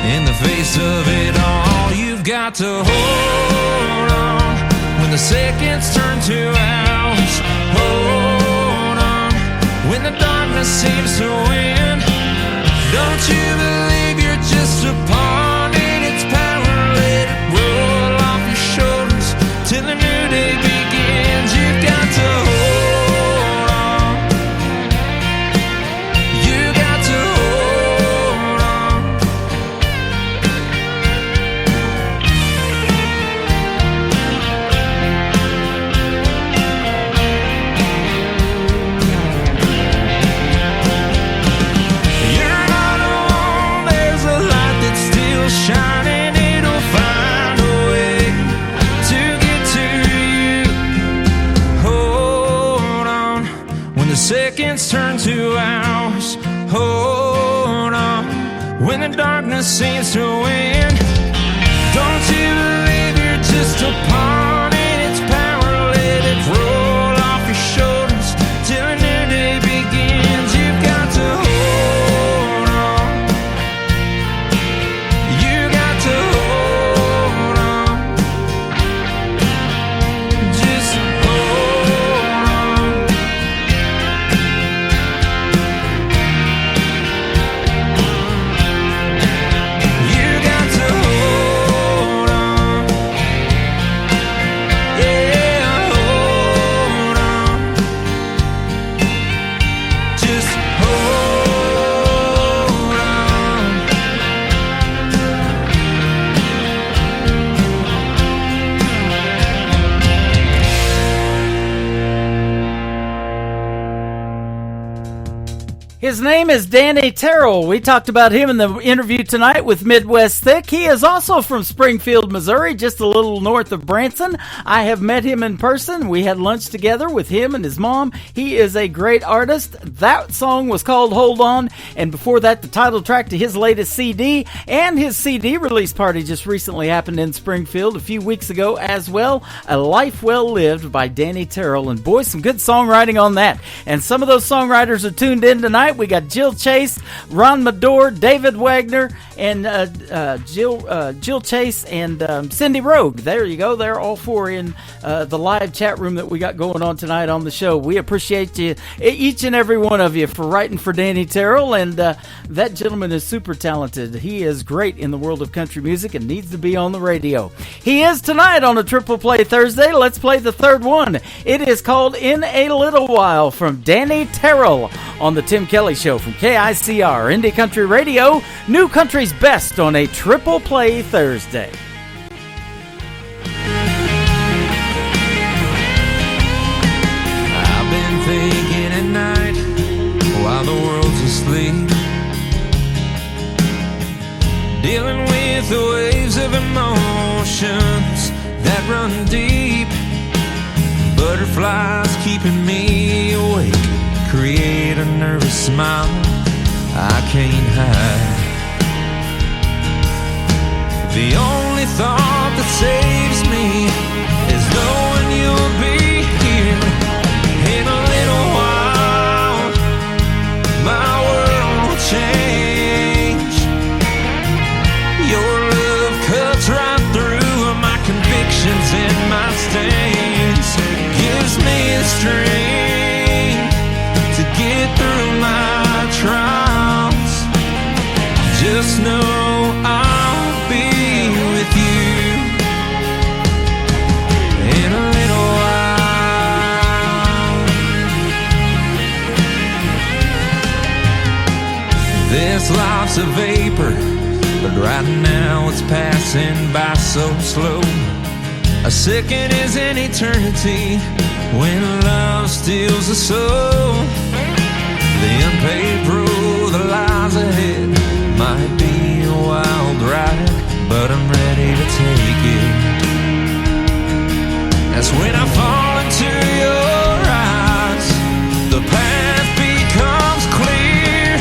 [SPEAKER 21] in the face of it all. You've got to hold on seconds turn to hours. Hold on when the darkness seems to win. Don't you believe you're just a pawn in its power? Let it roll off your shoulders till the new day begins. You've got to hold on. You got to hold on. You're not alone. There's a light that's still shining. It'll find a way to get to you. Hold on when the seconds turn to hours. Hold on when the darkness seems to win. Don't you believe you're just a pawn in its power? Let it roll off your shoulders till a new day begins. You've got to hold on. You got to hold on. Just hold on. You got to hold on. Yeah, hold on. Just hold on.
[SPEAKER 3] His name is Danny Terrell. We talked about him in the interview tonight with Midwest Thick. He is also from Springfield, Missouri, just a little north of Branson. I have met him in person. We had lunch together with him and his mom. He is a great artist. That song was called Hold On, and before that, the title track to his latest CD, and his CD release party just recently happened in Springfield a few weeks ago as well. A Life Well Lived by Danny Terrell, and boy, some good songwriting on that. And some of those songwriters are tuned in tonight. We got Jill Chase, Ron Medor, David Wagner, and Jill Chase and Cindy Rogue. There you go. They're all four in the live chat room that we got going on tonight on the show. We appreciate you, each and every one of you, for writing for Danny Terrell. And that gentleman is super talented. He is great in the world of country music and needs to be on the radio. He is tonight on a Triple Play Thursday. Let's play the third one. It is called In a Little While from Danny Terrell on the Tim Kelly Show from KICR Indie Country Radio, New Country's best on a Triple Play Thursday.
[SPEAKER 21] I've been thinking at night while the world's asleep, dealing with the waves of emotions that run deep. Butterflies keeping me awake, create a nervous smile I can't hide. The only thought that saves me is knowing you'll be here in a little while. My world will change. Your love cuts right through my convictions and my stains. Gives me the strength to get through my trials. Just know I'll be with you in a little while. This life's a vapor, but right now it's passing by so slow. A second is an eternity when love steals the soul. The unpaved road that lies ahead might be a wild ride, but I'm ready to take it. That's when I fall into your eyes. The path becomes clear.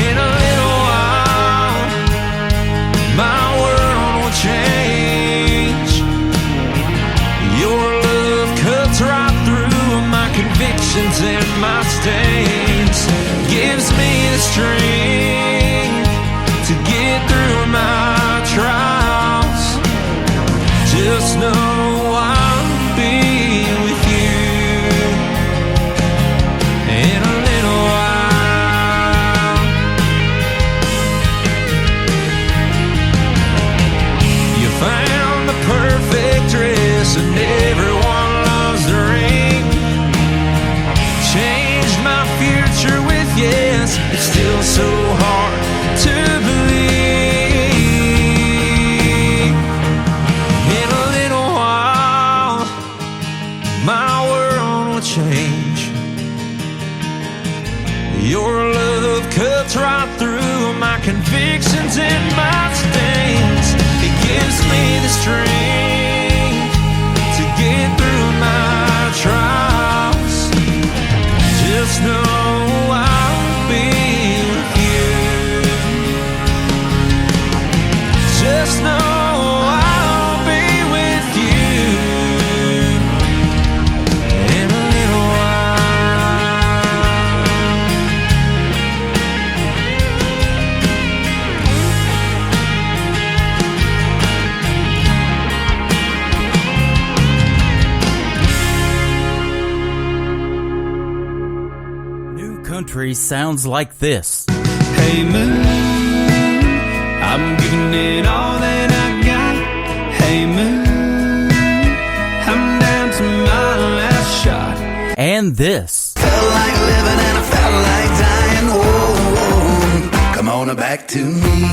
[SPEAKER 21] In a little while, my world will change. Your love cuts right through my convictions and my stains. Gives me the strength to get through my trials. Just know I'll be convictions in my stings. It gives me the strength to get through my trials. Just know I'll be with you. Just know I'll be with you in a little
[SPEAKER 3] Country sounds like this.
[SPEAKER 21] Hey moon, I'm giving it all that I got. Hey moon, I'm down to my last shot.
[SPEAKER 3] And this.
[SPEAKER 1] Felt like living and I felt like dying. Oh, come on back to me.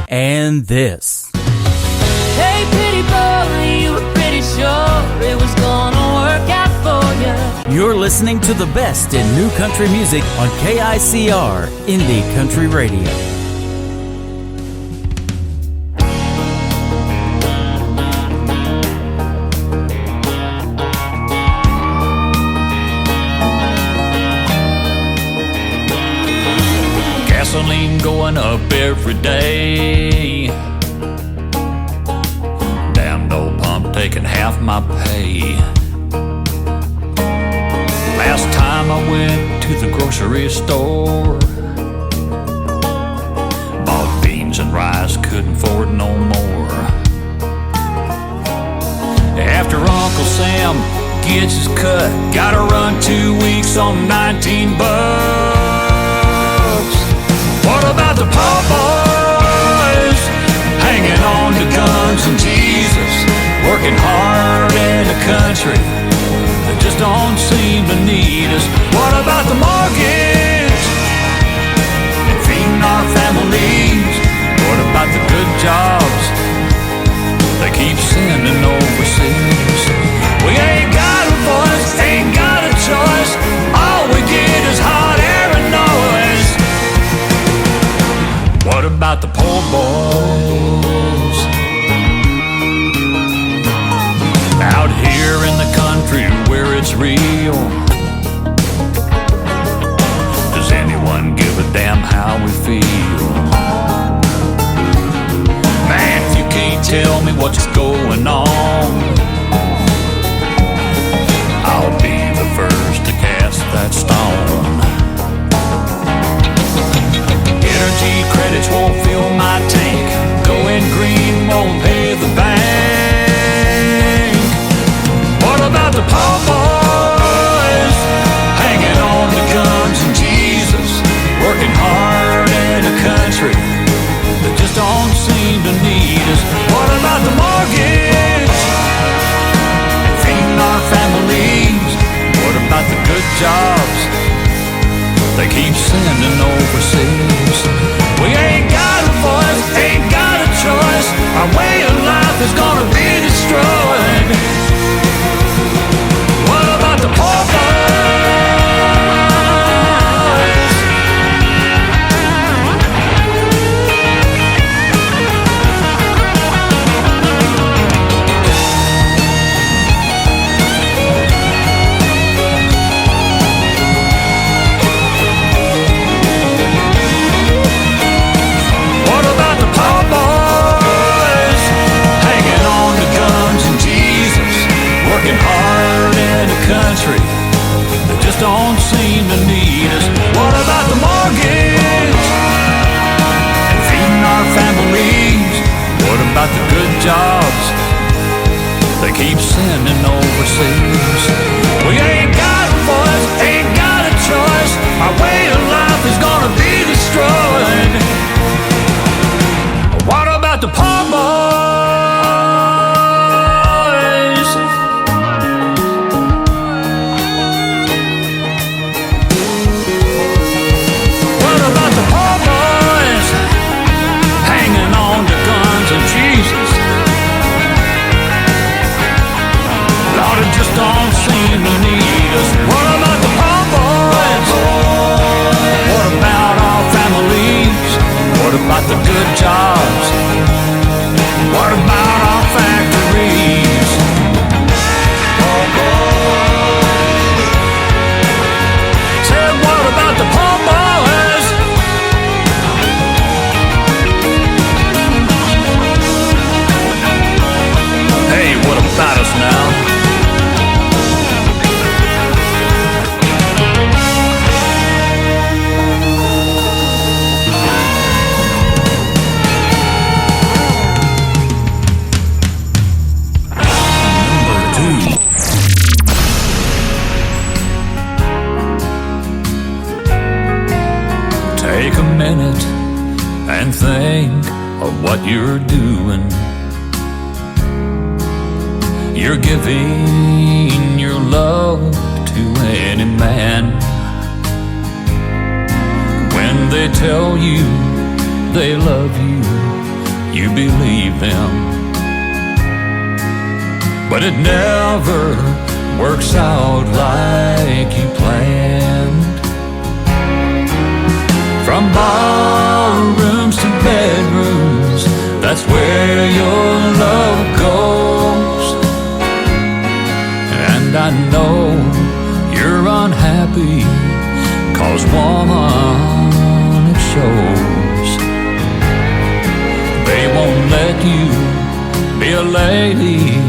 [SPEAKER 3] And this.
[SPEAKER 2] Hey pretty boy, you were pretty sure it was gonna work out for you.
[SPEAKER 3] You're listening to the best in new country music on KICR Indie Country Radio.
[SPEAKER 1] Gasoline going up every day. Damn old pump taking half my pay. Last time I went to the grocery store, bought beans and rice, couldn't afford no more. After Uncle Sam gets his cut, gotta run 2 weeks on 19 bucks. What about the poor boys hanging on to guns and Jesus, working hard in the country? They just don't seem to need us. What about the mortgage and feeding our families? What about the good jobs they keep sending overseas? We ain't got a voice, ain't got a choice. All we get is hot air and noise. What about the poor boys out here in the country where it's real? Does anyone give a damn how we feel? Man, if you can't tell me what's going on, I'll be the first to cast that stone. Energy credits won't fill my tank, going green won't pay the bank. What about the poor boys hanging on to guns and Jesus, working hard in a country that just don't seem to need us? What about the mortgage and feeding our families? What about the good jobs they keep sending overseas? We ain't got a voice, ain't got a choice. Our way of life is gonna be destroyed. What about the poor country that just don't seem to need us? What about the mortgage and feeding our families? What about the good jobs they keep sending overseas? We ain't got a voice, ain't got a choice. Our way of life is gonna be destroyed. What about the poor boys? Jesus, Lord, it just don't seem to need us. What about the poor boys? What about our families?
[SPEAKER 4] country.
[SPEAKER 6] Take a minute and think of what you're doing. You're giving your love to any man. When they tell you they love you, you believe them. But it never works out like you planned. From bar rooms to bedrooms, that's where your love goes. And I know you're unhappy, 'cause woman, it shows. They won't let you be a lady,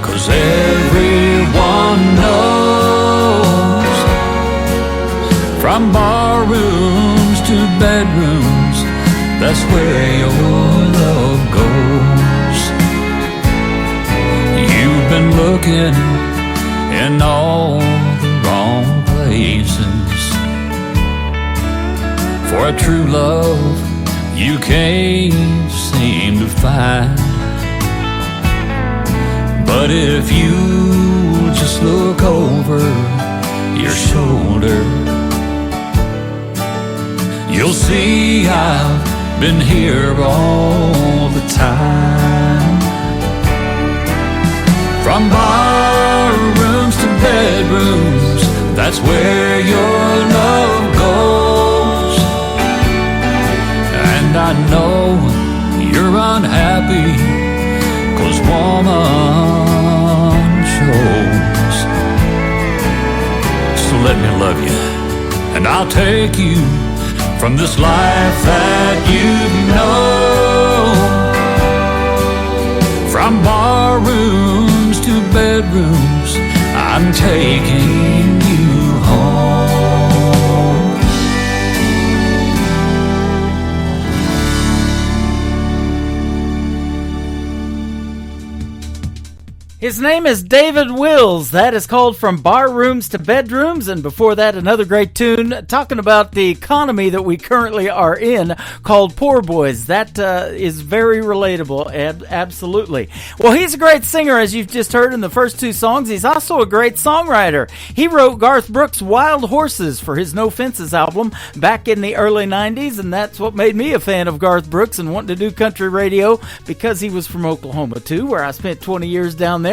[SPEAKER 6] 'cause everyone knows. From bar rooms to bedrooms, that's where your love goes. You've been looking in all the wrong places for a true love you can't seem to find. But if you just look over your shoulder, you'll see I've been here all the time. From bar rooms to bedrooms, that's where your love goes. And I know you're unhappy, 'cause woman shows. So let me love you, and I'll take you from this life that you know. From bar rooms to bedrooms, I'm taking you home.
[SPEAKER 3] His name is David Wills. That is called From Bar Rooms to Bedrooms. And before that, another great tune talking about the economy that we currently are in called Poor Boys. That is very relatable. Absolutely. Well, he's a great singer, as you've just heard in the first two songs. He's also a great songwriter. He wrote Garth Brooks' Wild Horses for his No Fences album back in the early 90s. And that's what made me a fan of Garth Brooks and wanting to do country radio, because he was from Oklahoma, too, where I spent 20 years down there.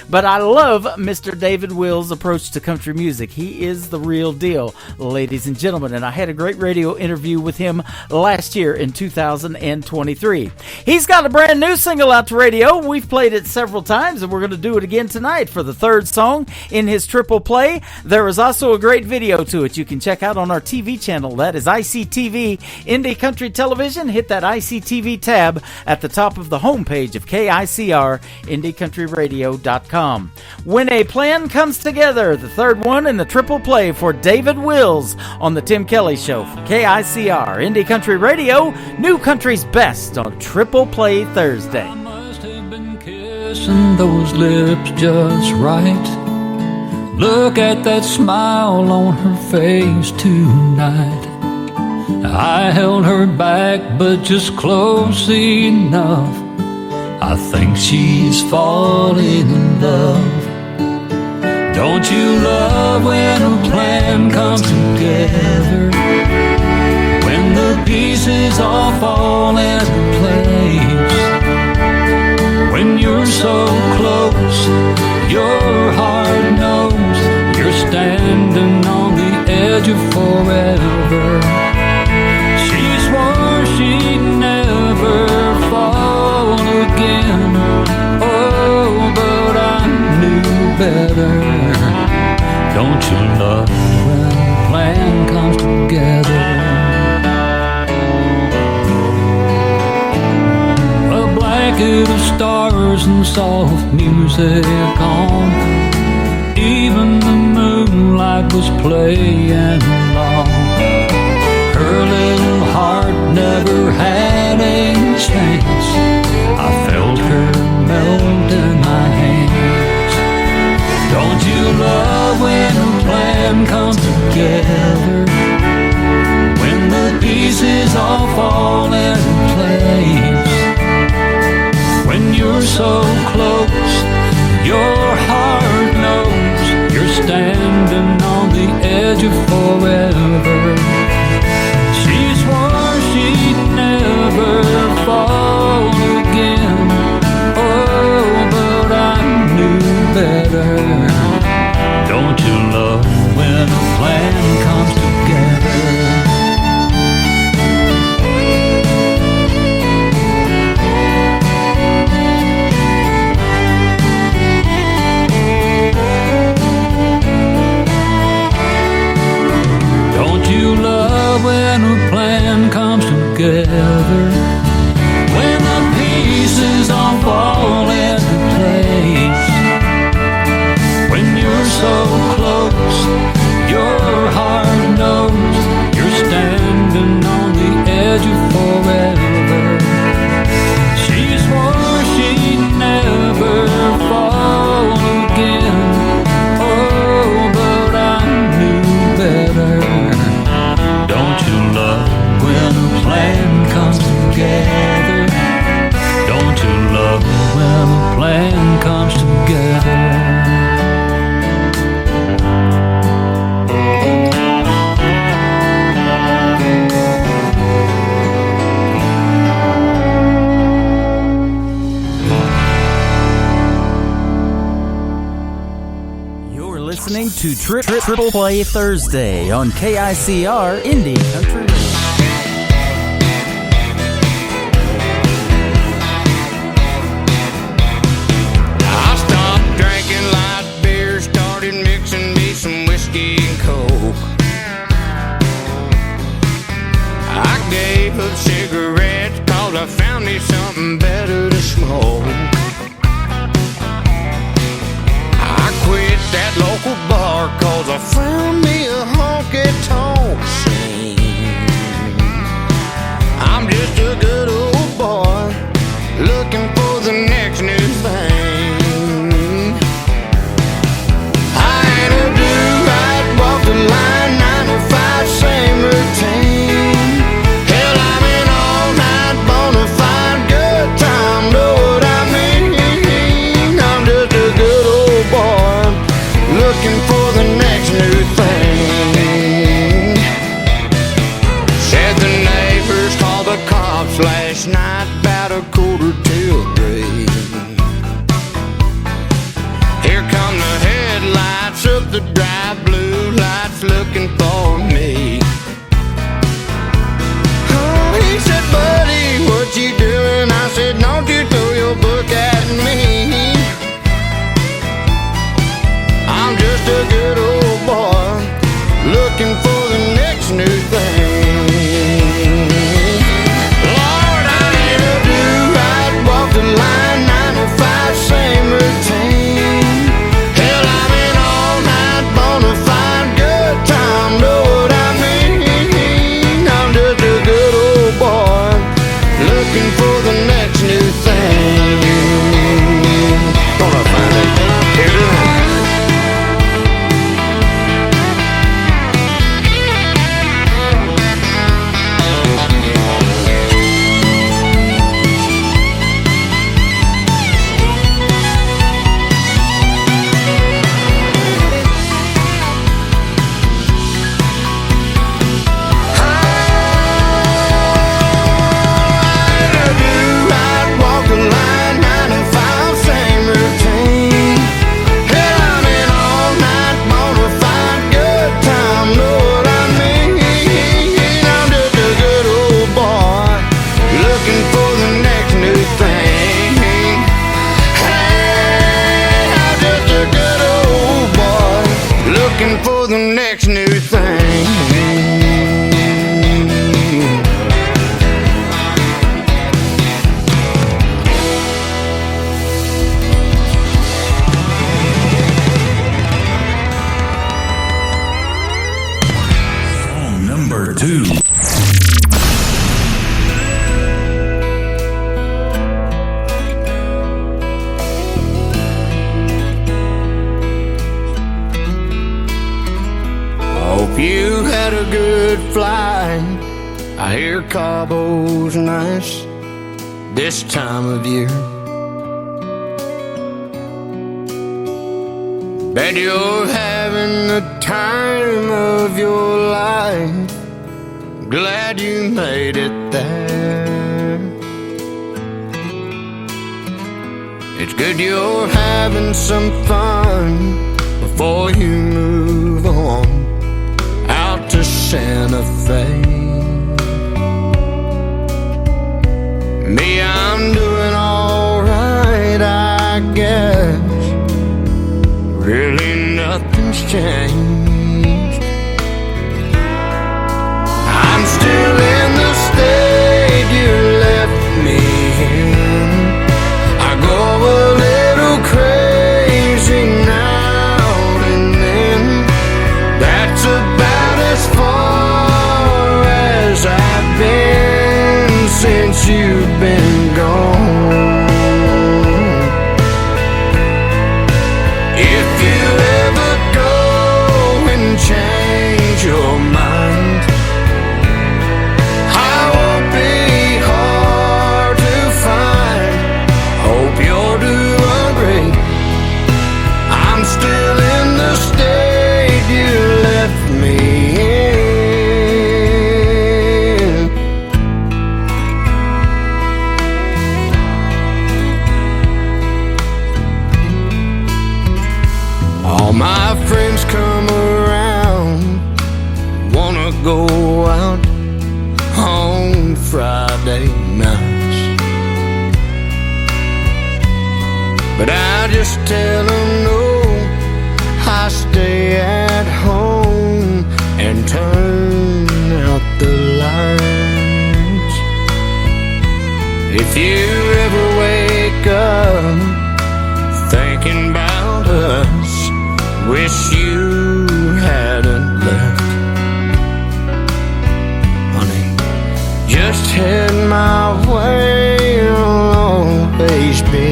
[SPEAKER 3] But I love Mr. David Wills' approach to country music. He is the real deal, ladies and gentlemen, and I had a great radio interview with him last year in 2023. He's got a brand new single out to radio. We've played it several times, and we're going to do it again tonight for the third song in his triple play. There is also a great video to it you can check out on our TV channel. That is ICTV Indie Country Television. Hit that ICTV tab at the top of the homepage of KICR Indie Country Radio. When a Plan Comes Together, the third one in the triple play for David Wills on the Tim Kelly Show for KICR Indie Country Radio, New Country's Best on Triple Play Thursday.
[SPEAKER 6] I must have been kissing those lips just right. Look at that smile on her face tonight. I held her back, but just close enough. I think she's falling in love. Don't you love when a plan comes together? When the pieces all fall into place. When you're so close, your heart knows you're standing on the edge of forever. She swore she'd never fall again. Oh, but I knew better. Don't you love when a plan comes together? A blanket of stars and soft music on. Even the moonlight was playing along. Her little heart never had a chance. I felt her melt in my hands. plan comes together, when the pieces all fall into place, when you're so close, your heart knows you're standing on the edge of forever. She swore she'd never fall again. Oh, but I knew better. Don't you love when a plan comes together? You love when a plan comes together, when the pieces all fall into place, when you're so close, your heart knows you're standing on the edge of forever. She swore she'd never fall again. Oh, but I knew better. Don't you love when a plan comes together? Don't you love when a plan comes together?
[SPEAKER 3] You're listening to Triple Play Thursday on KICR Indie Country Radio.
[SPEAKER 18] I stopped drinking light beer, started mixing me some whiskey and coke. I gave up cigarettes cause I found me something better to smoke. I quit that local bar cause I found me a honky-tonk scene. I'm just a good old boy looking for the next new thing. I ain't a do-right, walk the line, 9 to 5, same routine. Hell, I'm an all-night bona fide good time, know what I mean? I'm just a good old boy looking for the next new thing. Said the neighbors called the cops last night about 2:45. Here come the headlights of the drive, blue lights looking for me. Oh, he said, buddy, what you doing? I said, don't you throw your book at me. I'm just a good old boy looking for the next new thing. Lord, I ain't a do-right, walk the line, 9 to 5, same routine. Hell, I'm an all-night bona fide good time, know what I mean? I'm just a good old boy looking for the next new thing. Gonna find it here tonight. For the next new thing.
[SPEAKER 13] Song number 2.
[SPEAKER 18] had a good flight. I hear Cabo's nice this time of year. Bet you're having the time of your life. Glad you made it there. It's good you're having some fun before you move on out to Santa Fe. Me, I'm doing alright, I guess. Really nothing's changed. I'm still in the state you left me in. I go a little crazy now and then. That's about as far as I've been since you've been gone. If you ever go and change your mind, I won't be hard to find. Hope you're doing great. I'm still in the state you left me in. All my friends come around, wanna go out on Friday nights, but I just tell them no, I stay at home and turn out the lights. If you ever wake up thinking about us, wish you hadn't left, honey, just head my way, I'll always be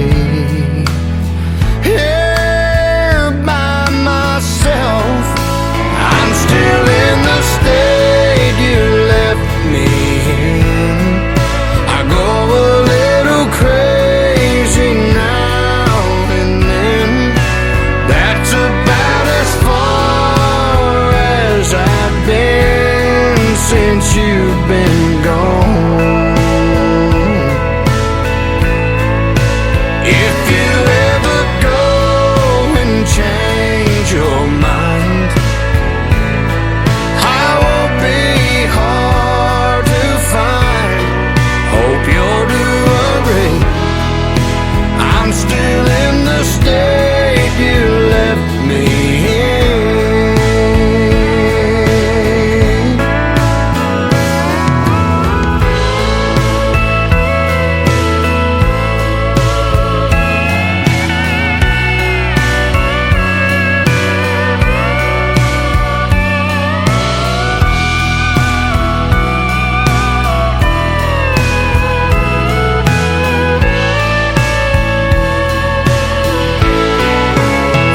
[SPEAKER 18] here by myself. I'm still in the state you left me in. I go a little crazy now and then. That's about as far as I've been since you've been gone. If you ever go and change your mind, I won't be hard to find. Hope you're doing great. I'm still in the state you left me in.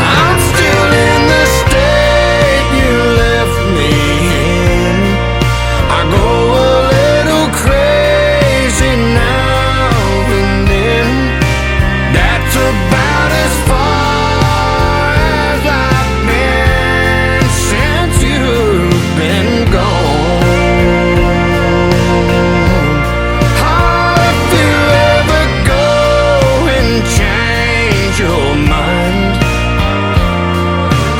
[SPEAKER 18] I'm still in the state you left me in. I go a little crazy now and then. That's about as far as I've been since you've been gone. Oh, if you ever go and change your mind,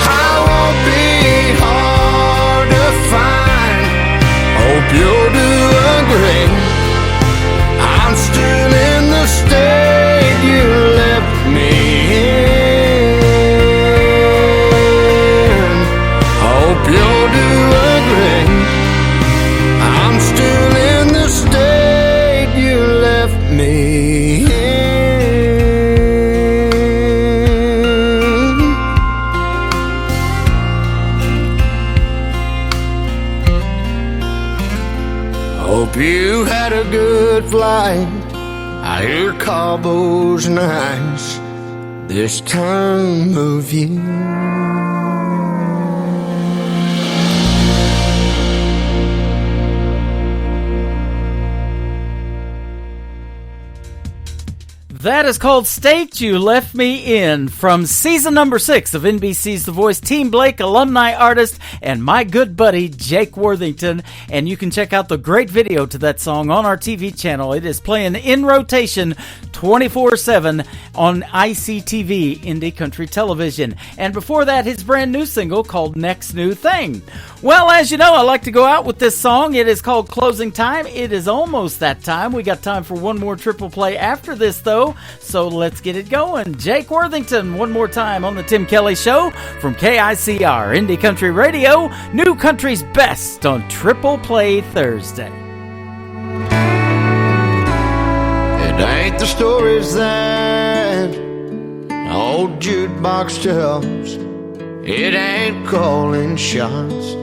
[SPEAKER 18] I won't be hard to find. Hope you're doing great. I'm still in the state you left me in. Hope you're doing great. I'm still in the state you left me in. Hope you had a good flight. I hear Cabo's nice this time of year.
[SPEAKER 3] That is called State You Left Me In from season number 6 of NBC's The Voice. Team Blake, alumni artist, and my good buddy Jake Worthington. And you can check out the great video to that song on our TV channel. It is playing in rotation 24/7 on ICTV, Indie Country Television. And before that, his brand new single called Next New Thing. Well, as you know, I like to go out with this song. It is called Closing Time. It is almost that time. We got time for one more triple play after this, though. So let's get it going. Jake Worthington, one more time on the Tim Kelly Show from KICR, Indie Country Radio, New Country's Best on Triple Play Thursday.
[SPEAKER 12] It ain't the stories that old jukebox tells. It ain't calling shots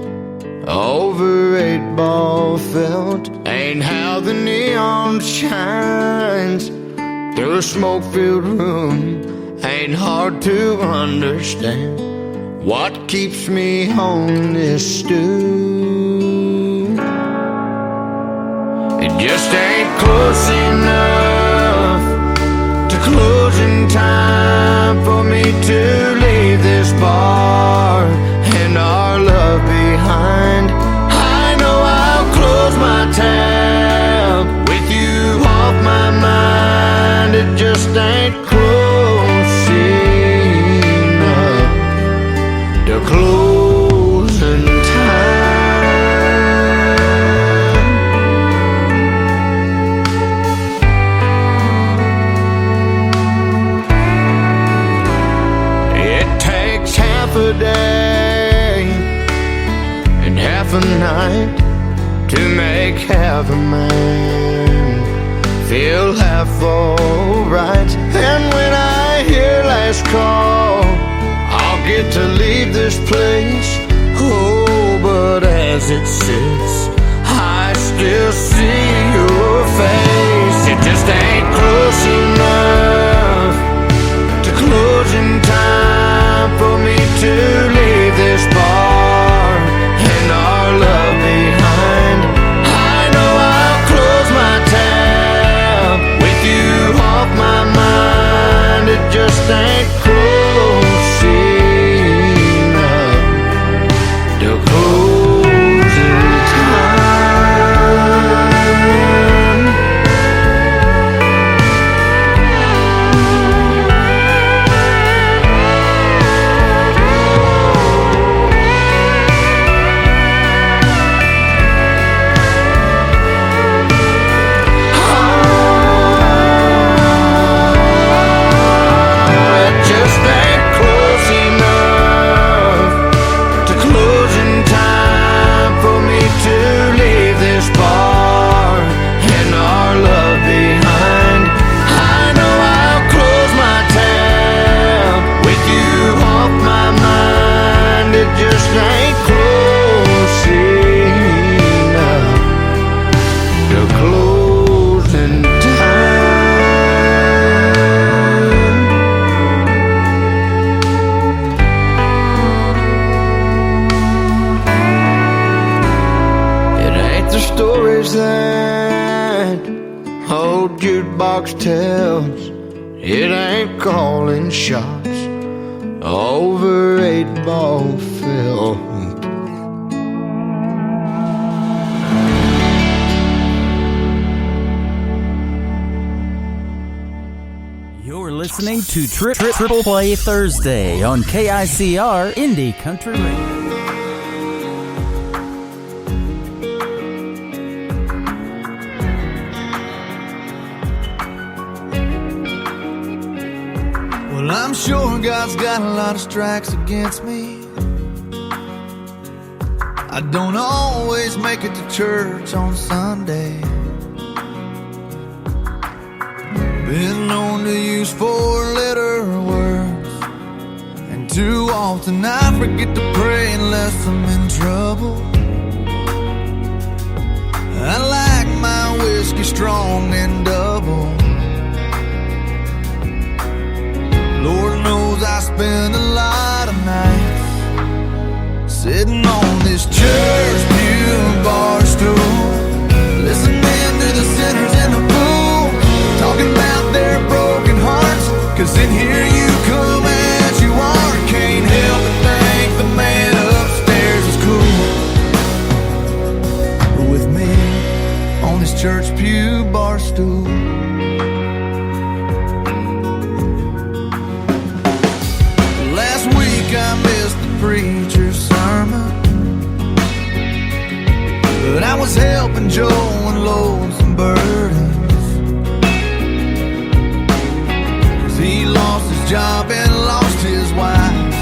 [SPEAKER 12] over 8-ball felt. Ain't how the neon shines through a smoke-filled room. Ain't hard to understand what keeps me on this stew. It just ain't close enough to closing time for me to leave this bar and our love behind. I know I'll close my tab with you off my mind. It just ain't close enough to closing time. It takes half a day and half a night to make half a man feel half alright. And when I hear last call, I'll get to leave this place. Oh, but as it sits, I still see your face. It just ain't close enough to closing time for me to leave this bar and our love behind. I know I'll close my tab with you off my mind. It just ain't close enough to closing time. It just ain't close enough to closing time for me to leave this bar and our love behind. I know I'll close my tab with you off my mind. It just ain't close enough to closing time. It ain't the stories that old jukebox tells. It ain't calling shots over 8-ball felt.
[SPEAKER 3] You're listening to Triple Play Thursday on KICR, Indie Country Radio.
[SPEAKER 10] Well, I'm sure God's got a lot of strikes against me. I don't always make it to church on Sunday. Been known to use 4-letter words, and too often I forget to pray unless I'm in trouble. I like my whiskey strong and double. Lord knows I spend a lot of nights sitting on this church pew bar stool, listening to the sinners in the pool talking about their broken preacher's sermon, but I was helping Joe unload some burdens, 'cause he lost his job and lost his wife.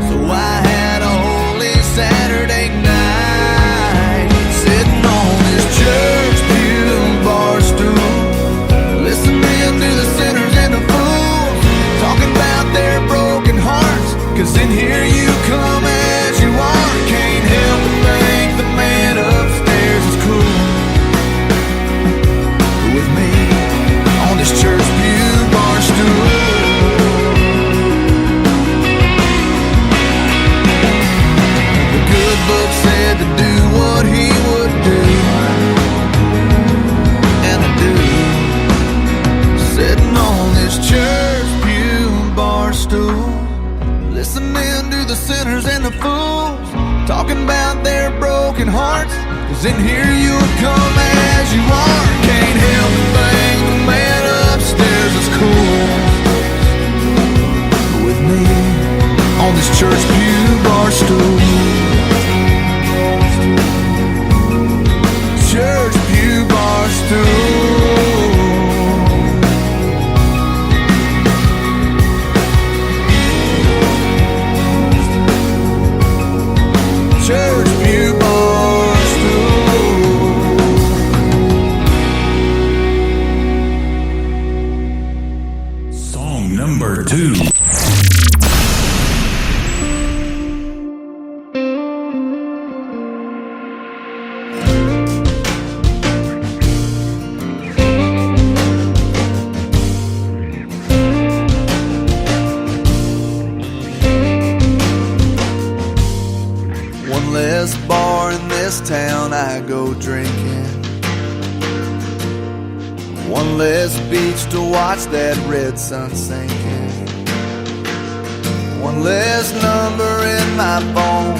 [SPEAKER 10] So I had a holy Saturday night, sitting on this church pew bar stool, listening to the sinners and the fools talking about their broken hearts. 'Cause in here you come as you are, can't help but think the man upstairs is cool with me on this church pew bar stool. The good book said to do what he would do, and I do, sitting on this church pew bar stool, listening to the sinners and the fools talking about their broken hearts. 'Cause in here you come as you are, can't help but think the man upstairs is cool with me on this church pew bar stool. Church pew bar stool. Church pew bar stool.
[SPEAKER 15] Song number 2.
[SPEAKER 10] One less bar in this town I go drinking, one less beach to watch that red sun sinking, one less number in my phone,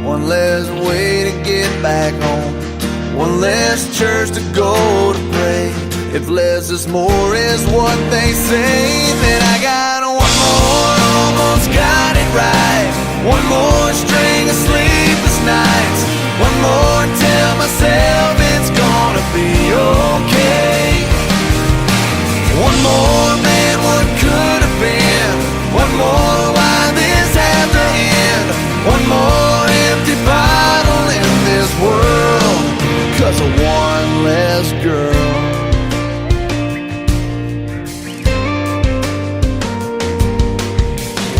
[SPEAKER 10] one less way to get back home, one less church to go to pray. If less is more is what they say, then I got one more, almost got it right. One more string of sleepless nights, one more tell myself it's gonna be okay. One more, man, what could have been? One more, why this had to end? One more empty bottle in this world, 'cause of one less girl.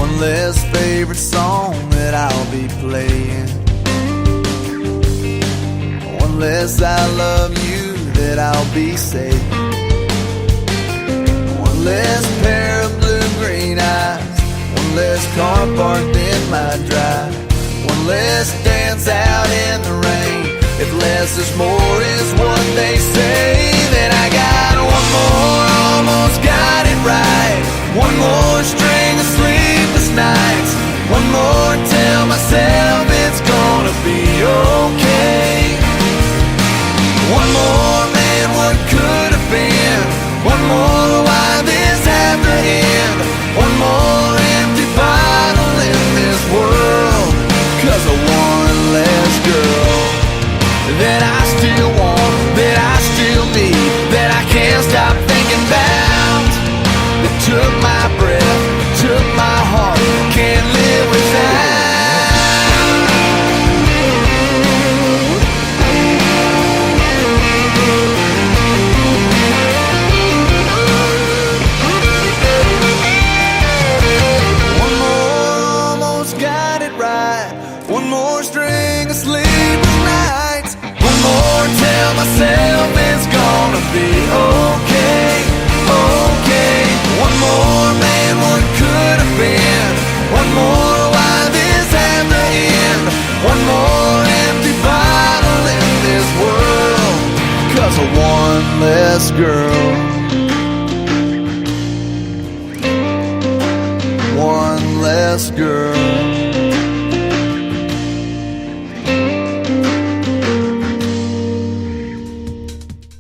[SPEAKER 10] One less favorite song that I'll be playing, one less I love you that I'll be saying, one less pair of blue-green eyes, one less car parked in my drive, one less dance out in the rain. If less is more is what they say, then I got one more, almost got it right. One more string of sleepless nights, one more tell myself it's gonna be okay. One more, man, what could have been? One more, why this had to end? One more empty bottle in this world, 'cause of one less girl that I still want, that I still need, that I can't stop thinking about, that took my breath, took my heart, can't live without. One more, almost got it right. One more string of sleepless nights, one more tell myself it's gonna be okay, okay. One more, man, what could have been? One more, why this had to end? One more empty bottle in this world, 'cause of one less girl. One less girl.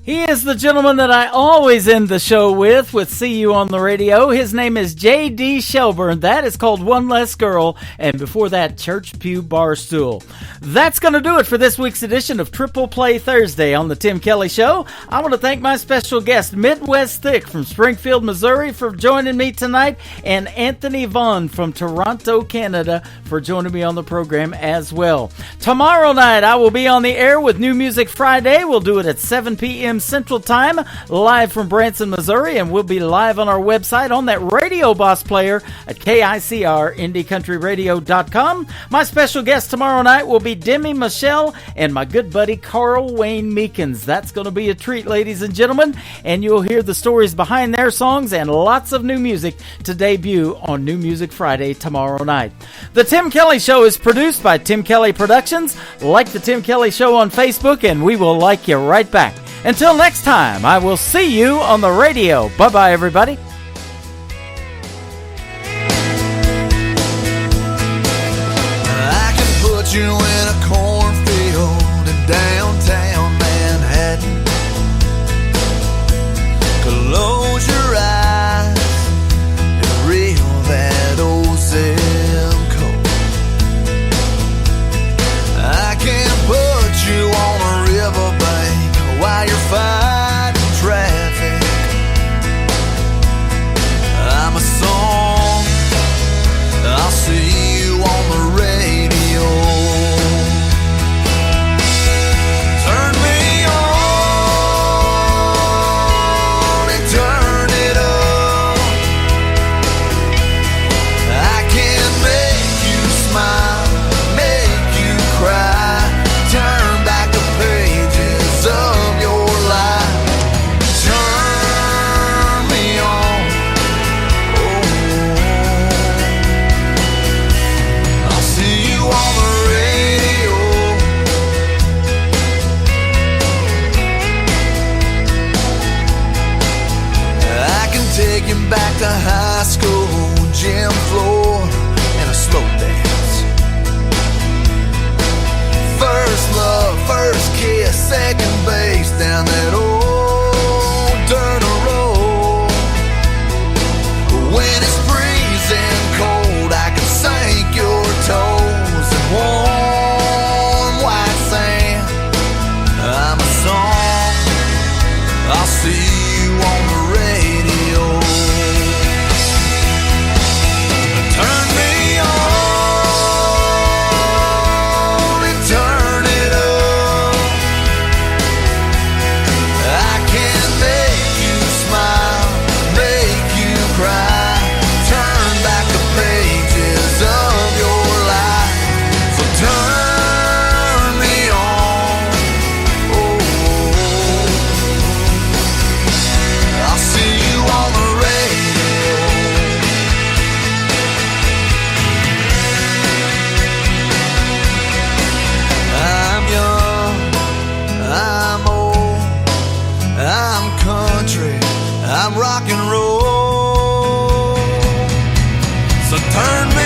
[SPEAKER 3] He is the a gentleman that I always end the show with See You on the Radio. His name is J.D. Shelburne. That is called One Less Girl. And before that, Church Pew Barstool. That's going to do it for this week's edition of Triple Play Thursday on the Tim Kelly Show. I want to thank my special guest, Midwest Thick from Springfield, Missouri, for joining me tonight, and Anthony Vaughn from Toronto, Canada, for joining me on the program as well. Tomorrow night, I will be on the air with New Music Friday. We'll do it at 7 p.m. Central Time, live from Branson, Missouri, and we'll be live on our website on that Radio Boss player at KICR-IndieCountryRadio.com. My special guest tomorrow night will be Demi Michelle and my good buddy Carl Wayne Meekins. That's going to be a treat, ladies and gentlemen, and you'll hear the stories behind their songs and lots of new music to debut on New Music Friday tomorrow night. The Tim Kelly Show is produced by Tim Kelly Productions. Like the Tim Kelly Show on Facebook, and we will like you right back. Until next time, I will see you on the radio. Bye-bye, everybody.
[SPEAKER 10] I can put you in a cornfield in downtown Manhattan. Close your eyes and reel that old zip code. I can put you on a riverbank while you're fighting traffic. I'm a song, I'll see you on the radio. Turn me on and turn it up. I can make you smile, make you cry, turn back the pages of your life. Turn me on, oh, I'll see you on the radio. I can take you back to high school, gym floor, and a slow dance. First love, first kiss, second base down that old dirt road. When it's freezing cold, I can sink your toes in warm white sand. I'm a song, I'll see you on the radio. Turn me on and turn it up. I can make you smile, make you cry, turn back the pages of your life. So turn me on, oh, I'll see you on the radio. I'm young, I'm old, I'm country, I'm rock and roll. So turn me